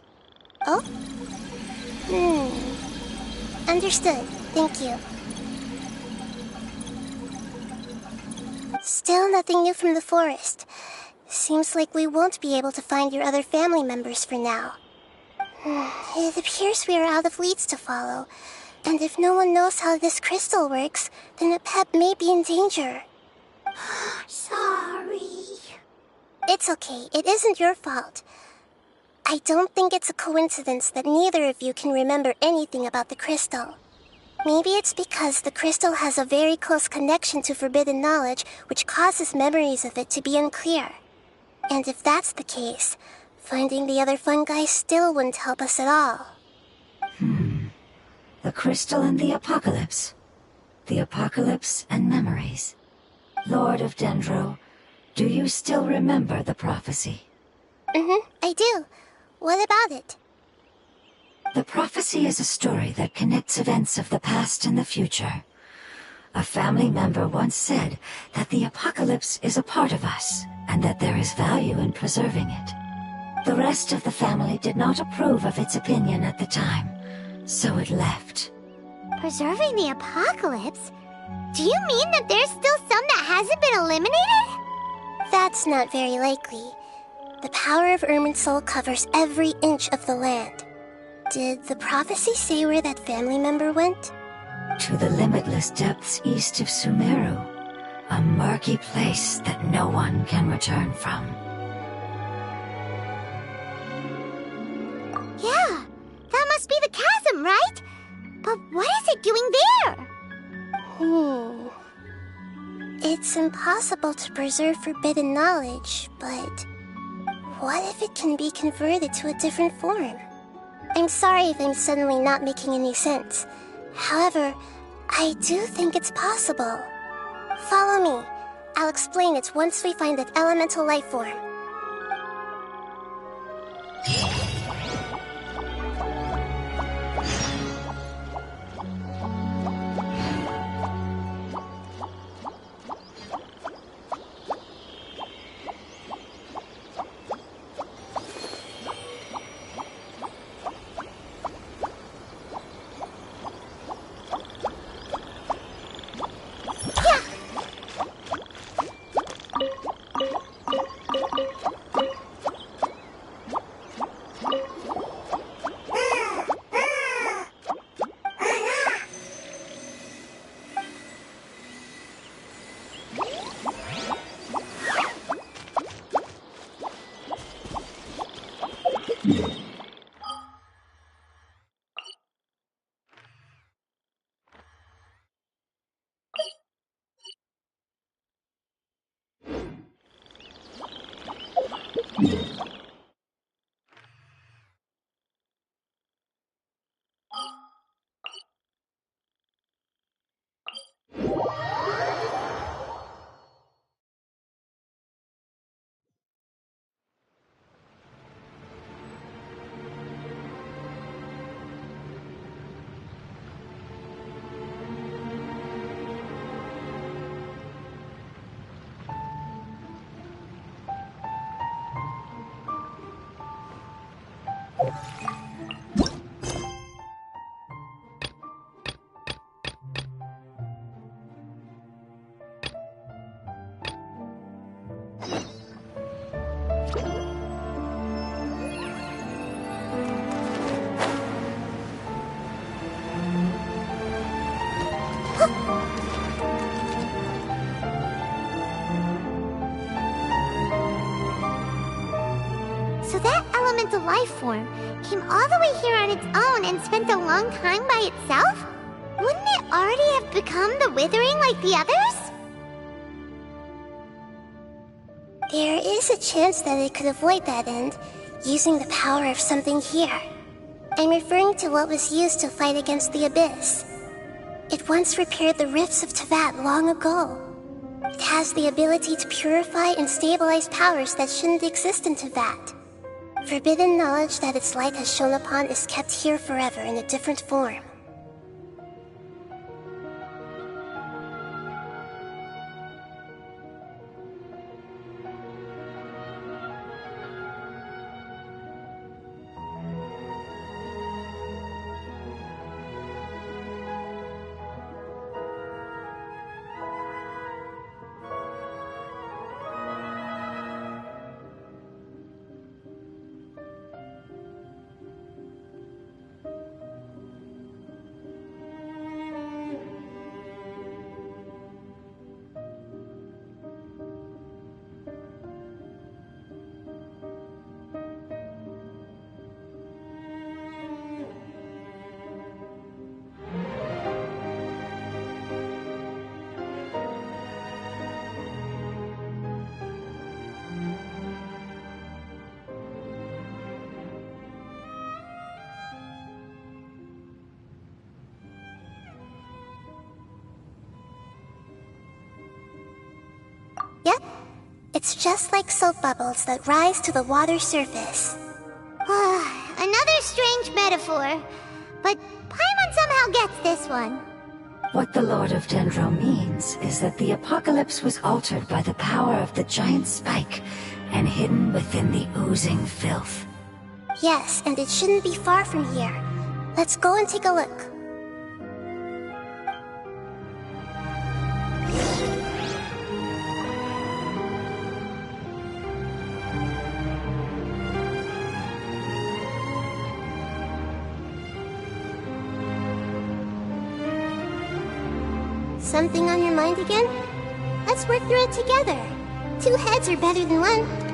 Oh? Understood. Thank you. Still nothing new from the forest. Seems like we won't be able to find your other family members for now. It appears we are out of leads to follow. And if no one knows how this crystal works, then Apep may be in danger. Sorry. It's okay. It isn't your fault. I don't think it's a coincidence that neither of you can remember anything about the crystal. Maybe it's because the crystal has a very close connection to forbidden knowledge, which causes memories of it to be unclear. And if that's the case, finding the other fungi still wouldn't help us at all. The crystal and the apocalypse. The apocalypse and memories. Lord of Dendro, do you still remember the prophecy? I do. What about it? The prophecy is a story that connects events of the past and the future. A family member once said that the apocalypse is a part of us, and that there is value in preserving it. The rest of the family did not approve of its opinion at the time, so it left. Preserving the apocalypse? Do you mean that there's still some that hasn't been eliminated? That's not very likely. The power of Irminsul covers every inch of the land. Did the prophecy say where that family member went? To the limitless depths east of Sumeru, a murky place that no one can return from. Yeah, that must be the chasm, right? But what is it doing there? It's impossible to preserve forbidden knowledge, but what if it can be converted to a different form? I'm sorry if I'm suddenly not making any sense. However, I do think it's possible. Follow me. I'll explain it once we find that elemental life form. So that elemental life form came all the way here on its own and spent a long time by itself? Wouldn't it already have become the Withering like the others? There is a chance that it could avoid that end, using the power of something here. I'm referring to what was used to fight against the Abyss. It once repaired the rifts of Tevat long ago. It has the ability to purify and stabilize powers that shouldn't exist in Tevat. Forbidden knowledge that its light has shone upon is kept here forever in a different form. It's just like soap bubbles that rise to the water surface. Another strange metaphor, but Paimon somehow gets this one. What the Lord of Dendro means is that the apocalypse was altered by the power of the giant spike and hidden within the oozing filth. Yes, and it shouldn't be far from here. Let's go and take a look. Something on your mind again? Let's work through it together. 2 heads are better than 1.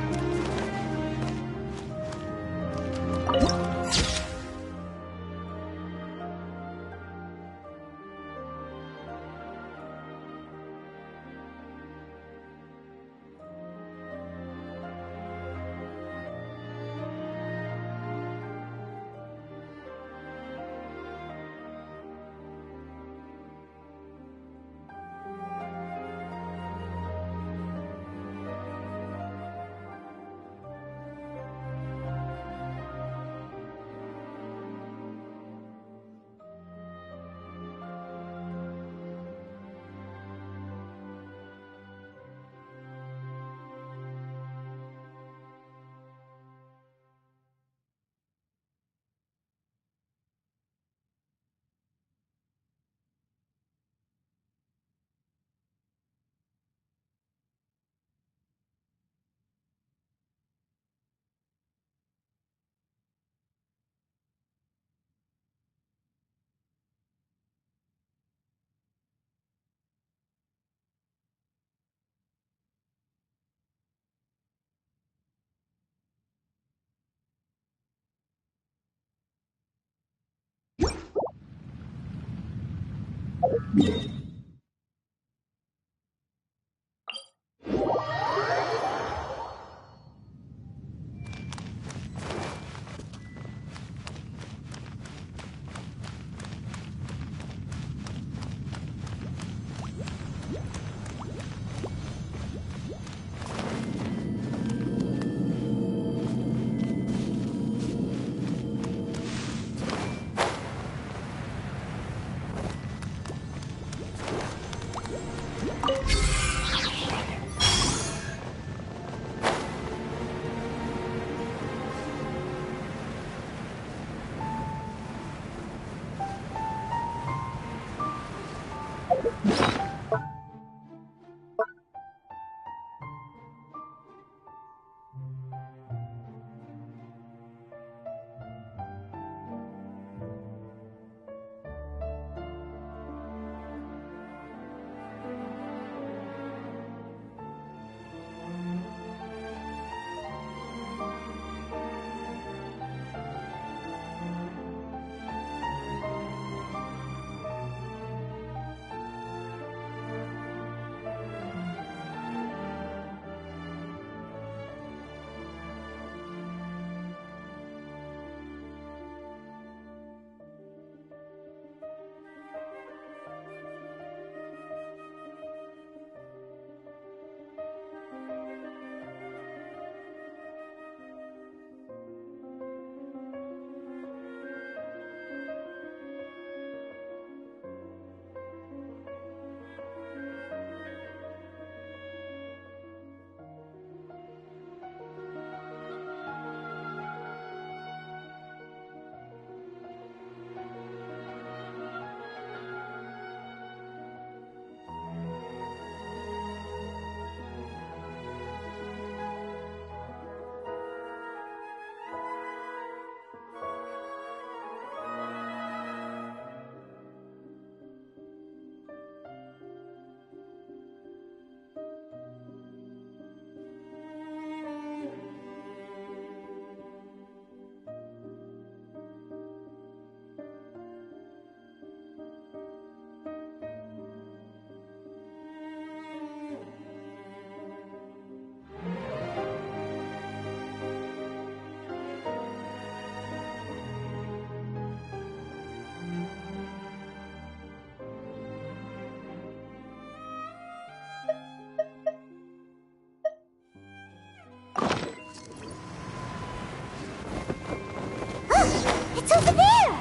It's over there!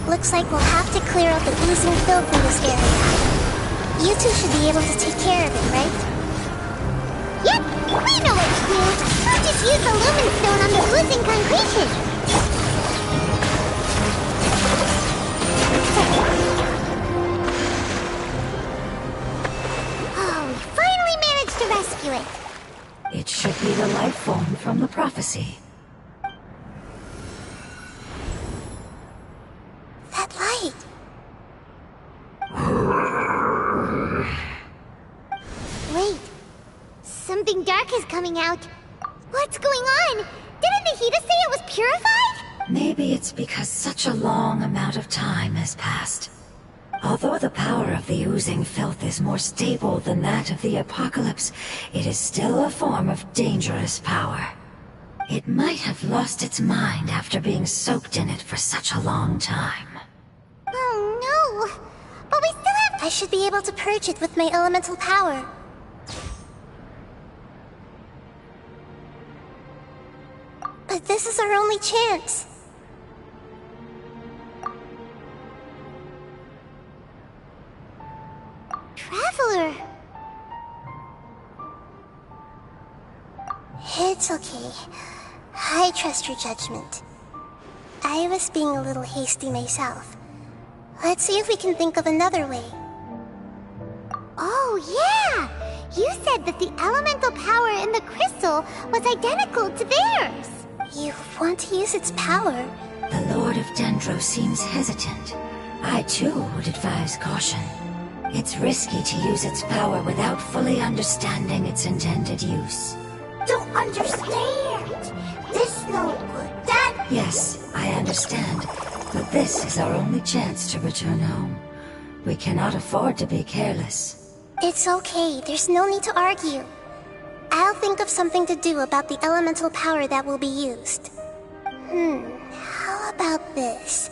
Looks like we'll have to clear out the oozing filth in this area. You two should be able to take care of it, right? Yep, we know what to do. We'll just use the lumen stone on the oozing concretion. Oh, we finally managed to rescue it. It should be the life form from the prophecy. That light. Wait, something dark is coming out. What's going on? Didn't Nahida say it was purified? Maybe it's because such a long amount of time has passed. Although the power of the oozing filth is more stable than that of the apocalypse, it is still a form of dangerous power. It might have lost its mind after being soaked in it for such a long time. Oh no! But we still have... I should be able to purge it with my elemental power. But this is our only chance. Traveler! It's okay. I trust your judgment. I was being a little hasty myself. Let's see if we can think of another way. Oh, yeah! You said that the elemental power in the crystal was identical to theirs! You want to use its power? The Lord of Dendro seems hesitant. I too would advise caution. It's risky to use its power without fully understanding its intended use. Don't understand! This no good, that... Yes, I understand. But this is our only chance to return home. We cannot afford to be careless. It's okay, there's no need to argue. I'll think of something to do about the elemental power that will be used. How about this?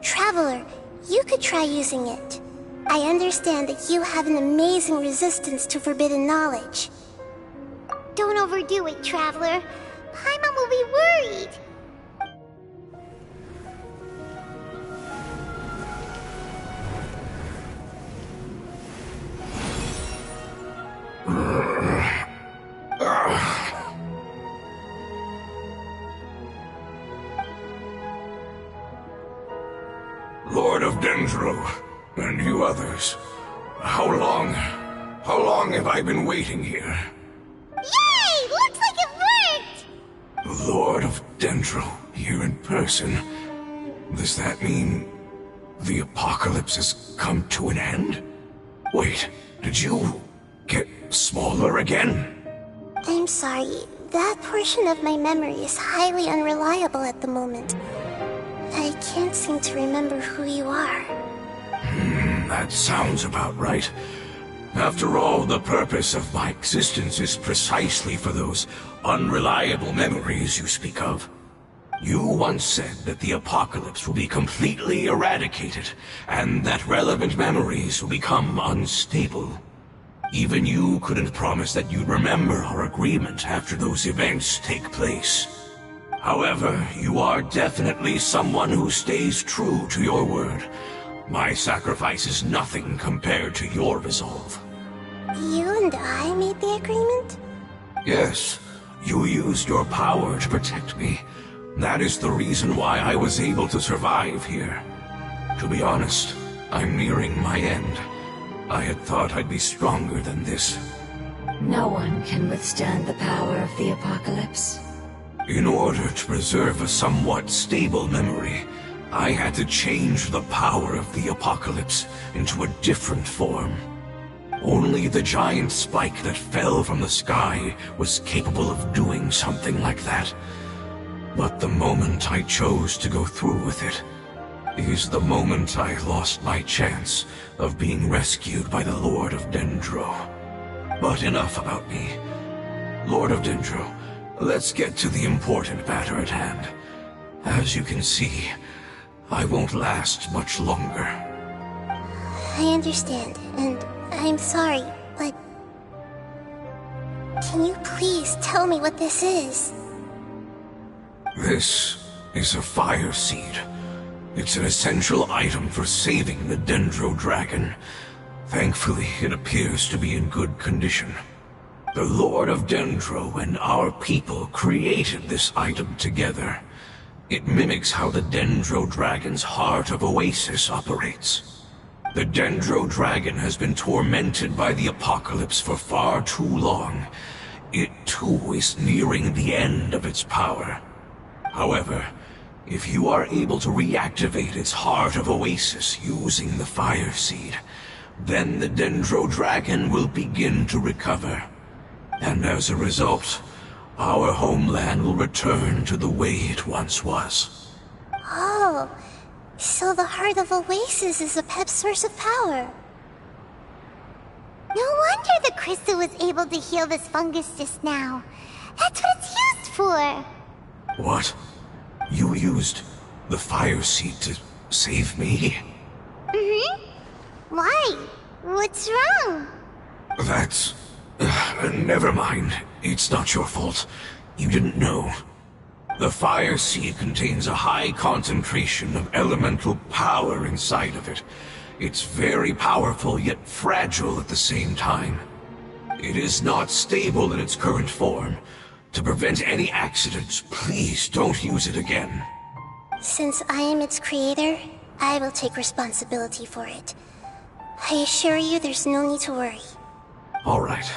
Traveler, you could try using it. I understand that you have an amazing resistance to forbidden knowledge. Don't overdo it, Traveler. Paimon will be worried. Lord of Dendro, and you others, how long have I been waiting here? Yay! Looks like it worked! Lord of Dendro, here in person. Does that mean the apocalypse has come to an end? Wait, did you get smaller again? I'm sorry, that portion of my memory is highly unreliable at the moment. I can't seem to remember who you are. That sounds about right. After all, the purpose of my existence is precisely for those unreliable memories you speak of. You once said that the apocalypse will be completely eradicated, and that relevant memories will become unstable. Even you couldn't promise that you'd remember our agreement after those events take place. However, you are definitely someone who stays true to your word. My sacrifice is nothing compared to your resolve. You and I made the agreement? Yes, you used your power to protect me. That is the reason why I was able to survive here. To be honest, I'm nearing my end. I had thought I'd be stronger than this. No one can withstand the power of the apocalypse. In order to preserve a somewhat stable memory, I had to change the power of the apocalypse into a different form. Only the giant spike that fell from the sky was capable of doing something like that. But the moment I chose to go through with it is the moment I lost my chance of being rescued by the Lord of Dendro. But enough about me. Lord of Dendro, let's get to the important matter at hand. As you can see, I won't last much longer. I understand, and I'm sorry, but... Can you please tell me what this is? This is a fire seed. It's an essential item for saving the Dendro Dragon. Thankfully, it appears to be in good condition. The Lord of Dendro and our people created this item together. It mimics how the Dendro Dragon's Heart of Oasis operates. The Dendro Dragon has been tormented by the apocalypse for far too long. It too is nearing the end of its power. However, if you are able to reactivate its Heart of Oasis using the Fire Seed, then the Dendro Dragon will begin to recover. And as a result, our homeland will return to the way it once was. Oh, so the Heart of Oasis is a pep source of power. No wonder the crystal was able to heal this fungus just now. That's what it's used for. What? You used the Fire Seed to save me? Mm-hmm. Why? What's wrong? That's... never mind. It's not your fault. You didn't know. The Fire Seed contains a high concentration of elemental power inside of it. It's very powerful, yet fragile at the same time. It is not stable in its current form. To prevent any accidents, please don't use it again. Since I am its creator, I will take responsibility for it. I assure you there's no need to worry. All right.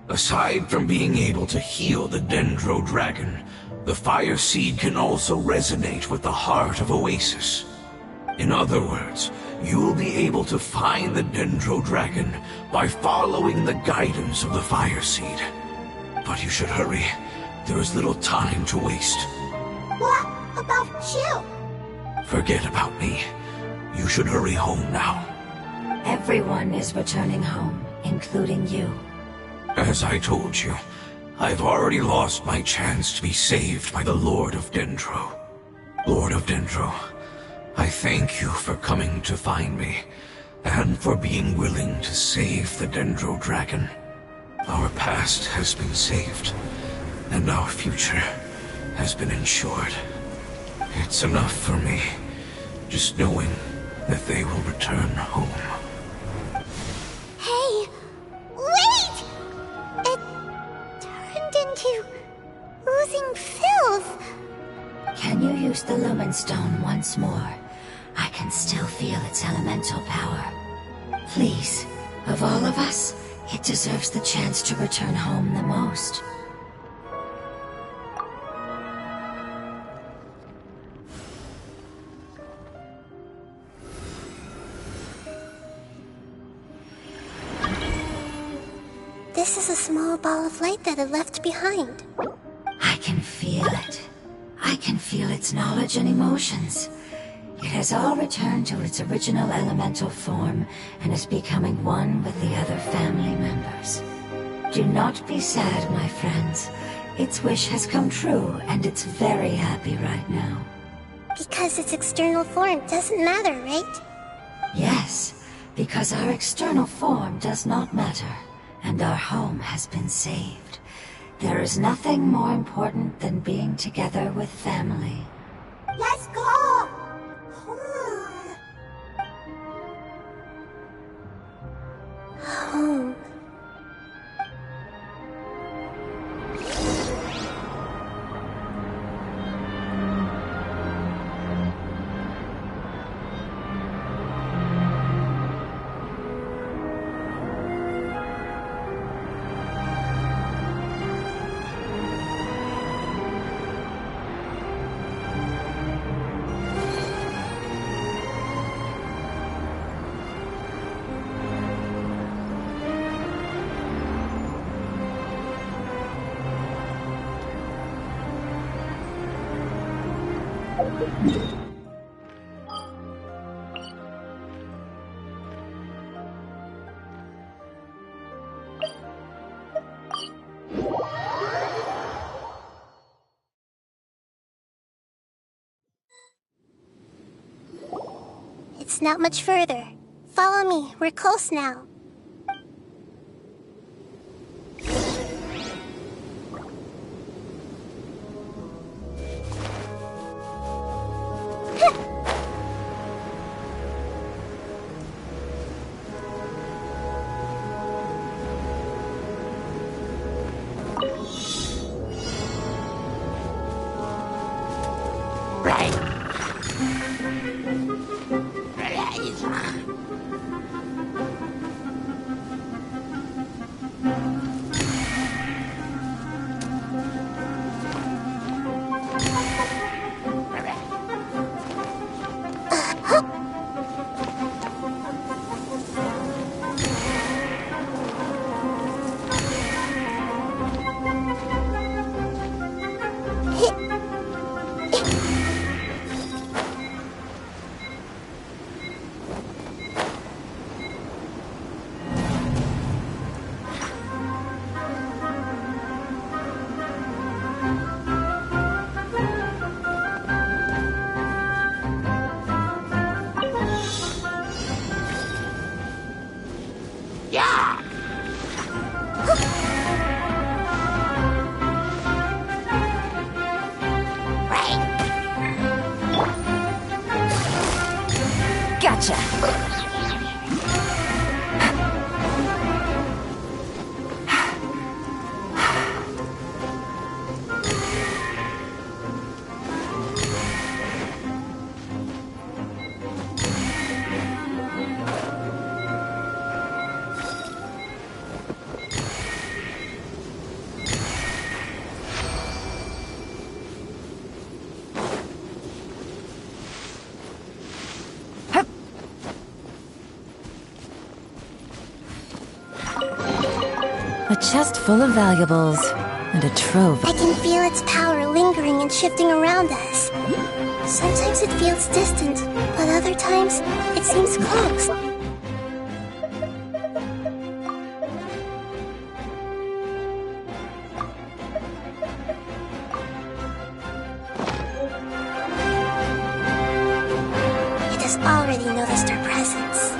Aside from being able to heal the Dendro Dragon, the Fire Seed can also resonate with the Heart of Oasis. In other words, you'll be able to find the Dendro Dragon by following the guidance of the Fire Seed. But you should hurry. There is little time to waste. What about you? Forget about me. You should hurry home now. Everyone is returning home, including you. As I told you, I've already lost my chance to be saved by the Lord of Dendro. Lord of Dendro, I thank you for coming to find me, and for being willing to save the Dendro Dragon. Our past has been saved, and our future has been ensured. It's enough for me, just knowing that they will return home. Hey, wait! It turned into oozing filth. Can you use the Lumen Stone once more? I can still feel its elemental power. Please, of all of us, it deserves the chance to return home the most. This is a small ball of light that it left behind. I can feel it. I can feel its knowledge and emotions. It has all returned to its original elemental form and is becoming one with the other family members. Do not be sad, my friends. Its wish has come true, and it's very happy right now. Because its external form doesn't matter, right? Yes, because our external form does not matter, and our home has been saved. There is nothing more important than being together with family. Let's go! Home. It's not much further. Follow me, we're close now. Gotcha. A chest full of valuables and a trove. I can feel its power lingering and shifting around us. Sometimes it feels distant, but other times it seems close. It has already noticed our presence.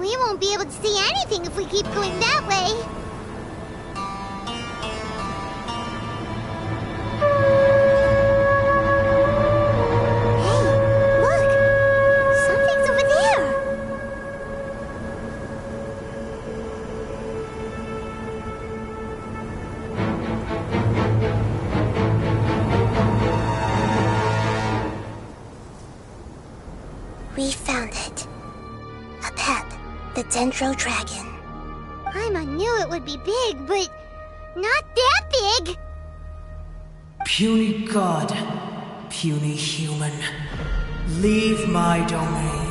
We won't be able to see anything if we keep going that way. Hey, look! We found it. Apep, the Dendro Dragon. Paimon knew it would be big, but not that big! Puny god, puny human, leave my domain.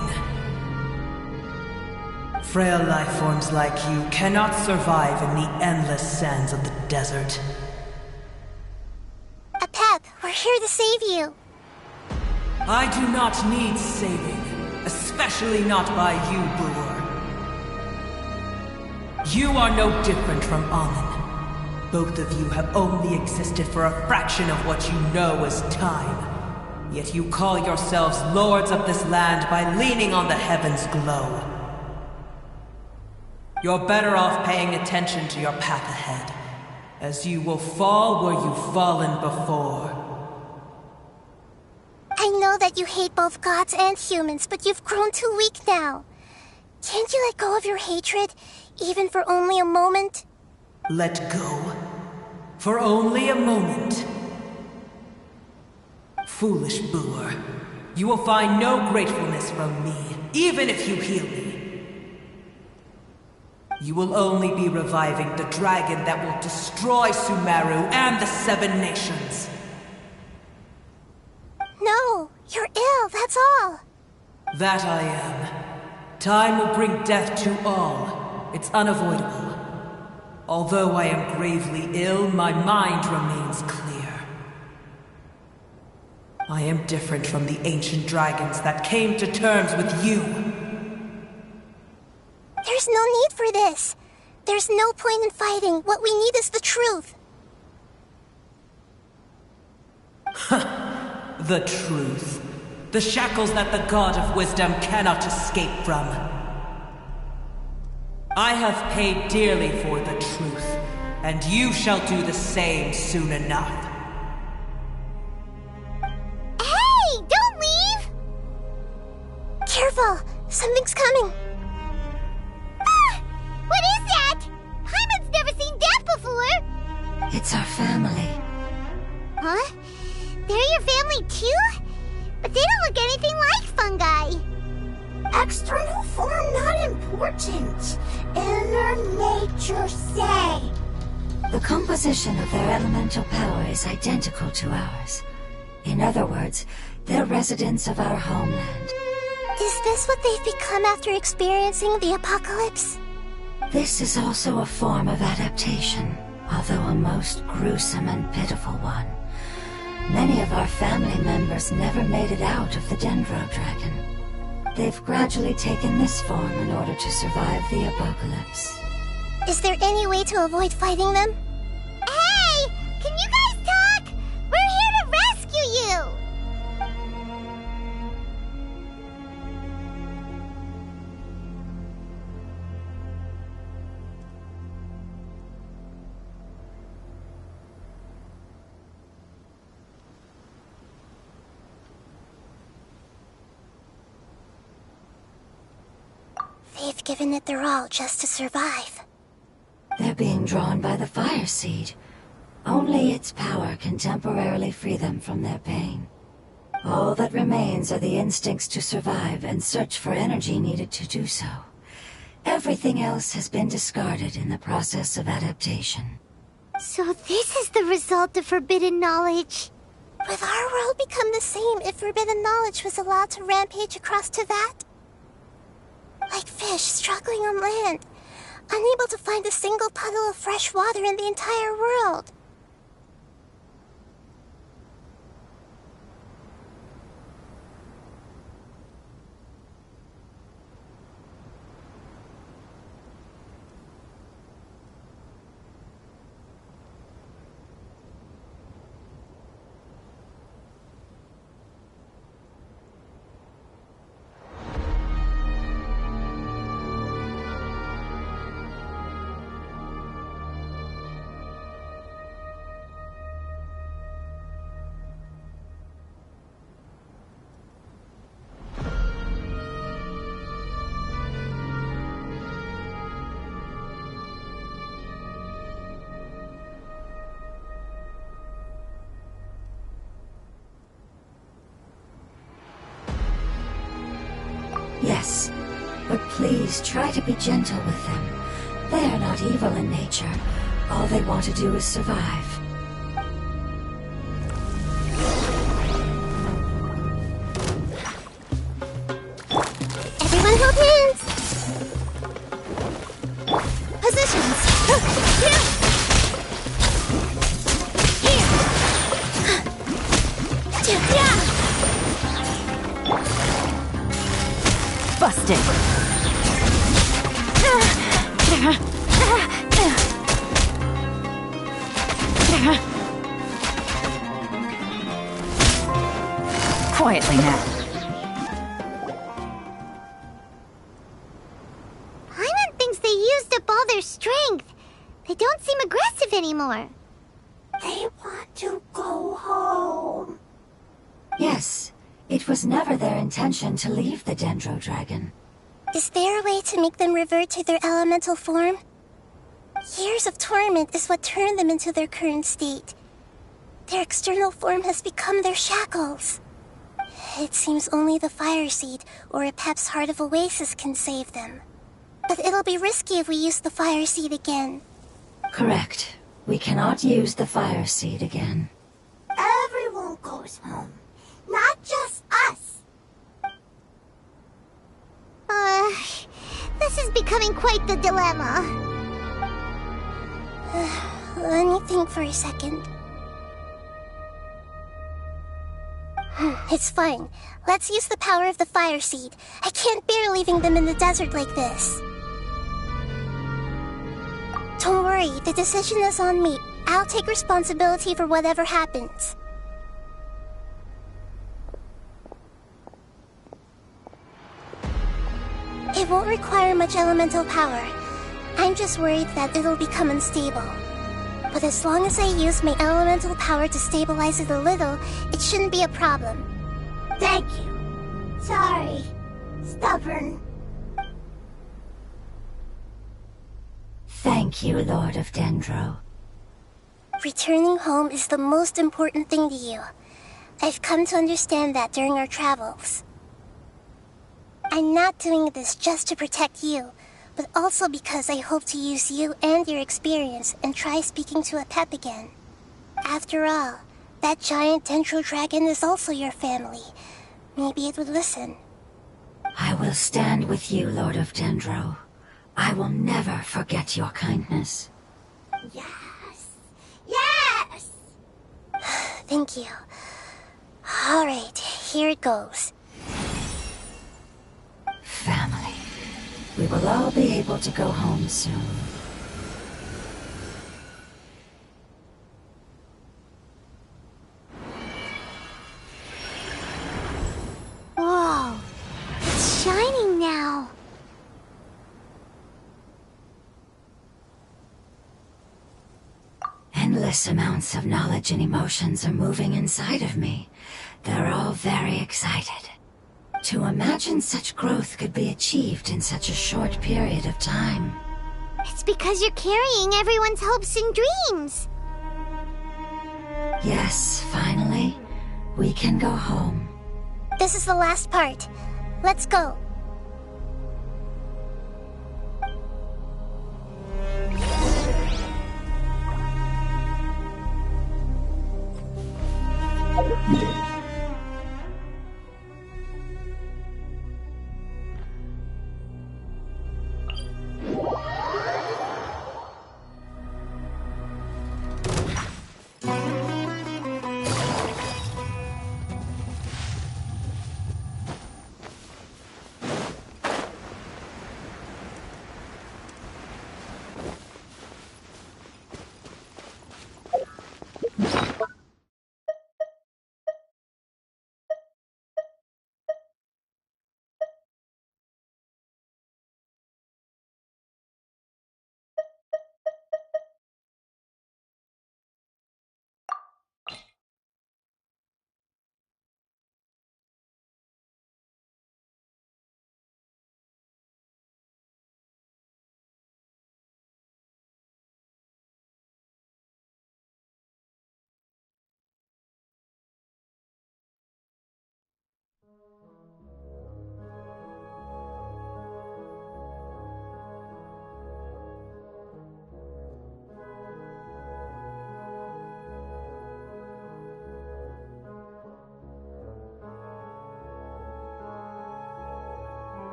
Frail life forms like you cannot survive in the endless sands of the desert. Apep, we're here to save you. I do not need saving, especially not by you, Brewer. You are no different from Amun. Both of you have only existed for a fraction of what you know as time. Yet you call yourselves lords of this land by leaning on the heavens' glow. You're better off paying attention to your path ahead, as you will fall where you've fallen before. I know that you hate both gods and humans, but you've grown too weak now. Can't you let go of your hatred, even for only a moment? Let go? For only a moment? Foolish Brewer, you will find no gratefulness from me, even if you heal me. You will only be reviving the dragon that will destroy Sumeru and the Seven Nations. No, you're ill, that's all. That I am. Time will bring death to all. It's unavoidable. Although I am gravely ill, my mind remains clear. I am different from the ancient dragons that came to terms with you. There's no need for this. There's no point in fighting. What we need is the truth. The truth. The shackles that the God of Wisdom cannot escape from. I have paid dearly for the truth, and you shall do the same soon enough. Hey, don't leave! Careful, something's coming. Ah! What is that? Paimon's never seen that before! It's our family. Huh? They're your family too? But they don't look anything like fungi. External form not important. Inner nature say. The composition of their elemental power is identical to ours. In other words, they're residents of our homeland. Is this what they've become after experiencing the apocalypse? This is also a form of adaptation, although a most gruesome and pitiful one. Many of our family members never made it out of the Dendro Dragon. They've gradually taken this form in order to survive the apocalypse. Is there any way to avoid fighting them? Hey! Can you guys talk? We're here to rescue you! They've given it their all just to survive. They're being drawn by the fire seed. Only its power can temporarily free them from their pain. All that remains are the instincts to survive and search for energy needed to do so. Everything else has been discarded in the process of adaptation. So this is the result of forbidden knowledge. Would our world become the same if forbidden knowledge was allowed to rampage across Teyvat? Like fish struggling on land, unable to find a single puddle of fresh water in the entire world. Yes, but please try to be gentle with them. They are not evil in nature. All they want to do is survive. Everyone hold hands! Positions! Busted. Quietly now. Paimon thinks they used up all their strength. They don't seem aggressive anymore. They want to go home. Yes, it was never their intention to leave the Dendro Dragon. Is there a way to make them revert to their elemental form? Years of torment is what turned them into their current state. Their external form has become their shackles. It seems only the Fire Seed or a Pep's Heart of Oasis can save them. But it'll be risky if we use the Fire Seed again. Correct. We cannot use the Fire Seed again. Everyone goes home. Not just us. This is becoming quite the dilemma. Let me think for a second. It's fine. Let's use the power of the Fire Seed. I can't bear leaving them in the desert like this. Don't worry, the decision is on me. I'll take responsibility for whatever happens. It won't require much elemental power. I'm just worried that it'll become unstable. But as long as I use my elemental power to stabilize it a little, it shouldn't be a problem. Thank you. Sorry. Stubborn. Thank you, Lord of Dendro. Returning home is the most important thing to you. I've come to understand that during our travels. I'm not doing this just to protect you, but also because I hope to use you and your experience and try speaking to a Pep again. After all, that giant Dendro Dragon is also your family. Maybe it would listen. I will stand with you, Lord of Dendro. I will never forget your kindness. Yes. Yes! Thank you. Alright, here it goes. Family. We will all be able to go home soon. Whoa. It's shining now. Endless amounts of knowledge and emotions are moving inside of me. They're all very excited. To imagine such growth could be achieved in such a short period of time. It's because you're carrying everyone's hopes and dreams. Yes, finally, we can go home. This is the last part. Let's go.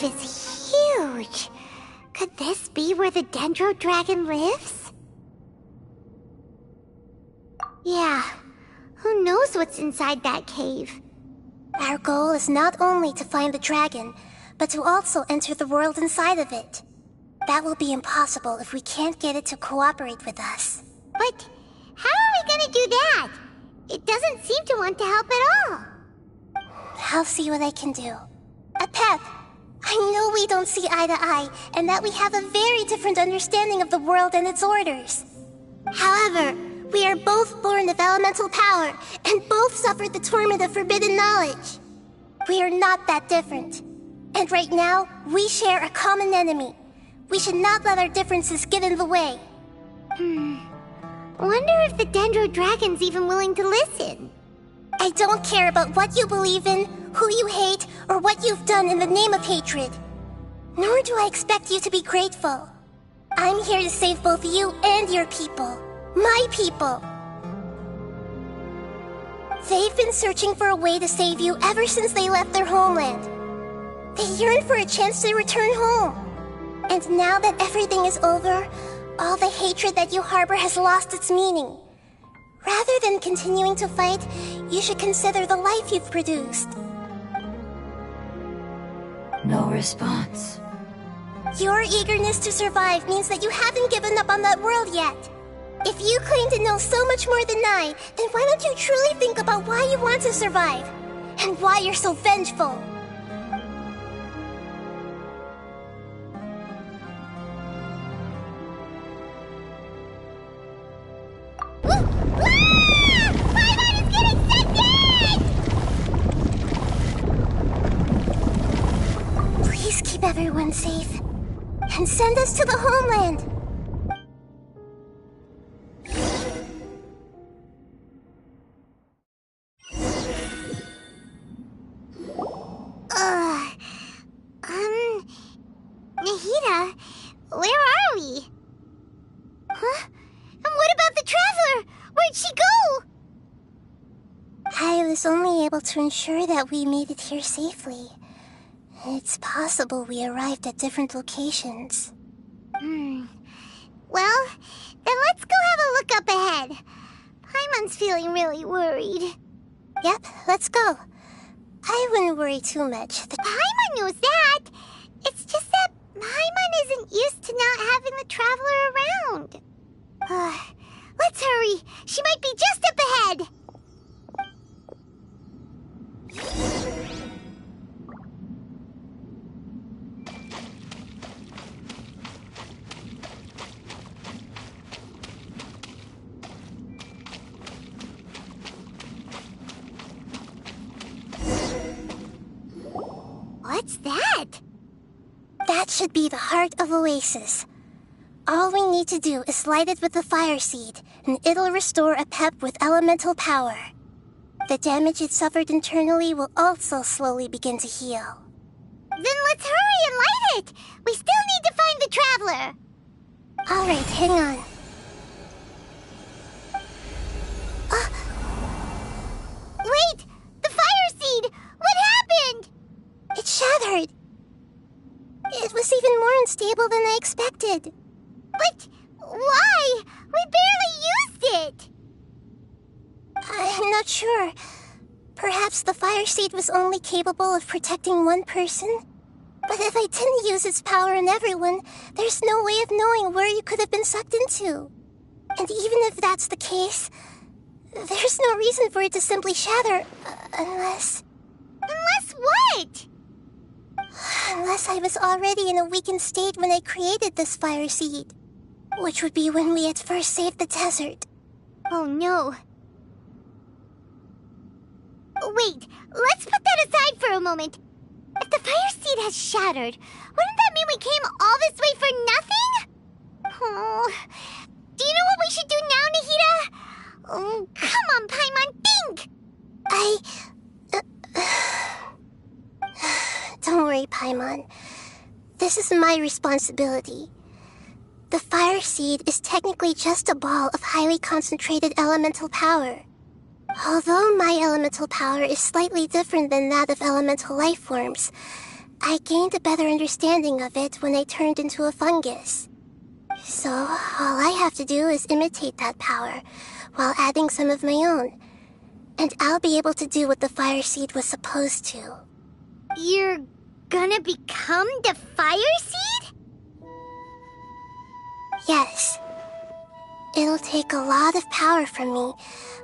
is huge. Could this be where the Dendro Dragon lives? Yeah, who knows what's inside that cave? Our goal is not only to find the dragon, but to also enter the world inside of it. That will be impossible if we can't get it to cooperate with us. But how are we gonna do that? It doesn't seem to want to help at all. I'll see what I can do. Pep, I know we don't see eye to eye, and that we have a very different understanding of the world and its orders. However, we are both born of elemental power, and both suffered the torment of forbidden knowledge. We are not that different. And right now, we share a common enemy. We should not let our differences get in the way. Wonder if the Dendro Dragon's even willing to listen. I don't care about what you believe in, who you hate, or what you've done in the name of hatred. Nor do I expect you to be grateful. I'm here to save both you and your people. My people. They've been searching for a way to save you ever since they left their homeland. They yearn for a chance to return home. And now that everything is over, all the hatred that you harbor has lost its meaning. Rather than continuing to fight, you should consider the life you've produced. No response. Your eagerness to survive means that you haven't given up on that world yet. If you claim to know so much more than I, then why don't you truly think about why you want to survive? And why you're so vengeful? Please keep everyone safe. And send us to the homeland. Nahida, where are we? Huh? And what about the Traveler? Where'd she go? I was only able to ensure that we made it here safely. It's possible we arrived at different locations. Well, then let's go have a look up ahead. Paimon's feeling really worried. Yep, let's go. I wouldn't worry too much. Paimon knows that. It's just that Paimon isn't used to not having the Traveler around. Let's hurry. She might be just up ahead. What's that? That should be the heart of Oasis. All we need to do is light it with the fire seed, and it'll restore a pep with elemental power. The damage it suffered internally will also slowly begin to heal. Then let's hurry and light it! We still need to find the Traveler! Alright, hang on. Wait! The fire seed! What happened? It shattered. It was even more unstable than I expected. But why? We barely used it! I'm not sure. Perhaps the fire seed was only capable of protecting one person? But if I didn't use its power on everyone, there's no way of knowing where you could have been sucked into. And even if that's the case, there's no reason for it to simply shatter, unless... Unless what? Unless I was already in a weakened state when I created this fire seed. Which would be when we had first saved the desert. Oh no. Wait, let's put that aside for a moment. If the fire seed has shattered, wouldn't that mean we came all this way for nothing? Oh, do you know what we should do now, Nahida? Oh, come on, Paimon, think! Don't worry, Paimon. This is my responsibility. The fire seed is technically just a ball of highly concentrated elemental power. Although my elemental power is slightly different than that of elemental life forms, I gained a better understanding of it when I turned into a fungus. So, all I have to do is imitate that power, while adding some of my own. And I'll be able to do what the fire seed was supposed to. You're gonna become the fire seed? Yes. It'll take a lot of power from me,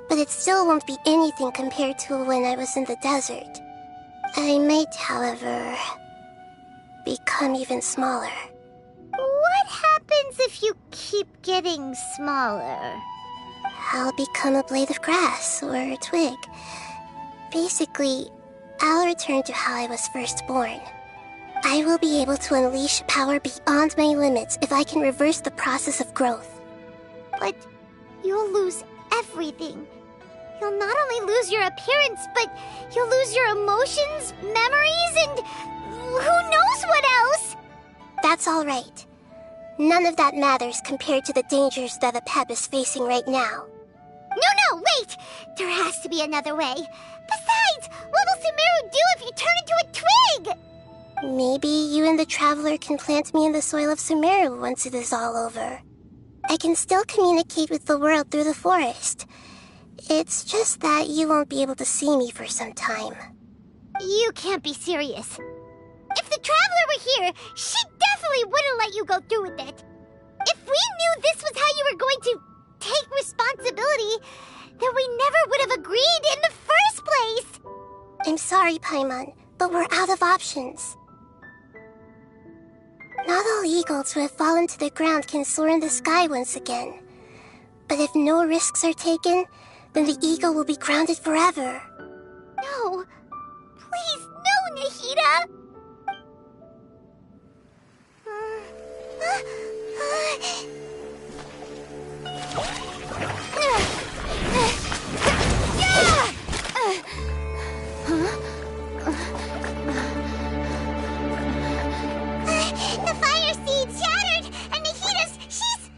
but it still won't be anything compared to when I was in the desert. I might, however, become even smaller. What happens if you keep getting smaller? I'll become a blade of grass or a twig. Basically, I'll return to how I was first born. I will be able to unleash power beyond my limits if I can reverse the process of growth. But you'll lose everything. You'll not only lose your appearance, but you'll lose your emotions, memories, and who knows what else? That's all right. None of that matters compared to the dangers that the Pep is facing right now. No, wait! There has to be another way. Besides, what will Sumeru do if you turn into a twig? Maybe you and the Traveler can plant me in the soil of Sumeru once it is all over. I can still communicate with the world through the forest. It's just that you won't be able to see me for some time. You can't be serious. If the Traveler were here, she definitely wouldn't let you go through with it. If we knew this was how you were going to take responsibility, then we never would have agreed in the first place. I'm sorry, Paimon, but we're out of options. Not all eagles who have fallen to the ground can soar in the sky once again. But if no risks are taken, then the eagle will be grounded forever. No. Please, no, Nahida! The fire seed shattered, and she's...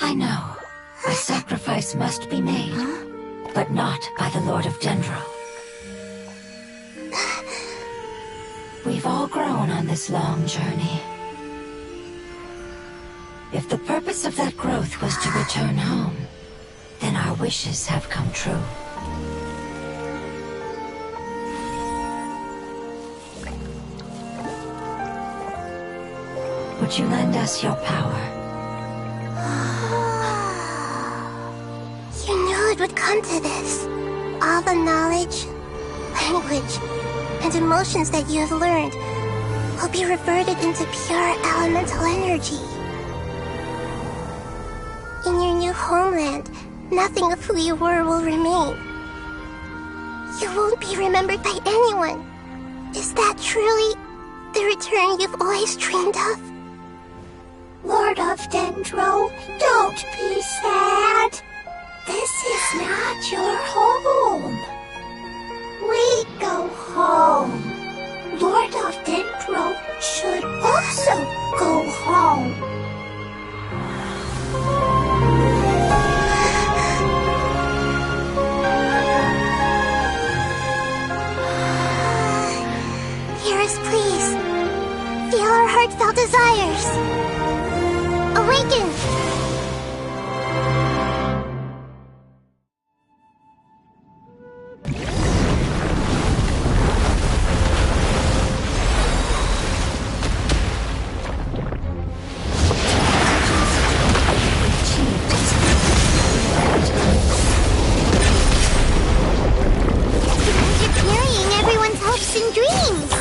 I know. A sacrifice must be made, but not by the Lord of Dendro. We've all grown on this long journey. If the purpose of that growth was to return home, then our wishes have come true. Would you lend us your power? You knew it would come to this. All the knowledge, language, and emotions that you have learned will be reverted into pure elemental energy. In your new homeland, nothing of who you were will remain. You won't be remembered by anyone. Is that truly the return you've always dreamed of? Lord of Dendro, don't be sad. This is not your home. We go home. Lord of Dendro should also go home. Hear us, please. Feel our heartfelt desires. Awaken! You're carrying everyone's hopes and dreams.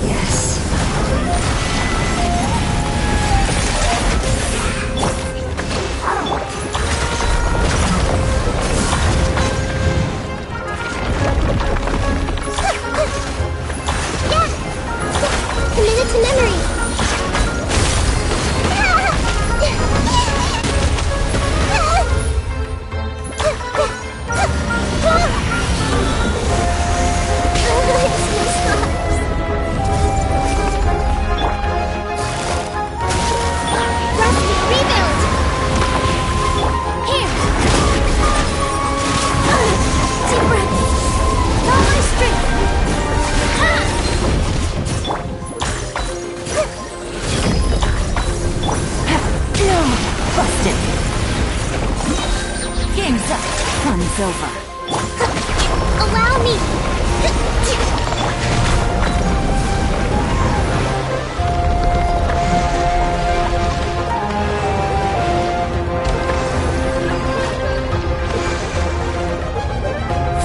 Yes. Fun's over. Allow me!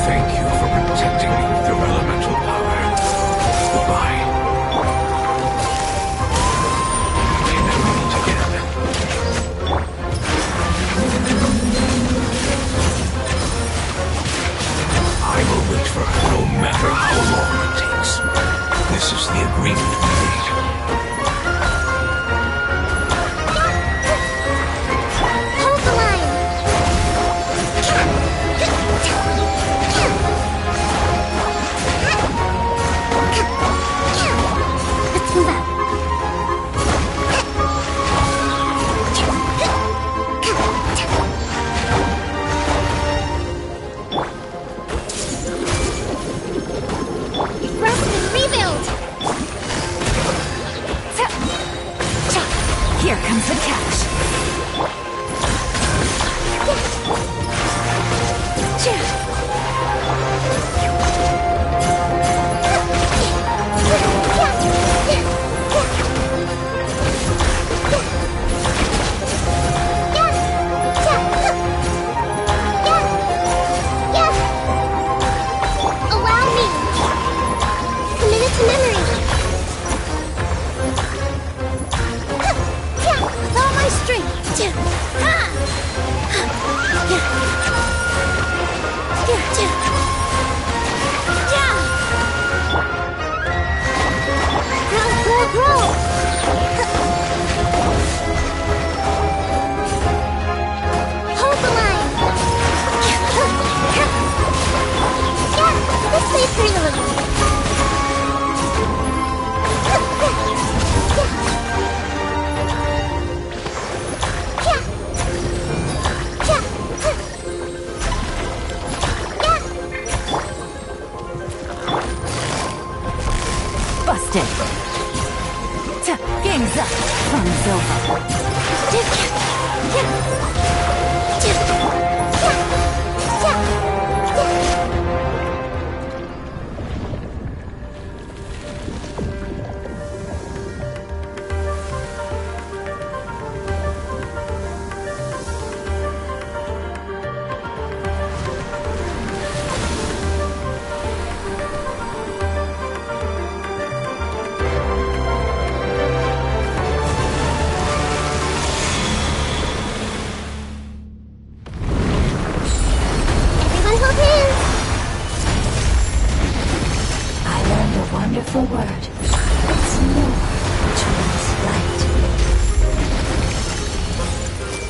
Thank you for protecting me with your elemental power. Goodbye. We may never meet again. I will wait for her no matter how long it takes. This is the agreement we made. Hold the line! Let's move out. Rest and rebuild! Here comes the catch. Allow me! Committed to memory! With all my strength! Grow! Hold the line! Let's play pretty a little. Busted. Game's up. Fun's over. Wonderful word. It's more towards light.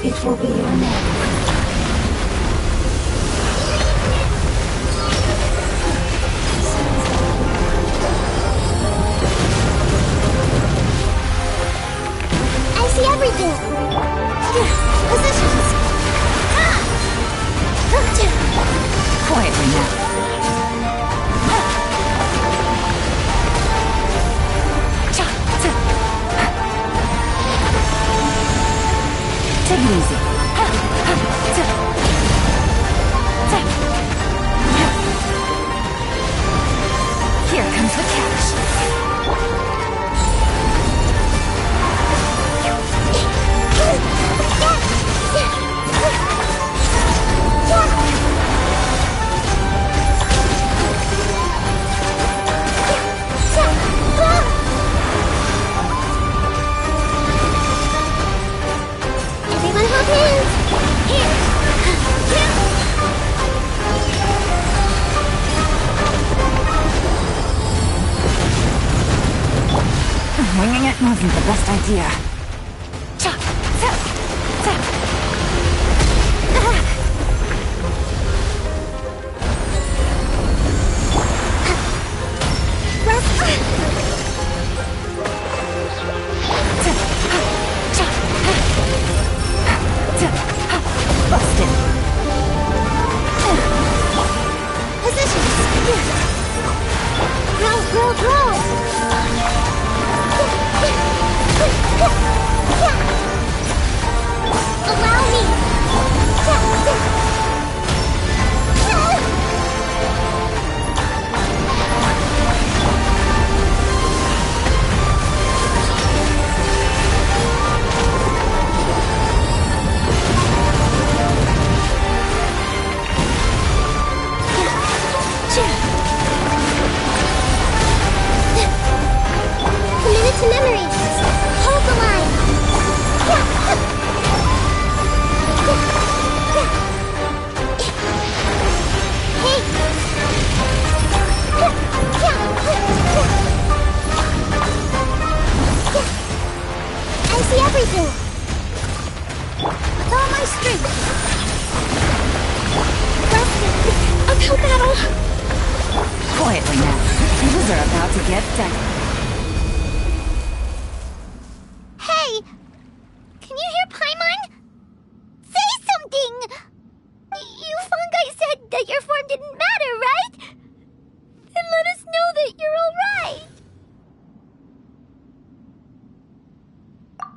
It will be your name. I see everything. Positions. Quietly now. Take it easy. Here comes the catch. Everyone hold hands. Here. Winging it wasn't the best idea. Busted. Positions. Grow. battle! Quietly now. Things are about to get deadly. Hey! Can you hear Paimon? Say something! You fungi said that your form didn't matter, right? Then let us know that you're alright!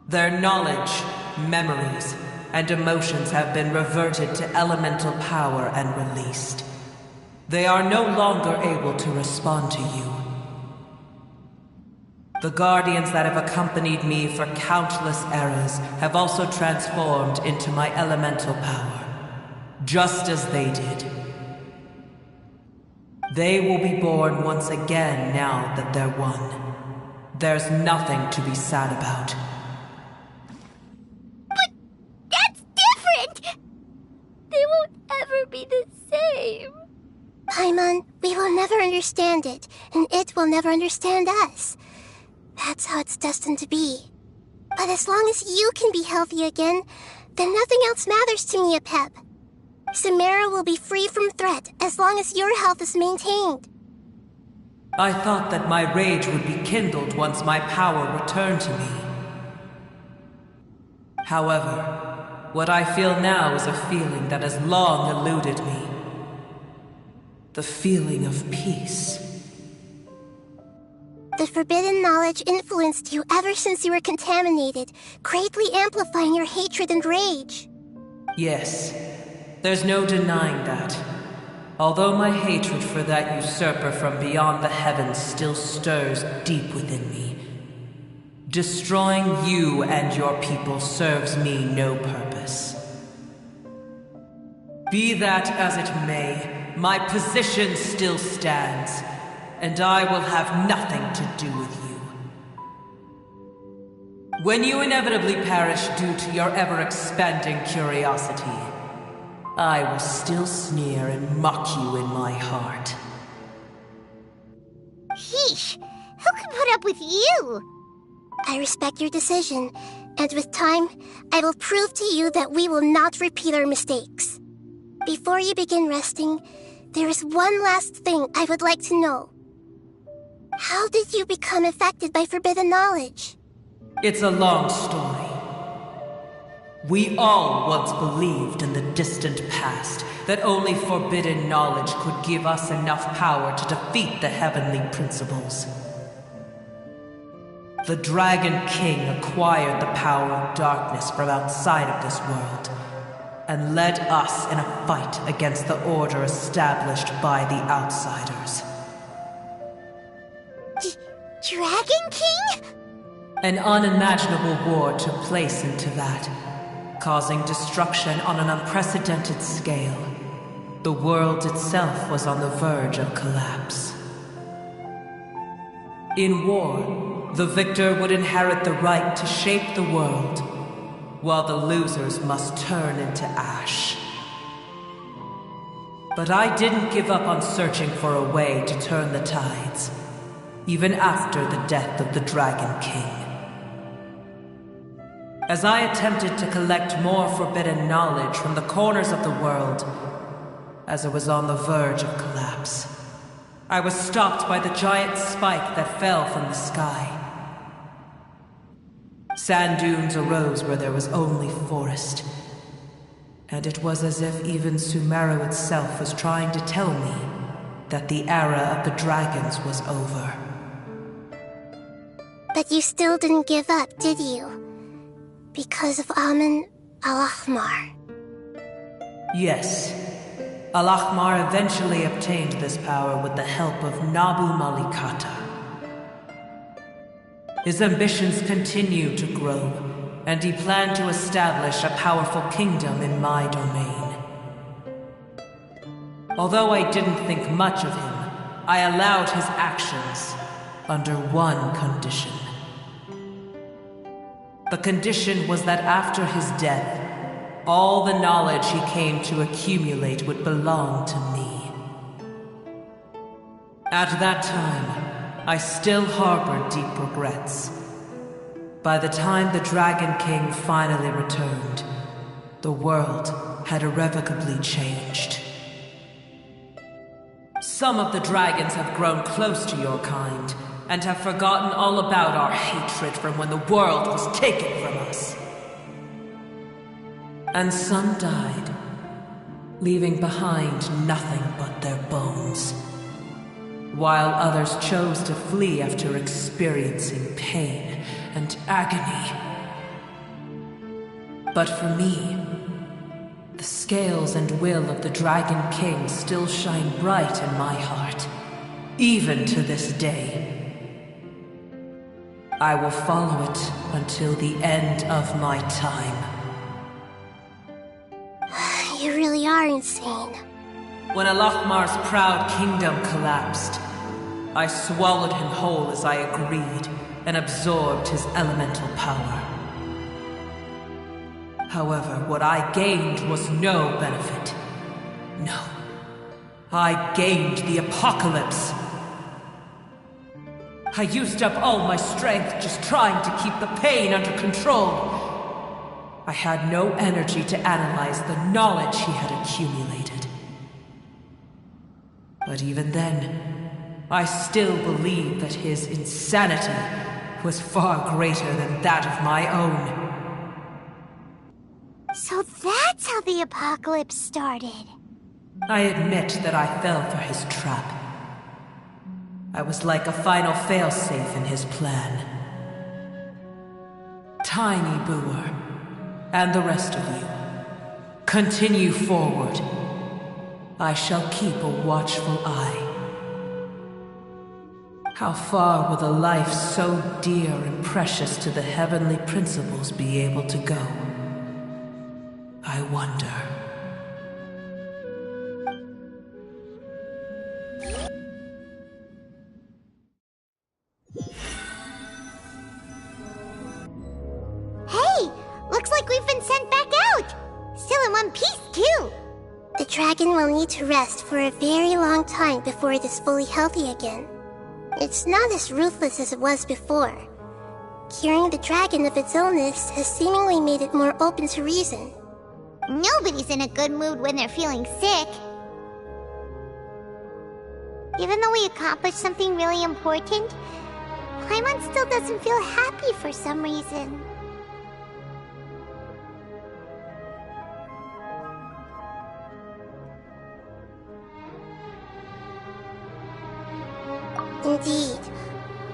Their knowledge, memories, and emotions have been reverted to elemental power and released. They are no longer able to respond to you. The guardians that have accompanied me for countless eras have also transformed into my elemental power, just as they did. They will be born once again now that they're one. There's nothing to be sad about. But that's different! They won't ever be the same. Paimon, we will never understand it, and it will never understand us. That's how it's destined to be. But as long as you can be healthy again, then nothing else matters to me, Apep. Samara will be free from threat as long as your health is maintained. I thought that my rage would be kindled once my power returned to me. However, what I feel now is a feeling that has long eluded me. The feeling of peace. The forbidden knowledge influenced you ever since you were contaminated, greatly amplifying your hatred and rage. Yes, there's no denying that. Although my hatred for that usurper from beyond the heavens still stirs deep within me, destroying you and your people serves me no purpose. Be that as it may, my position still stands, and I will have nothing to do with you. When you inevitably perish due to your ever-expanding curiosity, I will still sneer and mock you in my heart. Sheesh, who can put up with you? I respect your decision, and with time, I will prove to you that we will not repeat our mistakes. Before you begin resting, there is one last thing I would like to know. How did you become affected by forbidden knowledge? It's a long story. We all once believed in the distant past that only forbidden knowledge could give us enough power to defeat the heavenly principles. The Dragon King acquired the power of darkness from outside of this world, and led us in a fight against the order established by the outsiders. Dragon King? An unimaginable war took place into that, causing destruction on an unprecedented scale. The world itself was on the verge of collapse. In war, the victor would inherit the right to shape the world, while the losers must turn into ash. But I didn't give up on searching for a way to turn the tides, even after the death of the Dragon King. As I attempted to collect more forbidden knowledge from the corners of the world, as it was on the verge of collapse, I was stopped by the giant spike that fell from the sky. Sand dunes arose where there was only forest, and it was as if even Sumeru itself was trying to tell me that the era of the dragons was over. But you still didn't give up, did you? Because of Amun Al-Ahmar. Yes. Al-Ahmar eventually obtained this power with the help of Nabu Malikata. His ambitions continued to grow, and he planned to establish a powerful kingdom in my domain. Although I didn't think much of him, I allowed his actions under one condition. The condition was that after his death, all the knowledge he came to accumulate would belong to me. At that time, I still harbored deep regrets. By the time the Dragon King finally returned, the world had irrevocably changed. Some of the dragons have grown close to your kind, and have forgotten all about our hatred from when the world was taken from us. And some died, leaving behind nothing but their bones, while others chose to flee after experiencing pain and agony. But for me, the scales and will of the Dragon King still shine bright in my heart, even to this day. I will follow it until the end of my time. You really are insane. When Alachmar's proud kingdom collapsed, I swallowed him whole as I agreed, and absorbed his elemental power. However, what I gained was no benefit. No. I gained the apocalypse. I used up all my strength just trying to keep the pain under control. I had no energy to analyze the knowledge he had accumulated. But even then, I still believed that his insanity was far greater than that of my own. So that's how the apocalypse started. I admit that I fell for his trap. I was like a final failsafe in his plan. Tiny Booer, and the rest of you, continue forward. I shall keep a watchful eye. How far will a life so dear and precious to the heavenly principles be able to go? I wonder. Hey! Looks like we've been sent back out! Still in one piece, too! The dragon will need to rest for a very long time before it is fully healthy again. It's not as ruthless as it was before. Curing the dragon of its illness has seemingly made it more open to reason. Nobody's in a good mood when they're feeling sick. Even though we accomplished something really important, Paimon still doesn't feel happy for some reason. Indeed.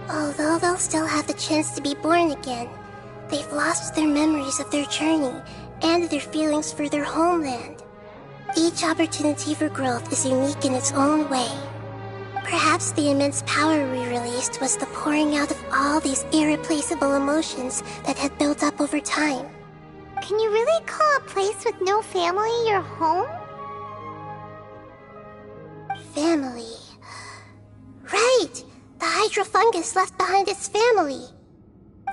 Although they'll still have the chance to be born again, they've lost their memories of their journey and their feelings for their homeland. Each opportunity for growth is unique in its own way. Perhaps the immense power we released was the pouring out of all these irreplaceable emotions that had built up over time. Can you really call a place with no family your home? Family. Right! The hydrofungus left behind its family.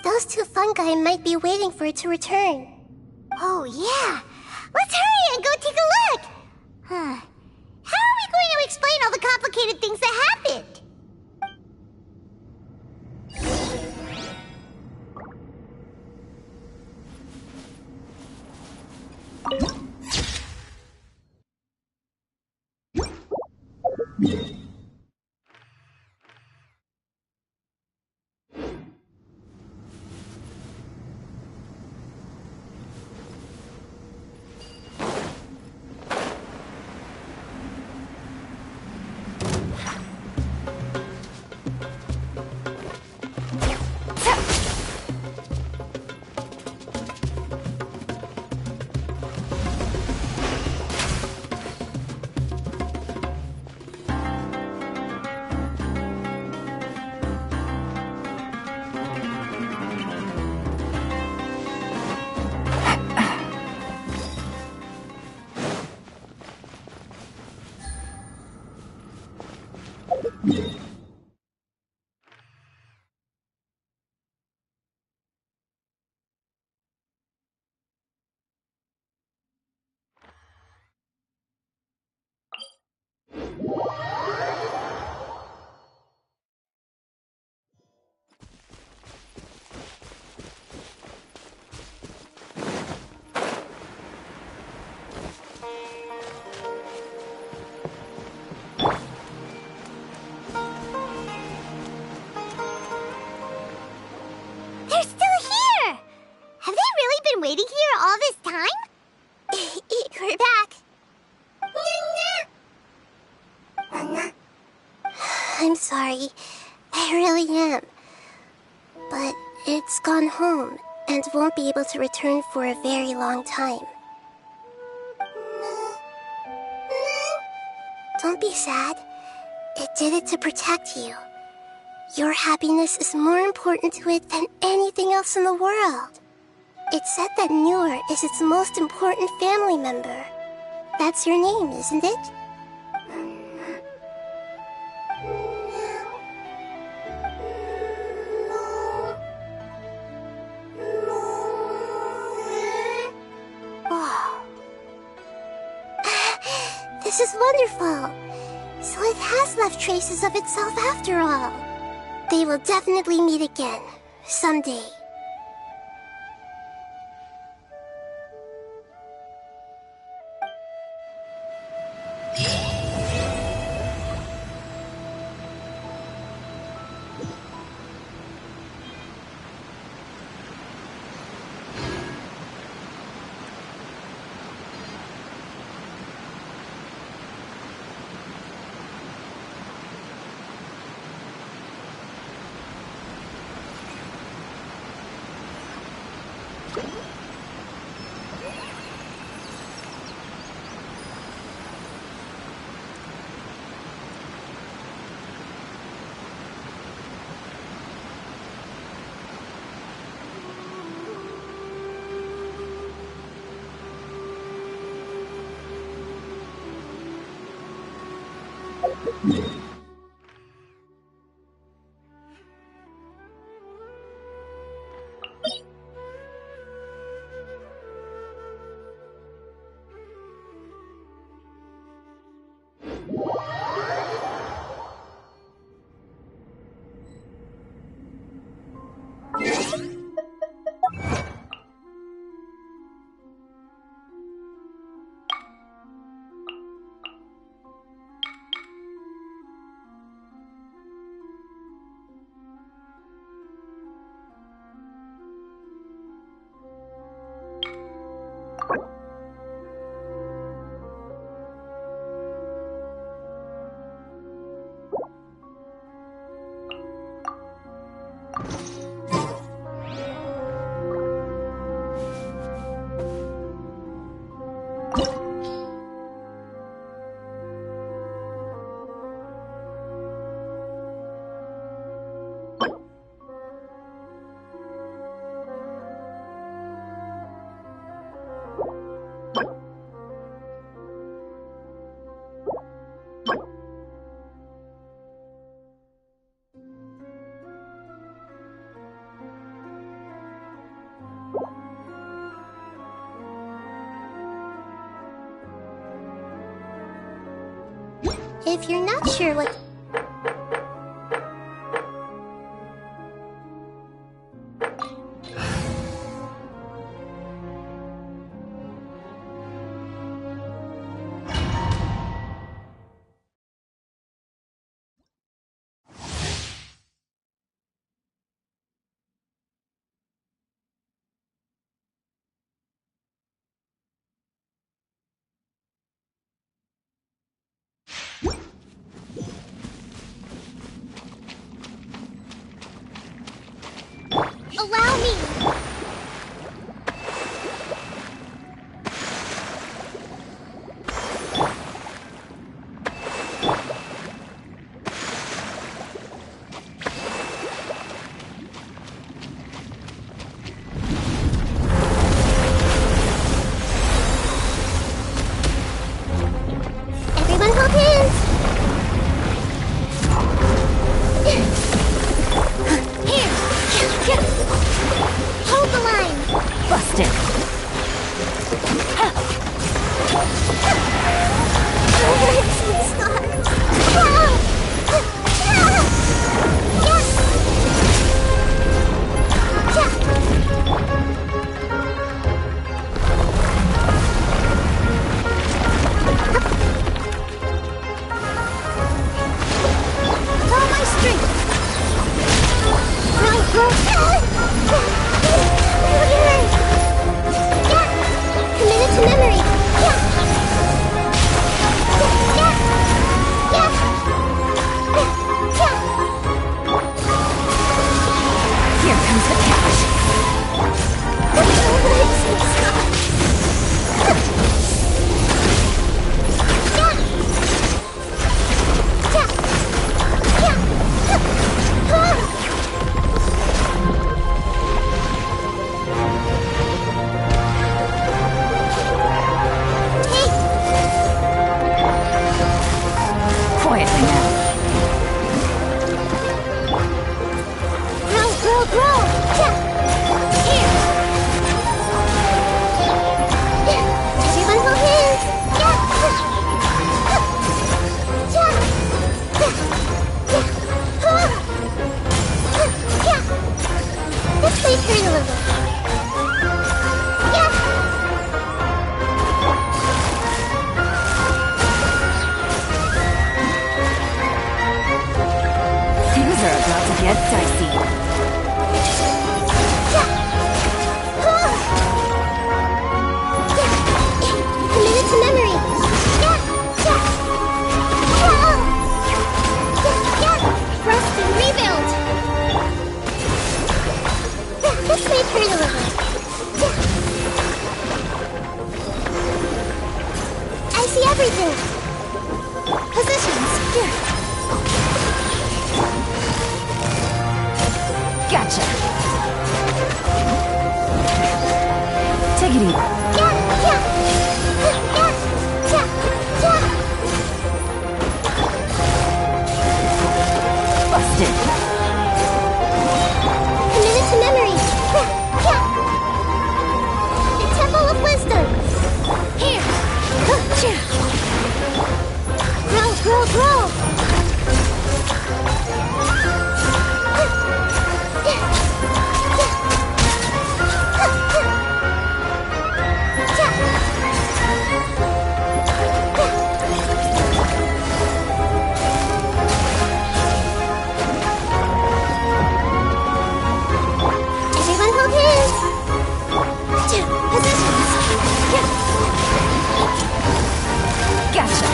Those two fungi might be waiting for it to return. Oh, yeah. Let's hurry and go take a look. Huh. How are we going to explain all the complicated things that happened? this time? We're back. I'm sorry. I really am. But it's gone home and won't be able to return for a very long time. Don't be sad. It did it to protect you. Your happiness is more important to it than anything else in the world. It's said that Newer is its most important family member. That's your name, isn't it? Oh. This is wonderful. So it has left traces of itself after all. They will definitely meet again, someday. If you're not sure what... Allow me! Everyone hold hands! Hold the line! Busted. All my strength! everything! Positions, here. Gotcha. Take it easy. Busted. Committed to memory. The Temple of Wisdom. Here. Grow, grow, grow. Everyone hold hands. Positions. Gotcha.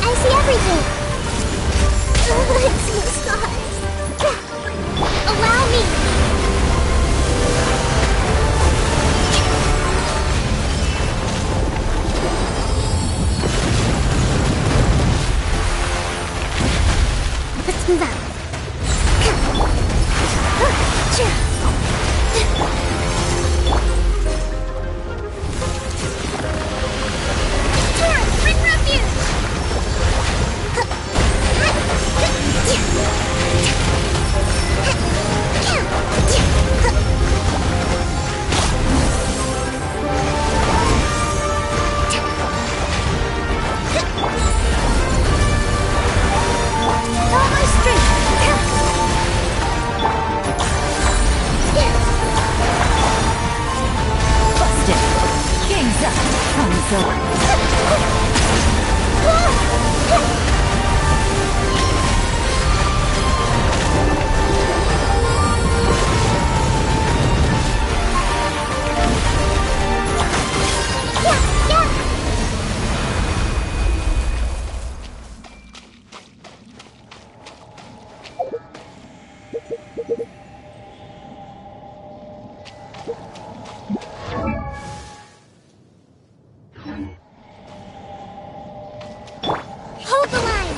I see everything. I see the stars. Allow me. Let's move out. Taurus, bring refuge! All my strength! Busted. Game's up. Thumbs up. Hold the line!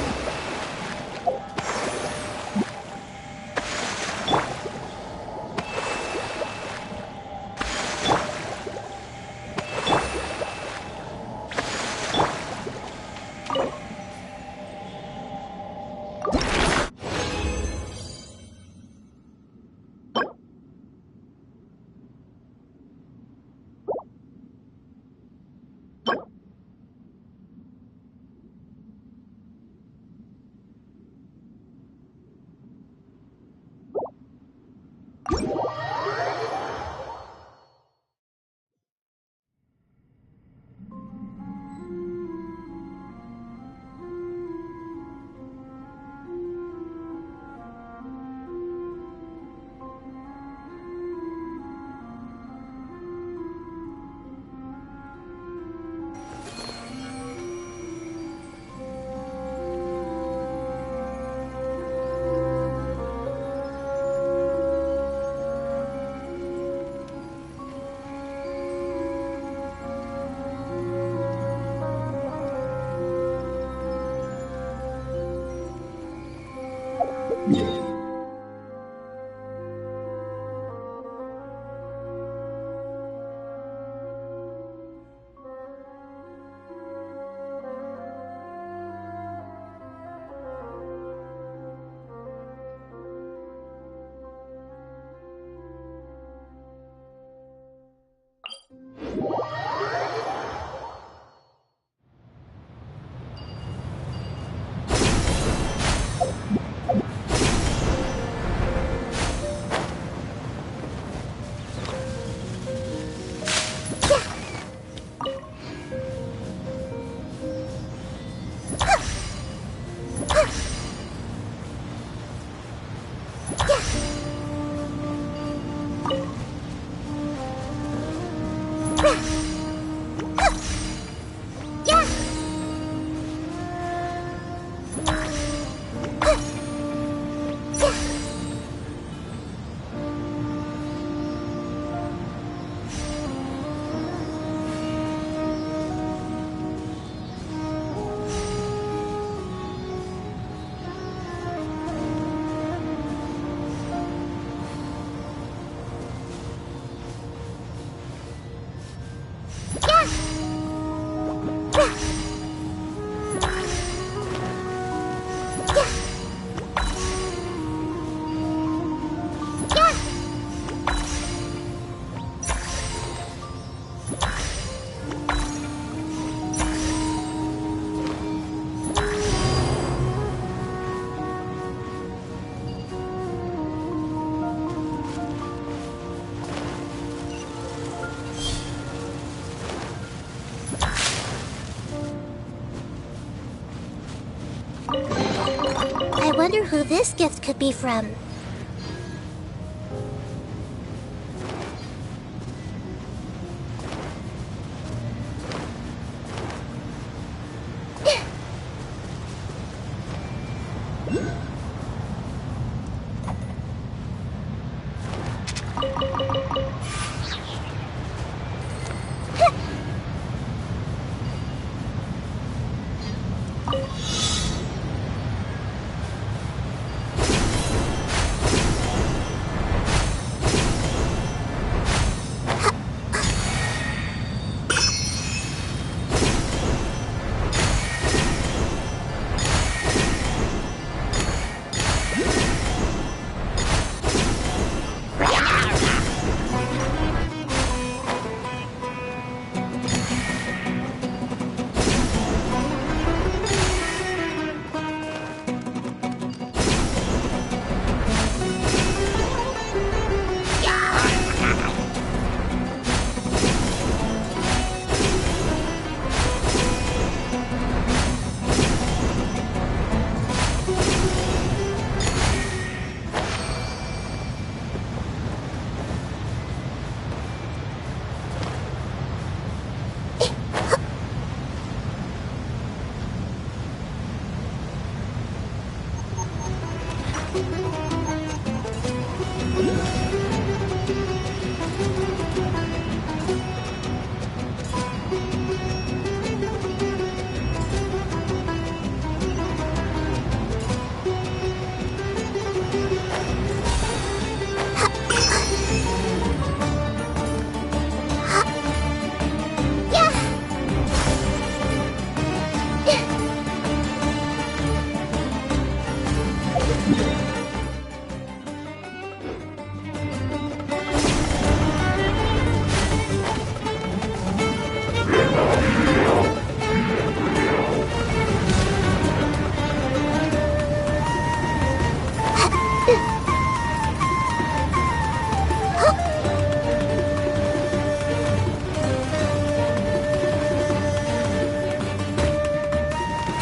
wonder who this gift could be from.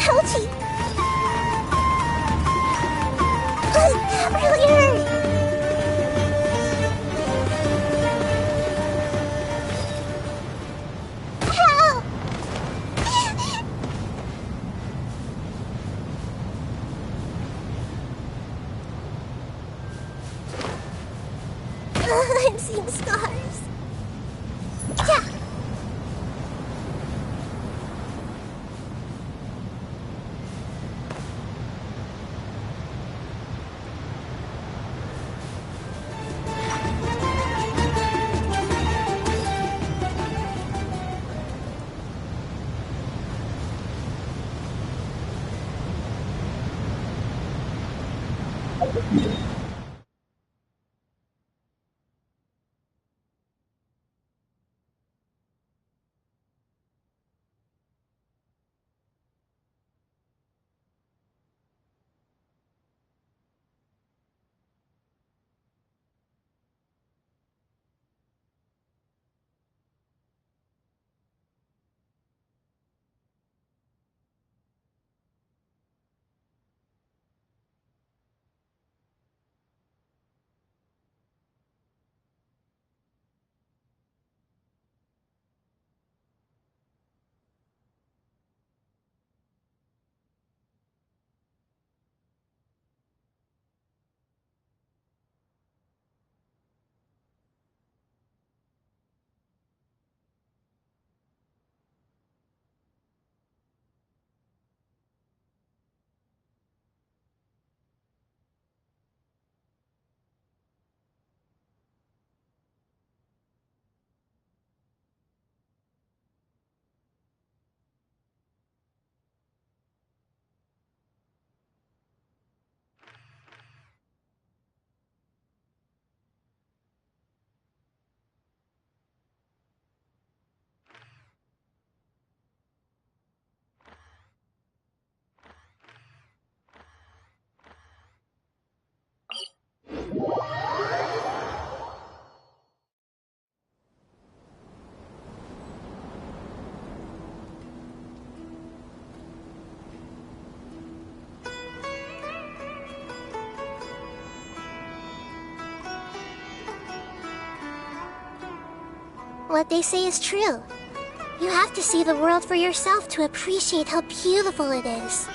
Ouchie! That really hurt! Help! I'm seeing scars. Yeah. what they say is true. You have to see the world for yourself to appreciate how beautiful it is.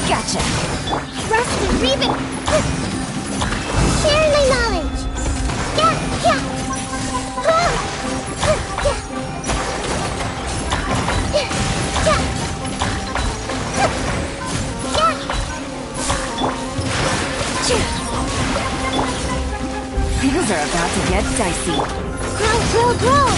Gotcha. Rust and Reven! Share my knowledge! Things are about to get dicey. Grow!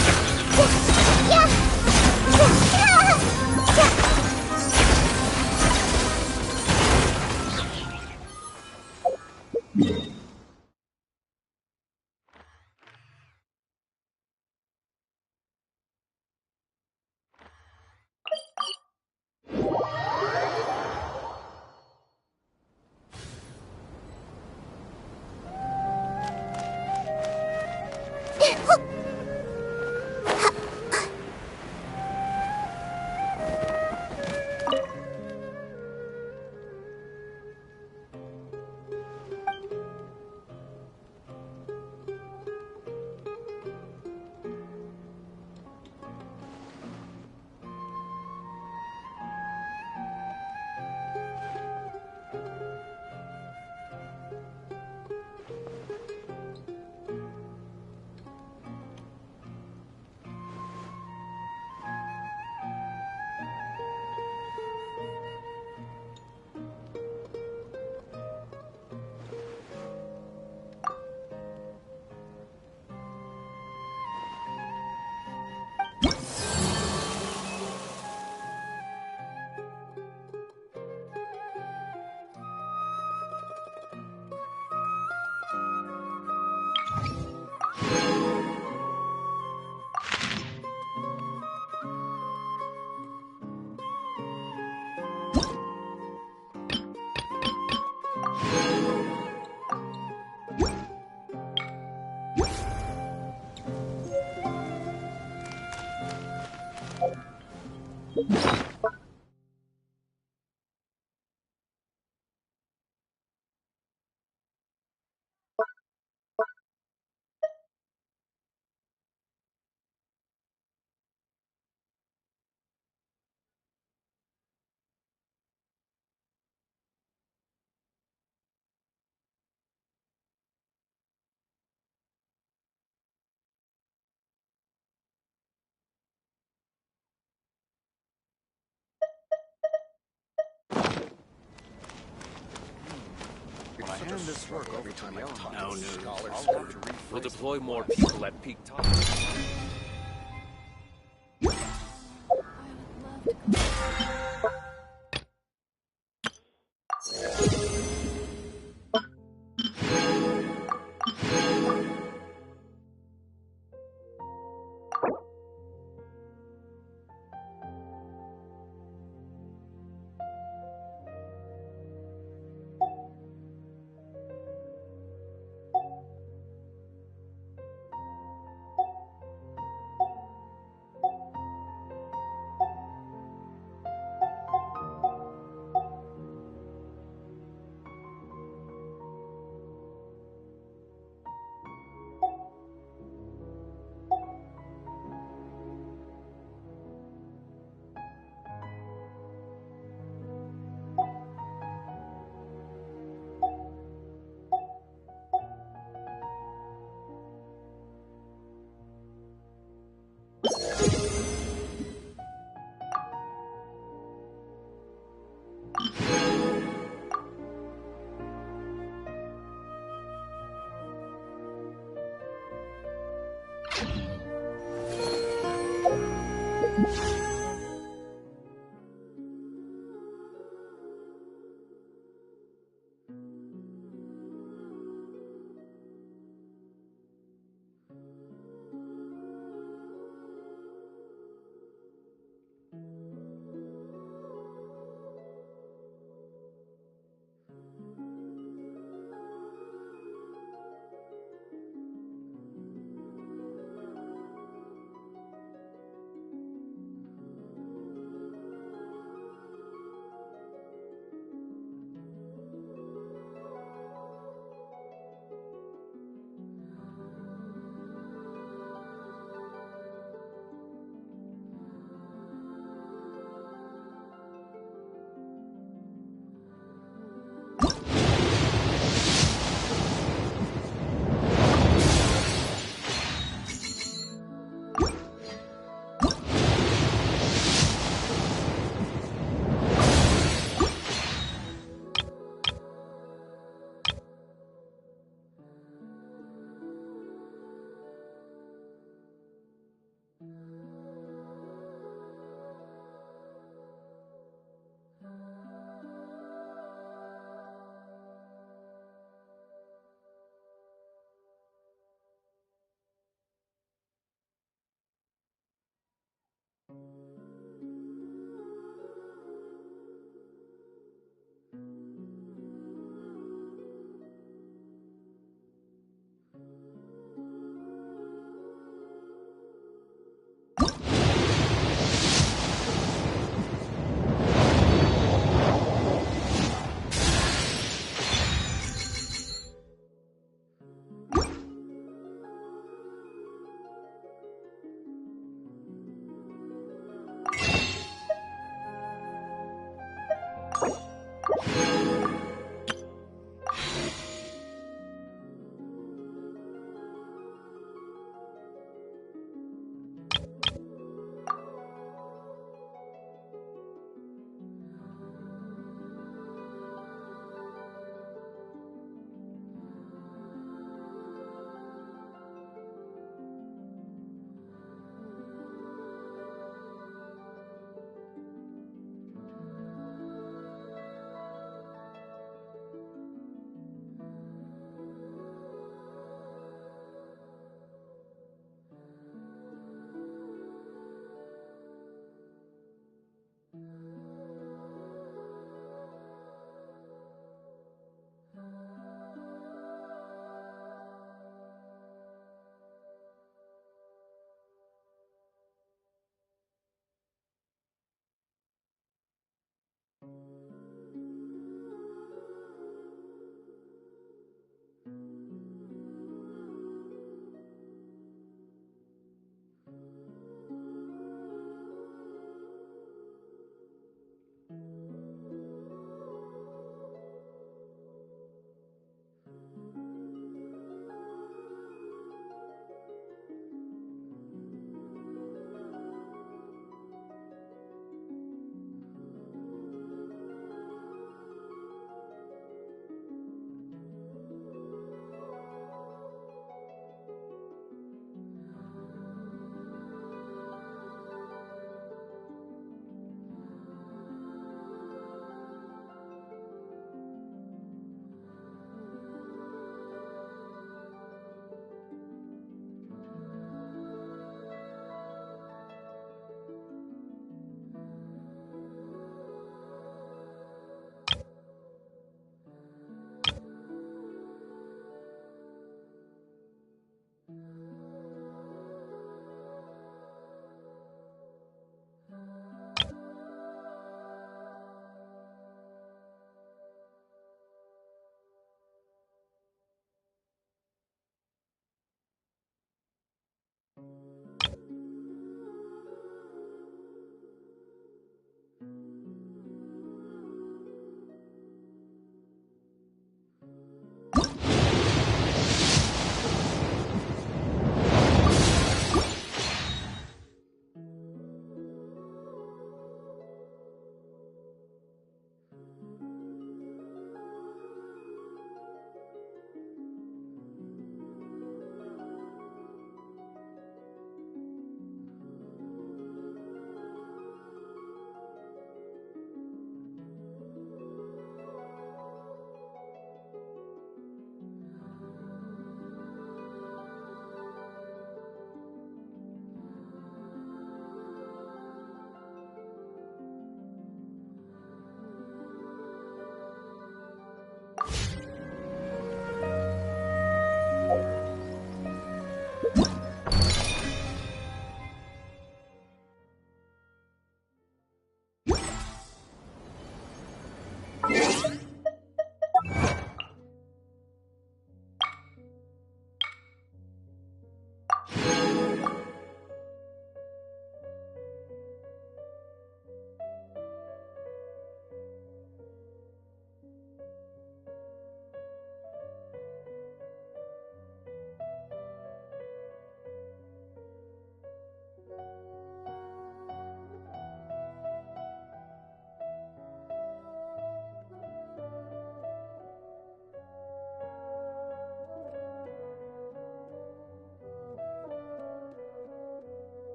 This work every time I talk to scholars. We'll deploy more people at peak time.